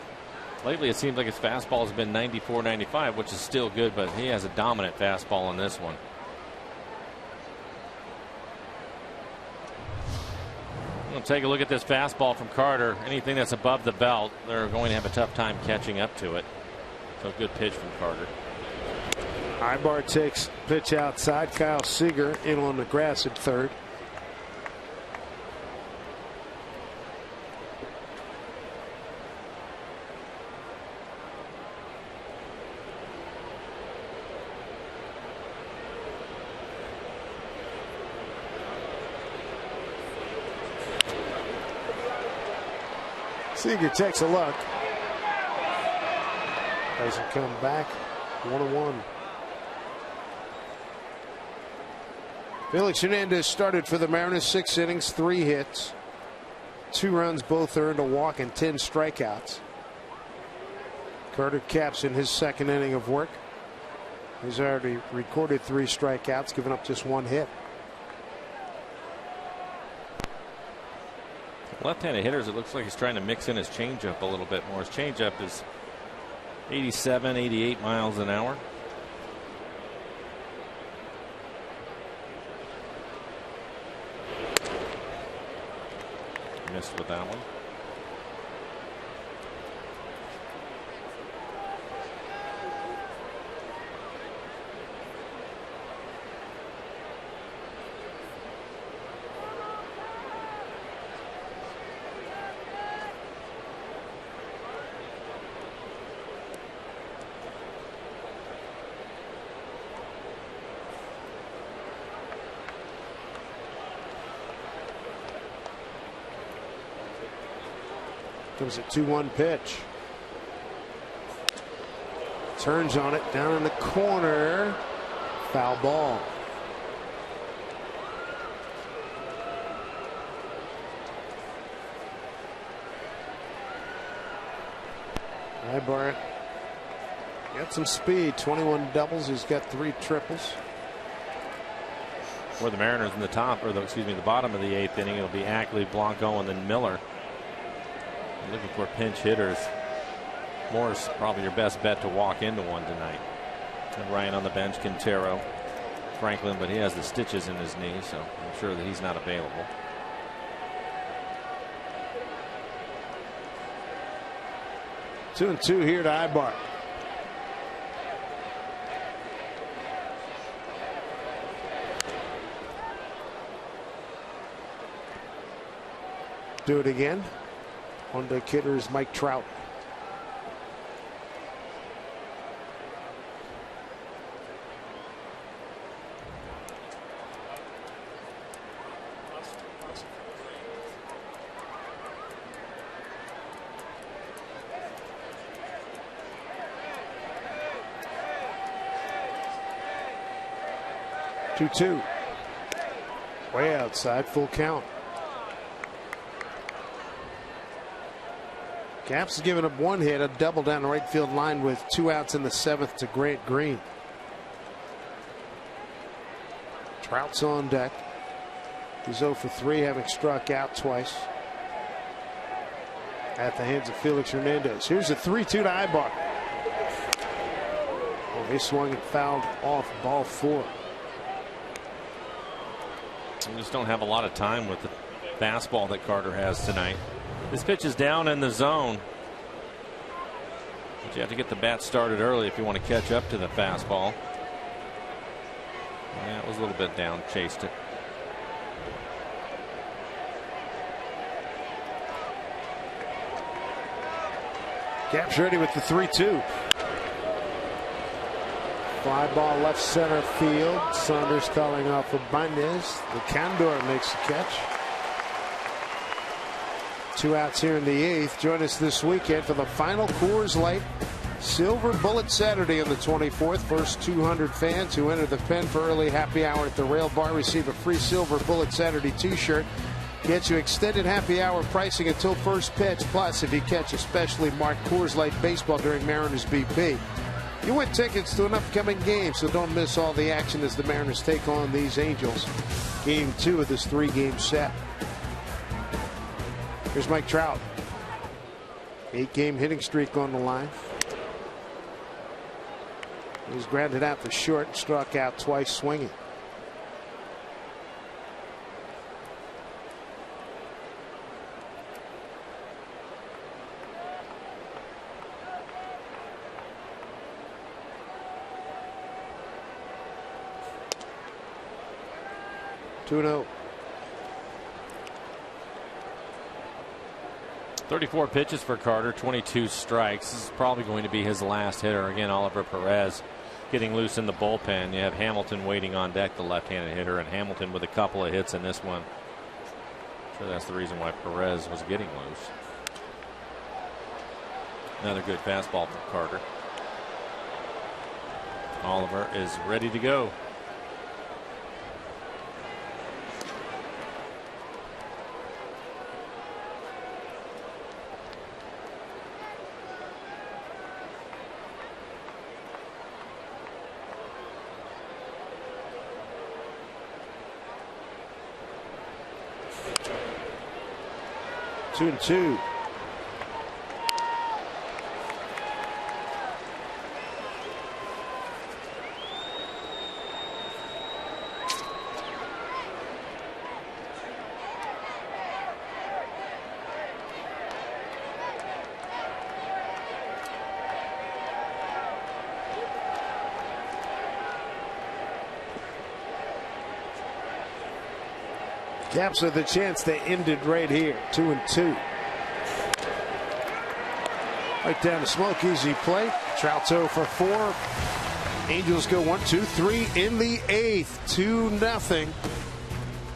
Lately, it seems like his fastball has been 94, 95, which is still good, but he has a dominant fastball in this one. We'll take a look at this fastball from Carter. Anything that's above the belt, they're going to have a tough time catching up to it. So good pitch from Carter.
Ibar takes pitch outside. Kyle Seager in on the grass at 3rd. Seager takes a look. Doesn't come back. 1-1. Felix Hernandez started for the Mariners. 6 innings, 3 hits, 2 runs, both earned, a walk, and 10 strikeouts. Carter Capps in his 2nd inning of work. He's already recorded 3 strikeouts, given up just 1 hit.
Left-handed hitters, it looks like he's trying to mix in his changeup a little bit more. His changeup is 87, 88 miles an hour. Missed with that one.
Comes a 2-1 pitch. Turns on it down in the corner. Foul ball. Ibar got some speed. 21 doubles. He's got 3 triples.
For the Mariners in the top, or the bottom of the 8th inning, it'll be Ackley, Blanco, and then Miller. Looking for pinch hitters. Moore's probably your best bet to walk into one tonight. And Ryan on the bench, Quintero, Franklin, but he has the stitches in his knee, so I'm sure that he's not available.
2-2 here to Ibar. Do it again. On the kidder is Mike Trout. Two. Way outside, full count. Capps has given up 1 hit, a double down the right field line with 2 outs in the 7th to Grant Green. Trout's on deck. He's 0 for 3, having struck out twice at the hands of Felix Hernandez. Here's a 3-2 to Ibar. Oh, he swung and fouled off ball 4.
We just don't have a lot of time with the fastball that Carter has tonight. This pitch is down in the zone. But you have to get the bat started early if you want to catch up to the fastball. Yeah, it was a little bit down, chased it.
Cap's ready with the 3-2. Fly ball left center field. Saunders calling off Ibanez. The Condor makes the catch. 2 outs here in the 8th. Join us this weekend for the final Coors Light Silver Bullet Saturday on the 24th. First 200 fans who enter the pen for early happy hour at the Rail Bar receive a free Silver Bullet Saturday t-shirt. Gets you extended happy hour pricing until first pitch. Plus, if you catch a specially marked Coors Light baseball during Mariners BP, you win tickets to an upcoming game, so don't miss all the action as the Mariners take on these Angels. Game 2 of this 3-game set. Here's Mike Trout. 8-game hitting streak on the line. He's grounded out to short, struck out twice swinging. Two 2-0.
34 pitches for Carter, 22 strikes. This is probably going to be his last hitter. Again, Oliver Perez getting loose in the bullpen. You have Hamilton waiting on deck, the left-handed hitter, and Hamilton with a couple of hits in this one. I'm sure that's the reason why Perez was getting loose. Another good fastball from Carter. Oliver is ready to go.
Two and two. Caps with a chance to end it right here. 2-2. Right down to Smoke, easy play. Trout's 0 for 4. Angels go 1, 2, 3 in the 8th. 2-0.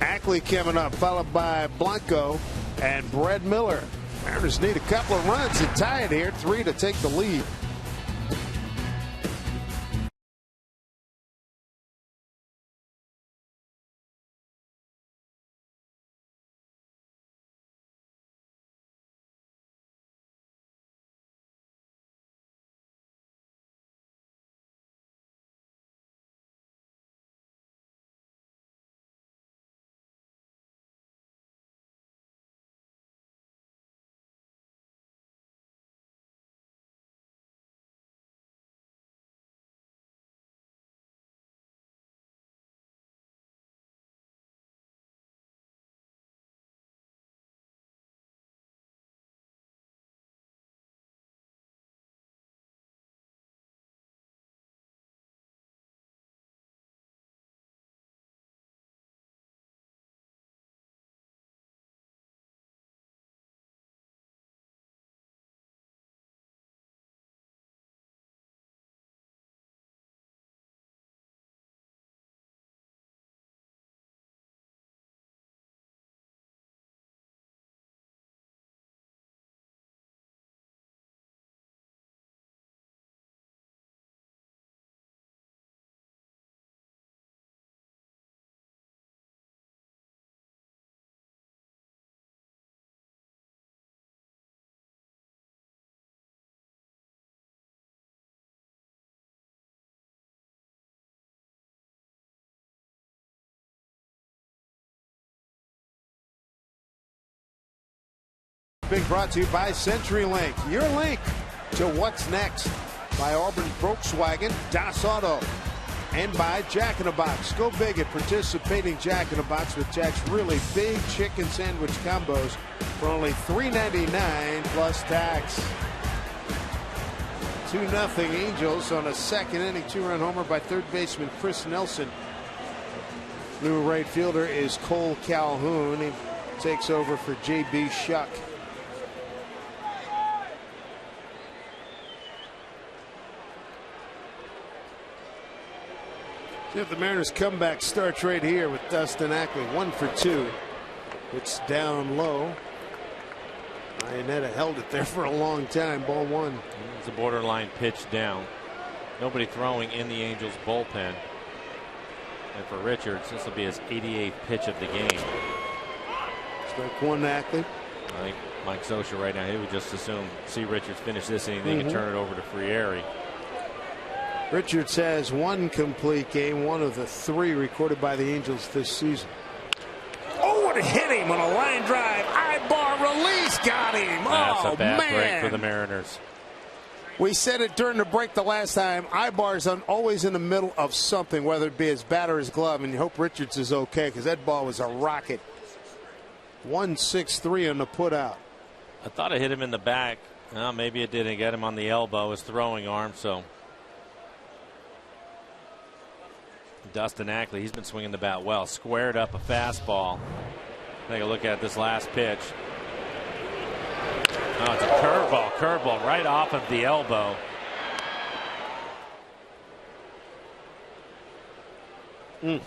Ackley coming up, followed by Blanco and Brad Miller. Mariners need a couple of runs to tie it here. 3 to take the lead. Being brought to you by CenturyLink, your link to what's next. By Auburn Volkswagen, Das Auto, and by Jack in the Box. Go big at participating Jack in the Box with Jack's really big chicken sandwich combos for only $3.99 plus tax. 2-0 Angels on a second inning 2-run homer by third baseman Chris Nelson. New right fielder is Cole Calhoun. He takes over for J.B. Shuck. See if the Mariners comeback starts right here with Dustin Ackley. 1 for 2. It's down low. Iannetta held it there for a long time. Ball 1.
It's a borderline pitch down. Nobody throwing in the Angels bullpen. And for Richards, this will be his 88th pitch of the game.
Strike 1 to Ackley.
I think Mike Scioscia right now, he would just assume see Richards finish this inning, they can turn it over to Frieri.
Richards has 1 complete game, 1 of the 3 recorded by the Angels this season. Oh, what a hit him on a line drive. Ibar release got him.
That's
oh,
a bad
man.
break for the Mariners.
We said it during the break the last time. Ibar's always in the middle of something, whether it be his bat or his glove, and you hope Richards is okay because that ball was a rocket. 1-6-3 on the put out.
I thought it hit him in the back. Well, maybe it didn't get him on the elbow, his throwing arm. So Dustin Ackley, he's been swinging the bat well. Squared up a fastball. Take a look at this last pitch. Oh, it's a curveball right off of the elbow. Yeah,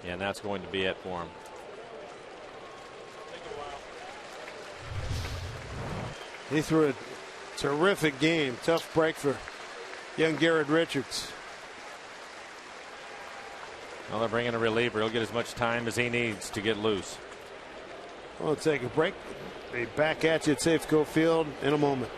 and that's going to be it for him.
He threw a terrific game. Tough break for young Garrett Richards.
Well, they're bringing a reliever. He'll get as much time as he needs to get loose.
We'll take a break. Be back at you at Safeco Field in a moment.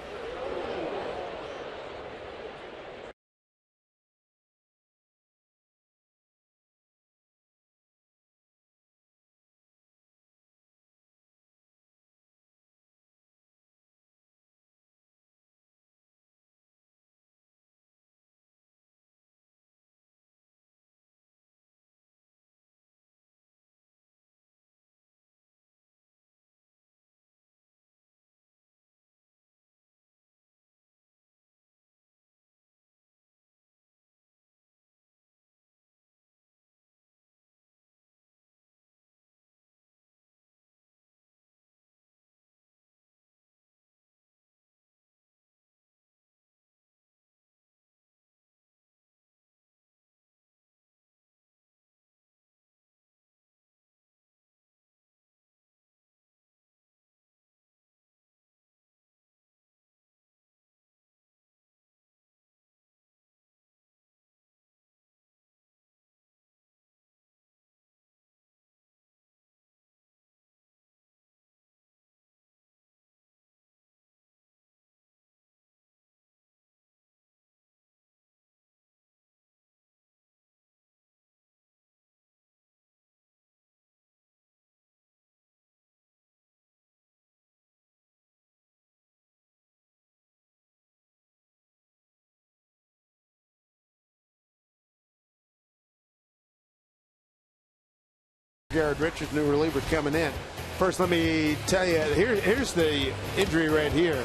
Garrett Richards, new reliever coming in. First, let me tell you, here's the injury right here.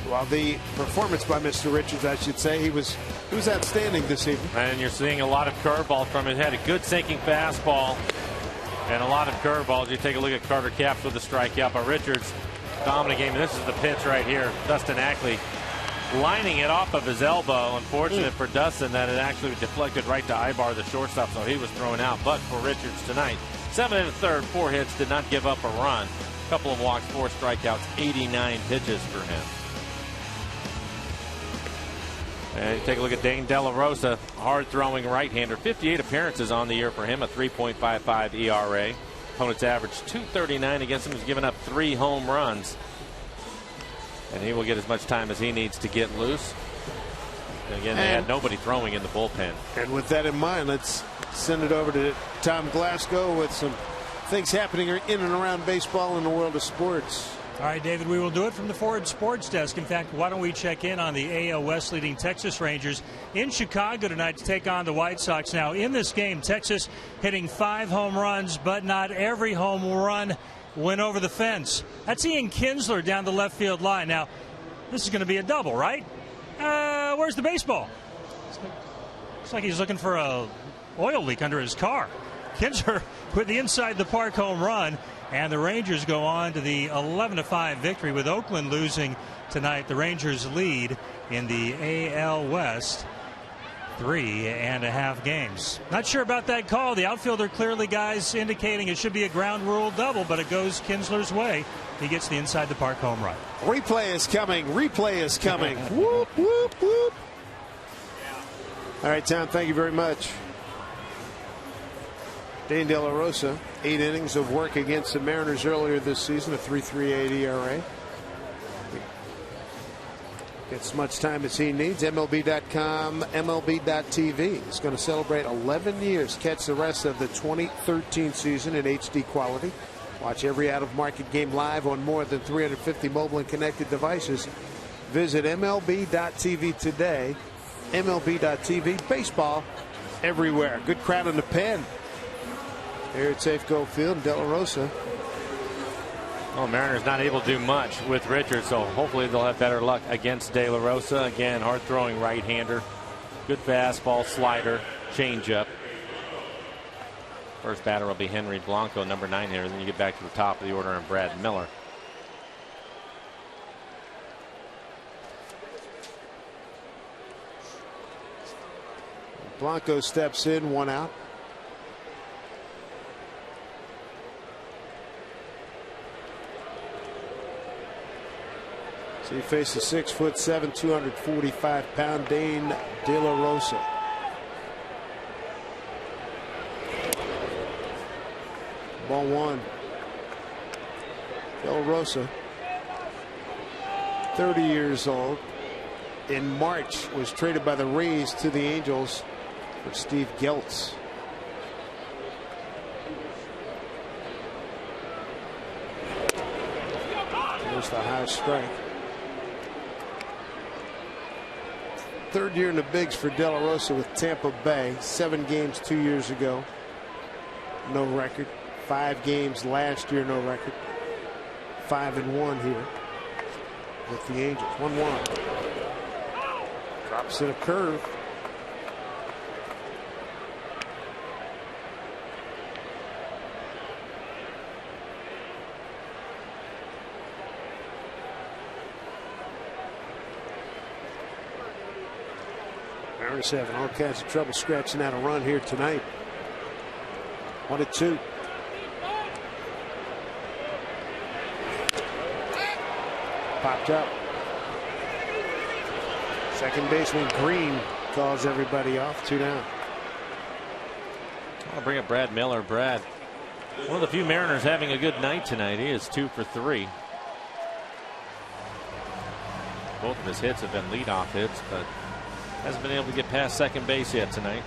Well, the performance by Mr. Richards, I should say, he was outstanding this evening.
And you're seeing a lot of curveball from him. He had a good sinking fastball and a lot of curveballs. You take a look at Carter Capps with a strikeout, but Richards dominant game. This is the pitch right here. Dustin Ackley lining it off of his elbow. Unfortunate for Dustin that it actually deflected right to Ibar, the shortstop, so he was thrown out. But for Richards tonight, 7 1/3, 4 hits, did not give up a run. A couple of walks, 4 strikeouts, 89 pitches for him. And you take a look at Dane De La Rosa, hard-throwing right-hander. 58 appearances on the year for him, a 3.55 ERA. Opponents average 239 against him. He's given up 3 home runs. And he will get as much time as he needs to get loose. And again, they had nobody throwing in the bullpen.
And with that in mind, let's send it over to Tom Glasgow with some things happening in and around baseball in the world of sports.
All right, David, we will do it from the Ford Sports Desk. In fact, why don't we check in on the AL West leading Texas Rangers in Chicago tonight to take on the White Sox. Now, in this game, Texas hitting 5 home runs, but not every home run went over the fence. That's Ian Kinsler down the left field line. Now, this is going to be a double, right? Where's the baseball? Looks like he's looking for a oil leak under his car. Kinsler with the inside the park home run, and the Rangers go on to the 11-5 victory with Oakland losing tonight. The Rangers lead in the AL West 3.5 games. Not sure about that call. The outfielder clearly, guys, indicating it should be a ground rule double, but it goes Kinsler's way. He gets the inside the park home run.
Replay is coming. Replay is coming. Whoop, whoop, whoop. All right, Tom, thank you very much. Dane De La Rosa, 8 innings of work against the Mariners earlier this season, a 3.38 ERA. Gets as much time as he needs. MLB.com, MLB.TV is going to celebrate 11 years. Catch the rest of the 2013 season in HD quality. Watch every out-of-market game live on more than 350 mobile and connected devices. Visit MLB.TV today. MLB.TV, baseball everywhere. Good crowd in the pen here at Safeco Field in De La Rosa.
Well, Mariners not able to do much with Richards, so hopefully they'll have better luck against De La Rosa. Again, hard-throwing right-hander. Good fastball, slider, changeup. First batter will be Henry Blanco, number 9 here. Then you get back to the top of the order and Brad Miller.
Blanco steps in, 1 out. So he faces 6'7", 245-pound Dane De La Rosa. Ball 1. De La Rosa, 30 years old. In March, was traded by the Rays to the Angels for Steve Geltz. There's the high strike. 3rd year in the bigs for De La Rosa with Tampa Bay. 7 games 2 years ago. No record. 5 games last year, no record. 5-1 here with the Angels. 1-1. Drops in a curve. Mariners having all kinds of trouble scratching out a run here tonight. 1-2. Popped up. Second baseman Green calls everybody off. 2 down.
I'll bring up Brad Miller. Brad, one of the few Mariners having a good night tonight. He is 2 for 3. Both of his hits have been leadoff hits, but hasn't been able to get past second base yet tonight.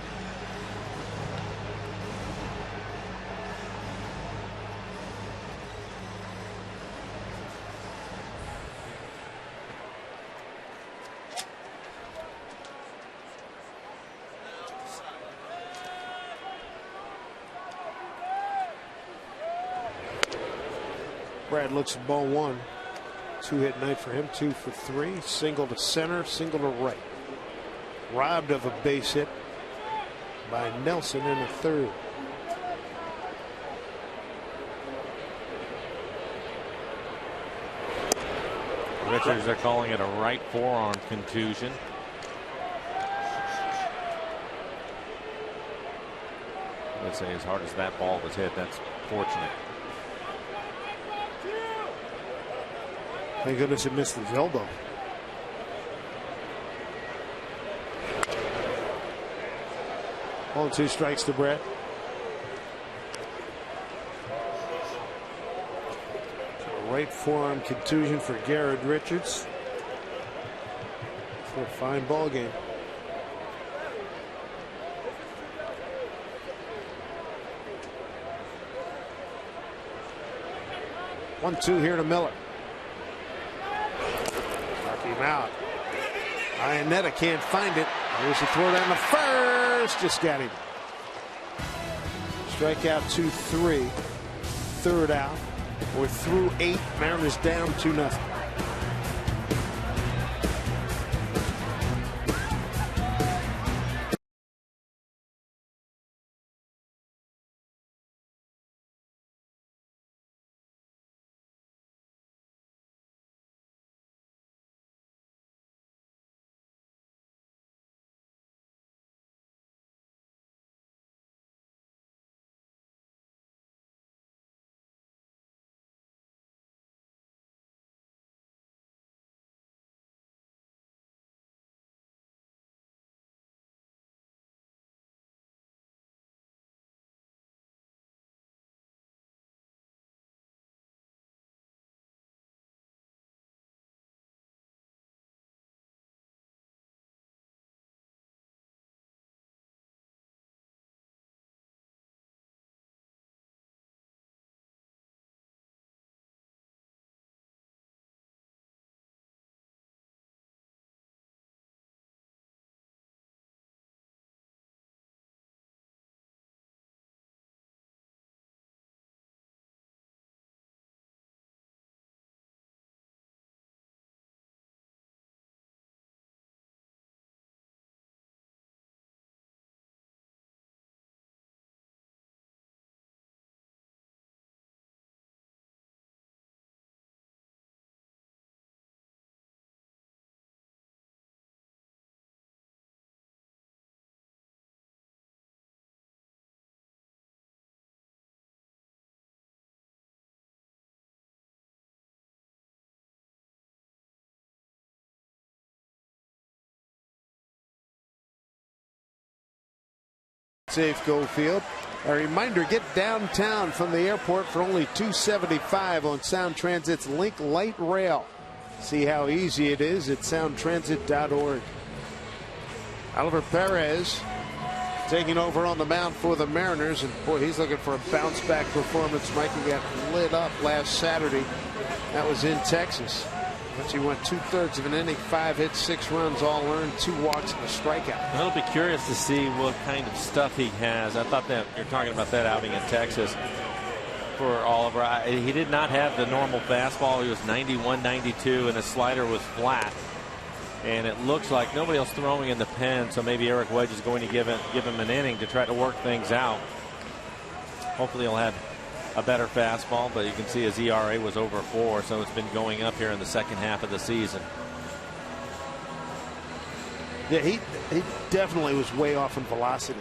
Brad looks at ball 1. 2-hit night for him. 2 for 3. Single to center, single to right. Robbed of a base hit by Nelson in the 3rd.
Richards, they're calling it a right forearm contusion. Let's say as hard as that ball was hit, that's fortunate.
Thank goodness it missed his elbow. Ball 2 strikes to Brett. Right forearm contusion for Garrett Richards. For a fine ball game. One, 2 here to Miller. Knock him out. Iannetta can't find it. There's a throw down the first. Just got him. Strikeout 2-3. 3rd out. We're through 8. Mariners down 2-0. Safeco Field. A reminder, get downtown from the airport for only $2.75 on Sound Transit's Link Light Rail. See how easy it is at soundtransit.org. Oliver Perez taking over on the mound for the Mariners, and boy, he's looking for a bounce back performance. Mikey got lit up last Saturday. That was in Texas. Once he went 2/3 of an inning, 5 hits, 6 runs, all earned, 2 walks and a strikeout.
I'll be curious to see what kind of stuff he has. I thought that you're talking about that outing in Texas for Oliver. He did not have the normal fastball. He was 91, 92, and his slider was flat. And it looks like nobody else throwing in the pen, so maybe Eric Wedge is going to give him an inning to try to work things out. Hopefully he'll have a better fastball, but you can see his ERA was over 4, so it's been going up here in the second half of the season.
Yeah, he definitely was way off in velocity,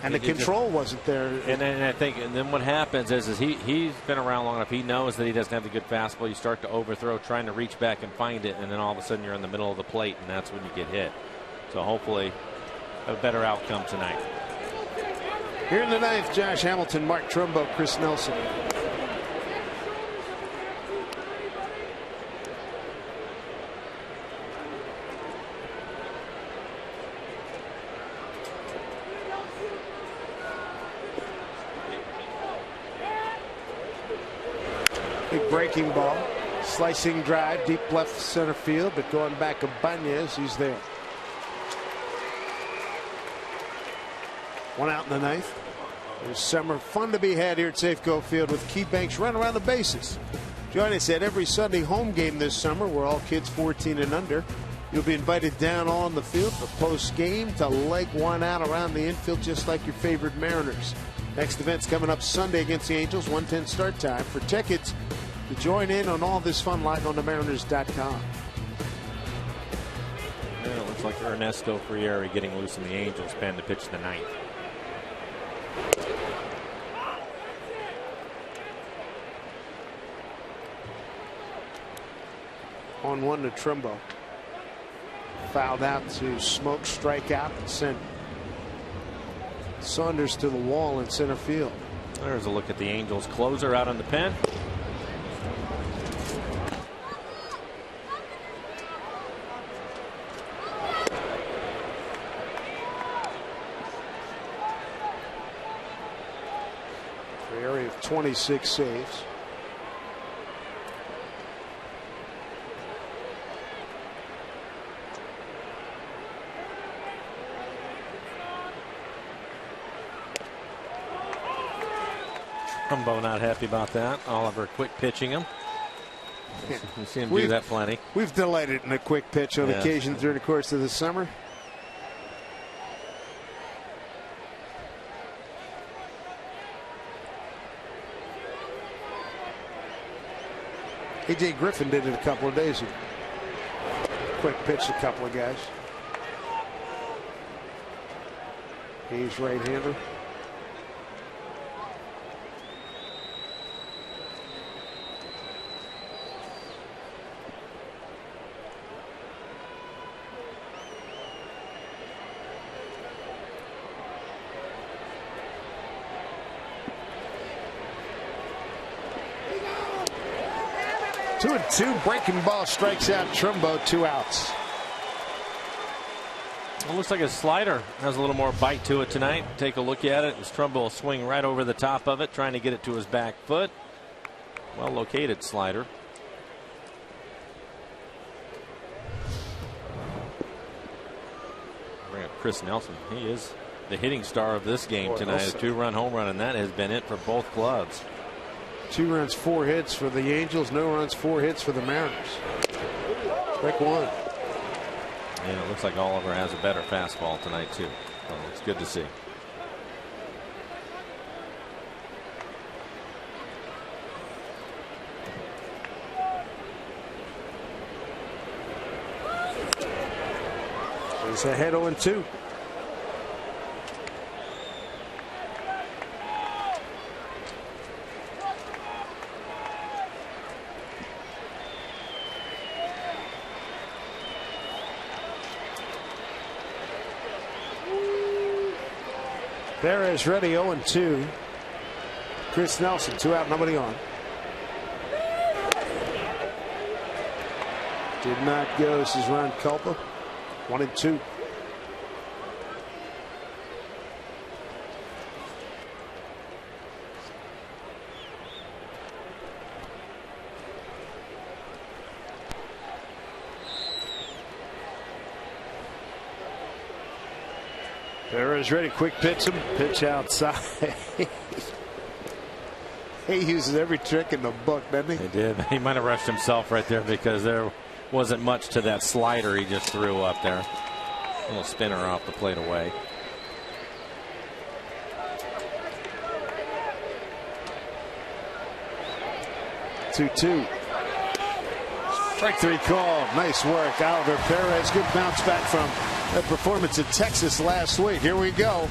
and the control wasn't there.
And then I think, and then what happens is he's been around long enough. He knows that he doesn't have the good fastball. You start to overthrow, trying to reach back and find it, and then all of a sudden you're in the middle of the plate, and that's when you get hit. So hopefully a better outcome tonight.
Here in the 9th, Josh Hamilton, Mark Trumbo, Chris Nelson. Big breaking ball, slicing drive, deep left center field, but going back to Banez, he's there. 1 out in the 9th. There's summer fun to be had here at Safeco Field with KeyBank's run around the bases. Join us at every Sunday home game this summer where all kids 14 and under. You'll be invited down on the field for post-game to leg one out around the infield just like your favorite Mariners. Next event's coming up Sunday against the Angels, 1:10 start time. For tickets to join in on all this fun, log on to Mariners.com.
Yeah, it looks like Ernesto Frieri getting loose in the Angels pen to pitch the 9th.
On 1 to Trumbo. Fouled out to Smoke, strike out, and sent Saunders to the wall in center field.
There's a look at the Angels closer out on the pen.
Frieri of 26 saves.
Trumbo not happy about that. Oliver quick pitching him. You see him do that plenty.
We've delighted in a quick pitch on occasion during the course of the summer. A.J. Griffin did it a couple of days ago. Quick pitch a couple of guys. He's right-hander. Two and two, breaking ball strikes out Trumbo, 2 outs.
It looks like his slider has a little more bite to it tonight. Take a look at it. His Trumbo will swing right over the top of it, trying to get it to his back foot. Well located slider. Bring up Chris Nelson. He is the hitting star of this game tonight. A 2-run home run, and that has been it for both clubs.
2 runs, 4 hits for the Angels. No runs, 4 hits for the Mariners. Strike 1.
And it looks like Oliver has a better fastball tonight too. So it's good to see.
He's ahead 0-2. Perez ready, 0-2. Chris Nelson, 2 out, nobody on. Did not go. This is Ron Culpa. 1-2. Perez ready, quick pitch him, pitch outside. He uses every trick in the book, doesn't he?
He did. He might have rushed himself right there because there wasn't much to that slider he just threw up there. A little spinner off the plate away.
Two. Strike 3 call. Nice work, Oliver Perez. Good bounce back from that performance in Texas last week. Here we go.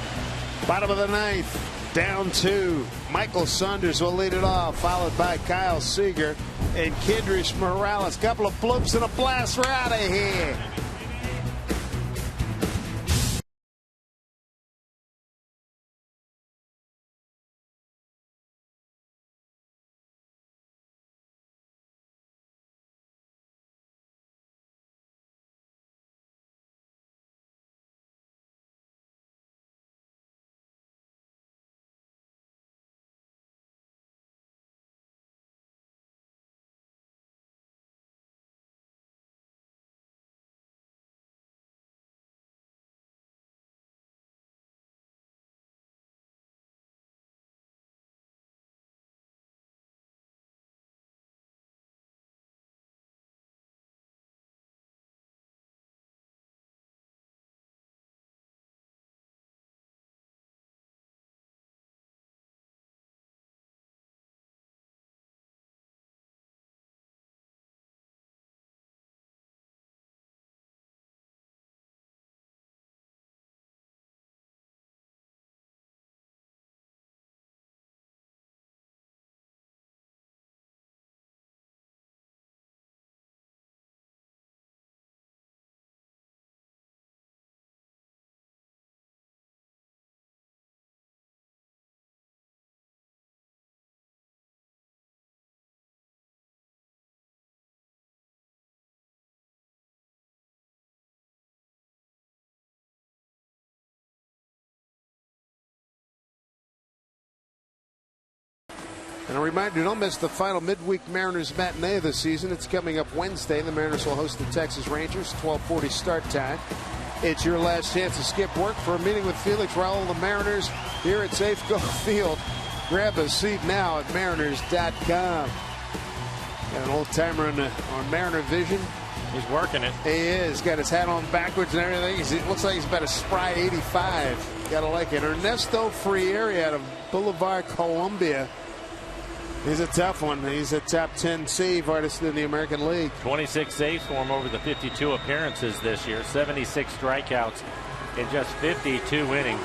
Bottom of the 9th. Down 2. Michael Saunders will lead it off, followed by Kyle Seager and Kendrys Morales. Couple of bloops and a blast. We're out of here. And a reminder, don't miss the final midweek Mariners matinee of the season. It's coming up Wednesday. The Mariners will host the Texas Rangers, 12:40 start time. It's your last chance to skip work for a meeting with Felix Raul, the Mariners, here at Safeco Field. Grab a seat now at mariners.com. Got an old timer on Mariner Vision.
He's working it.
He is. Got his hat on backwards and everything. It looks like he's about a spry 85. Gotta like it. Ernesto Frieri out of Boulevard, Colombia. He's a tough one. He's a top 10 save artist in the American League.
26 saves for him over the 52 appearances this year. 76 strikeouts in just 52 innings.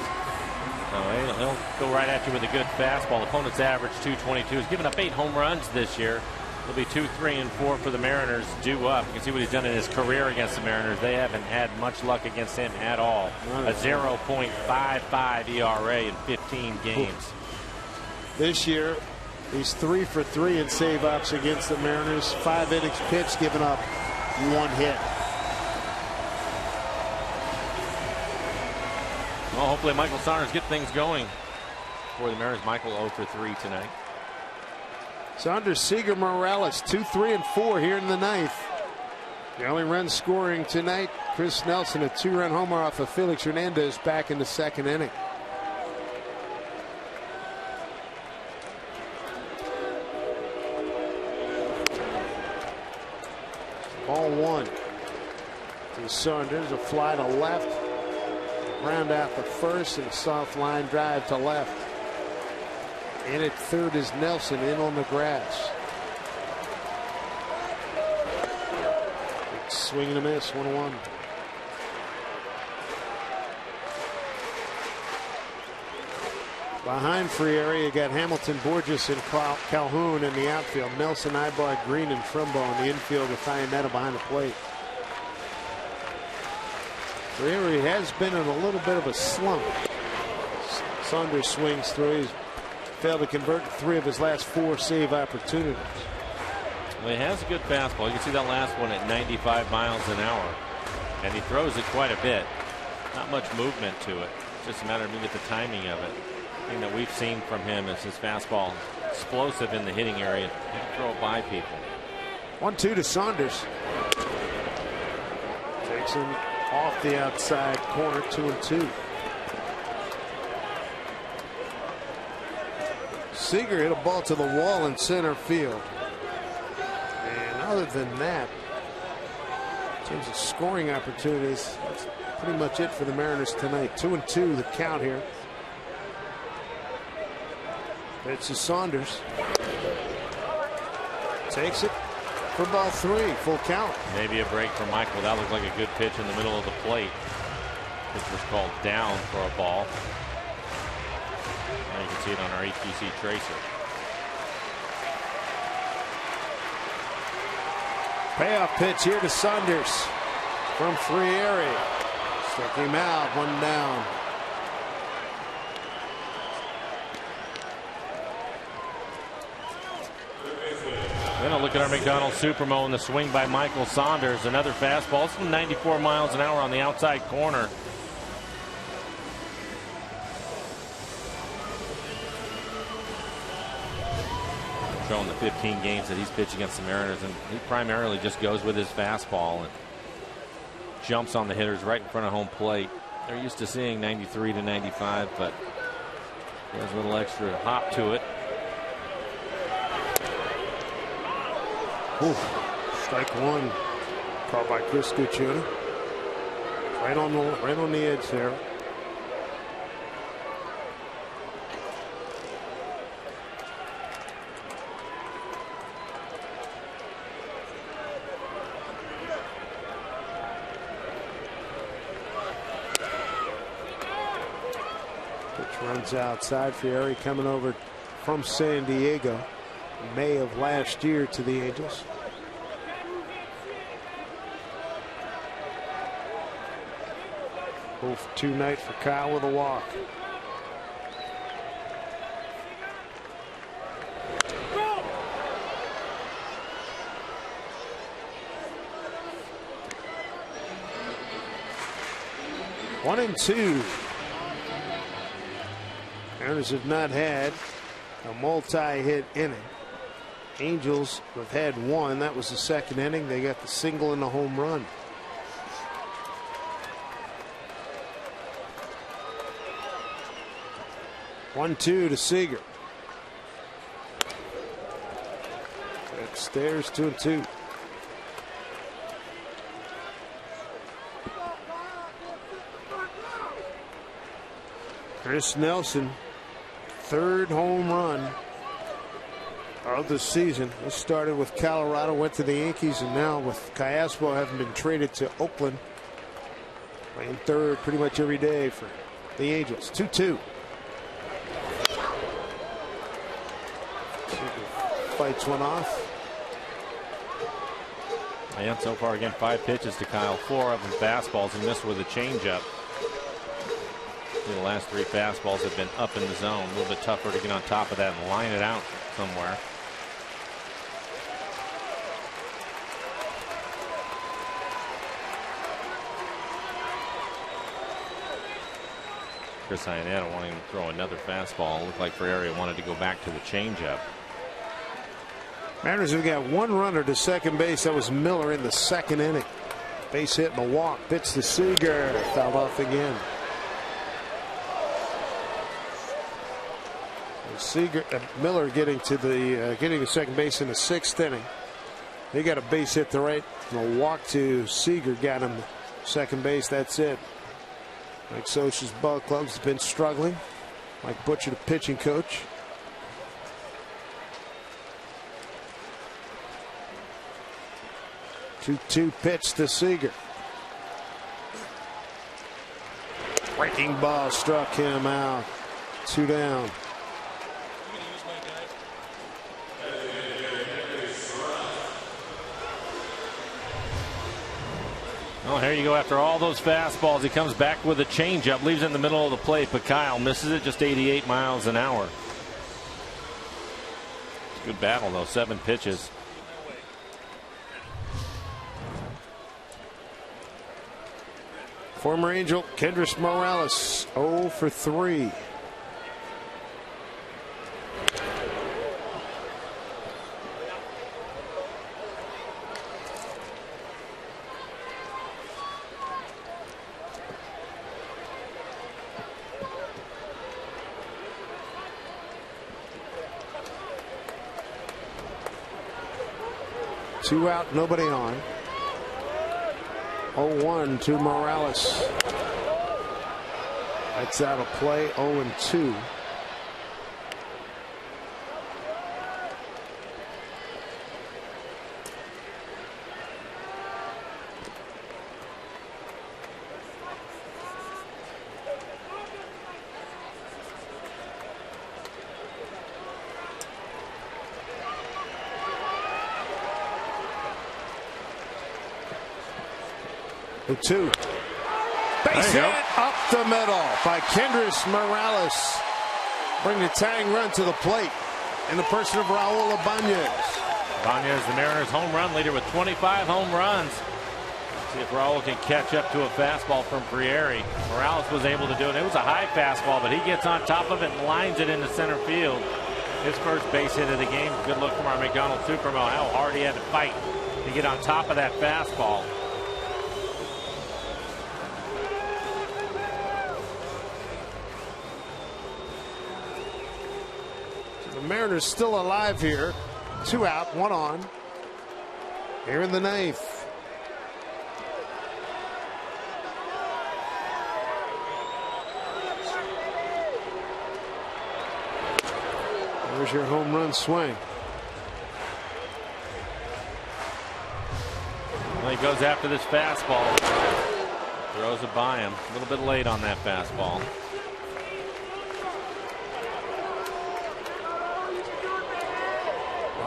He'll go right at you with a good fastball. Opponent's average 222. He's given up 8 home runs this year. It'll be 2, 3, and 4 for the Mariners due up. You can see what he's done in his career against the Mariners. They haven't had much luck against him at all. A 0.55 ERA in 15 games.
This year, he's 3 for 3 in save ops against the Mariners. 5 innings pitched, giving up 1 hit.
Well, hopefully Michael Saunders get things going for the Mariners. Michael 0 for 3 tonight.
Saunders, Seager, Morales, 2, 3, and 4 here in the 9th. The only run scoring tonight, Chris Nelson, a 2-run homer off of Felix Hernandez back in the 2nd inning. Ball 1 to Saunders, a fly to left, round out the first, and a soft line drive to left. In at third is Nelson, in on the grass. Swing and a miss, 1-1. Behind Frieri, you got Hamilton, Borges, and Calhoun in the outfield. Nelson, Ibar, Green, and Trumbo in the infield with Iannetta behind the plate. Frieri has been in a little bit of a slump. Saunders swings through. He's failed to convert 3 of his last 4 save opportunities.
Well, he has a good fastball. You can see that last one at 95 miles an hour. And he throws it quite a bit. Not much movement to it. It's just a matter of the timing of it. The thing that we've seen from him is his fastball explosive in the hitting area. He can throw it by people.
1-2 to Saunders. Takes him off the outside corner, 2-2. Seager hit a ball to the wall in center field. And other than that, in terms of scoring opportunities, that's pretty much it for the Mariners tonight. 2-2 the count here. Pitch is Saunders. Takes it for ball 3, full count.
Maybe a break for Michael. That looked like a good pitch in the middle of the plate. Pitch was called down for a ball. Now you can see it on our EQC tracer.
Payoff pitch here to Saunders from Frieri. Struck him out, 1 down.
Then a look at our McDonald's Supermo and the swing by Michael Saunders. Another fastball. It's from 94 miles an hour on the outside corner. Showing the 15 games that he's pitched against the Mariners, and he primarily just goes with his fastball and jumps on the hitters right in front of home plate. They're used to seeing 93 to 95, but he has a little extra hop to it.
Ooh, strike 1 called by Chris Guccione. Right on the edge there. Pitch runs outside. Frieri coming over from San Diego. May of last year to the Angels. Oh, for 2 night for Kyle with a walk. One and 2. Mariners have not had a multi-hit inning. Angels have had 1. That was the 2nd inning. They got the single and the home run. One-two to Seager. Upstairs, 2-2. Chris Nelson, 3rd home run of the season. This started with Colorado, went to the Yankees, and now with Callaspo having been traded to Oakland, playing 3rd pretty much every day for the Angels. 2-2. Fights one off.
And so far, again, 5 pitches to Kyle. 4 of them fastballs. He missed with a changeup. The last 3 fastballs have been up in the zone. A little bit tougher to get on top of that and line it out somewhere. Chris Iannetta wanting to throw another fastball. It looked like Frieri wanted to go back to the changeup.
Mariners have got 1 runner to second base. That was Miller in the 2nd inning. Base hit and a walk. Pitch to Seager. Fouled off again. Seager, Miller getting to second base in the 6th inning. They got a base hit to right and a walk to Seager. Got him second base. That's it. Mike Scioscia's ball club's been struggling. Mike Butcher, the pitching coach. Two pitch to Seager. Breaking ball struck him out. 2 down.
Oh, Well, here you go. After all those fastballs, he comes back with a changeup, leaves it in the middle of the plate, but Kyle misses it, just 88 miles an hour. Good battle, though. 7 pitches.
Former Angel Kendrys Morales 0 for 3. Two out, nobody on. 0-1 to Morales. That's out of play. 0-2. The 2. Base hit up the middle by Kendrys Morales. Bring the tying run to the plate in the person of Raul Ibanez.
Ibanez, the Mariners home run leader with 25 home runs. See if Raul can catch up to a fastball from Frieri. Morales was able to do it. It was a high fastball, but he gets on top of it and lines it into center field. His first base hit of the game. Good look from our McDonald Supermo. How hard he had to fight to get on top of that fastball.
The Mariners still alive here. 2 out, 1 on. Here in the 9th. There's your home run swing.
Well, he goes after this fastball. Throws it by him. A little bit late on that fastball.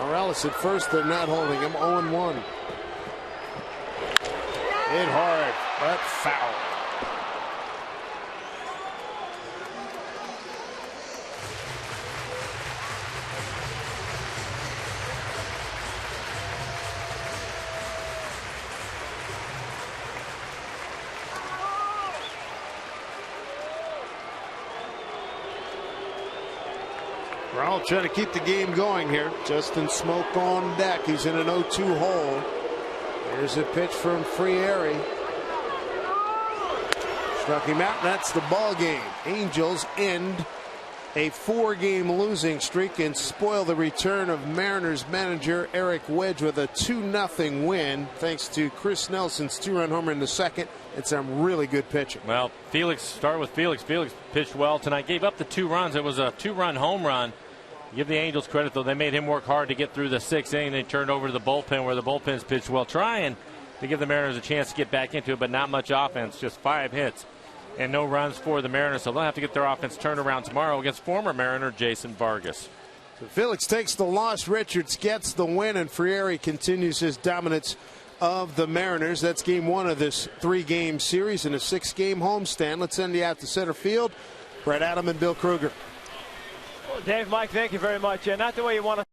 Morales at first, they're not holding him. 0-1. Hit hard, but foul. Raul trying to keep the game going here. Justin Smoke on deck. He's in an 0-2 hole. Here's a pitch from Frieri. Struck him out, and that's the ball game. Angels end a 4-game losing streak and spoil the return of Mariners manager Eric Wedge with a 2-0 win thanks to Chris Nelson's 2-run homer in the second and some really good pitching.
Well, start with Felix. Felix pitched well tonight. Gave up the 2 runs. It was a 2-run home run. Give the Angels credit, though. They made him work hard to get through the 6th inning. They turned over to the bullpen where the bullpen's pitched well, trying to give the Mariners a chance to get back into it, but not much offense. Just 5 hits and no runs for the Mariners. So they'll have to get their offense turned around tomorrow against former Mariner Jason Vargas.
So Felix takes the loss. Richards gets the win, and Frieri continues his dominance of the Mariners. That's game 1 of this 3-game series in a 6-game homestand. Let's send you out to center field. Brett Adam and Bill Kruger.
Dave, Mike, thank you very much. Not the way you want to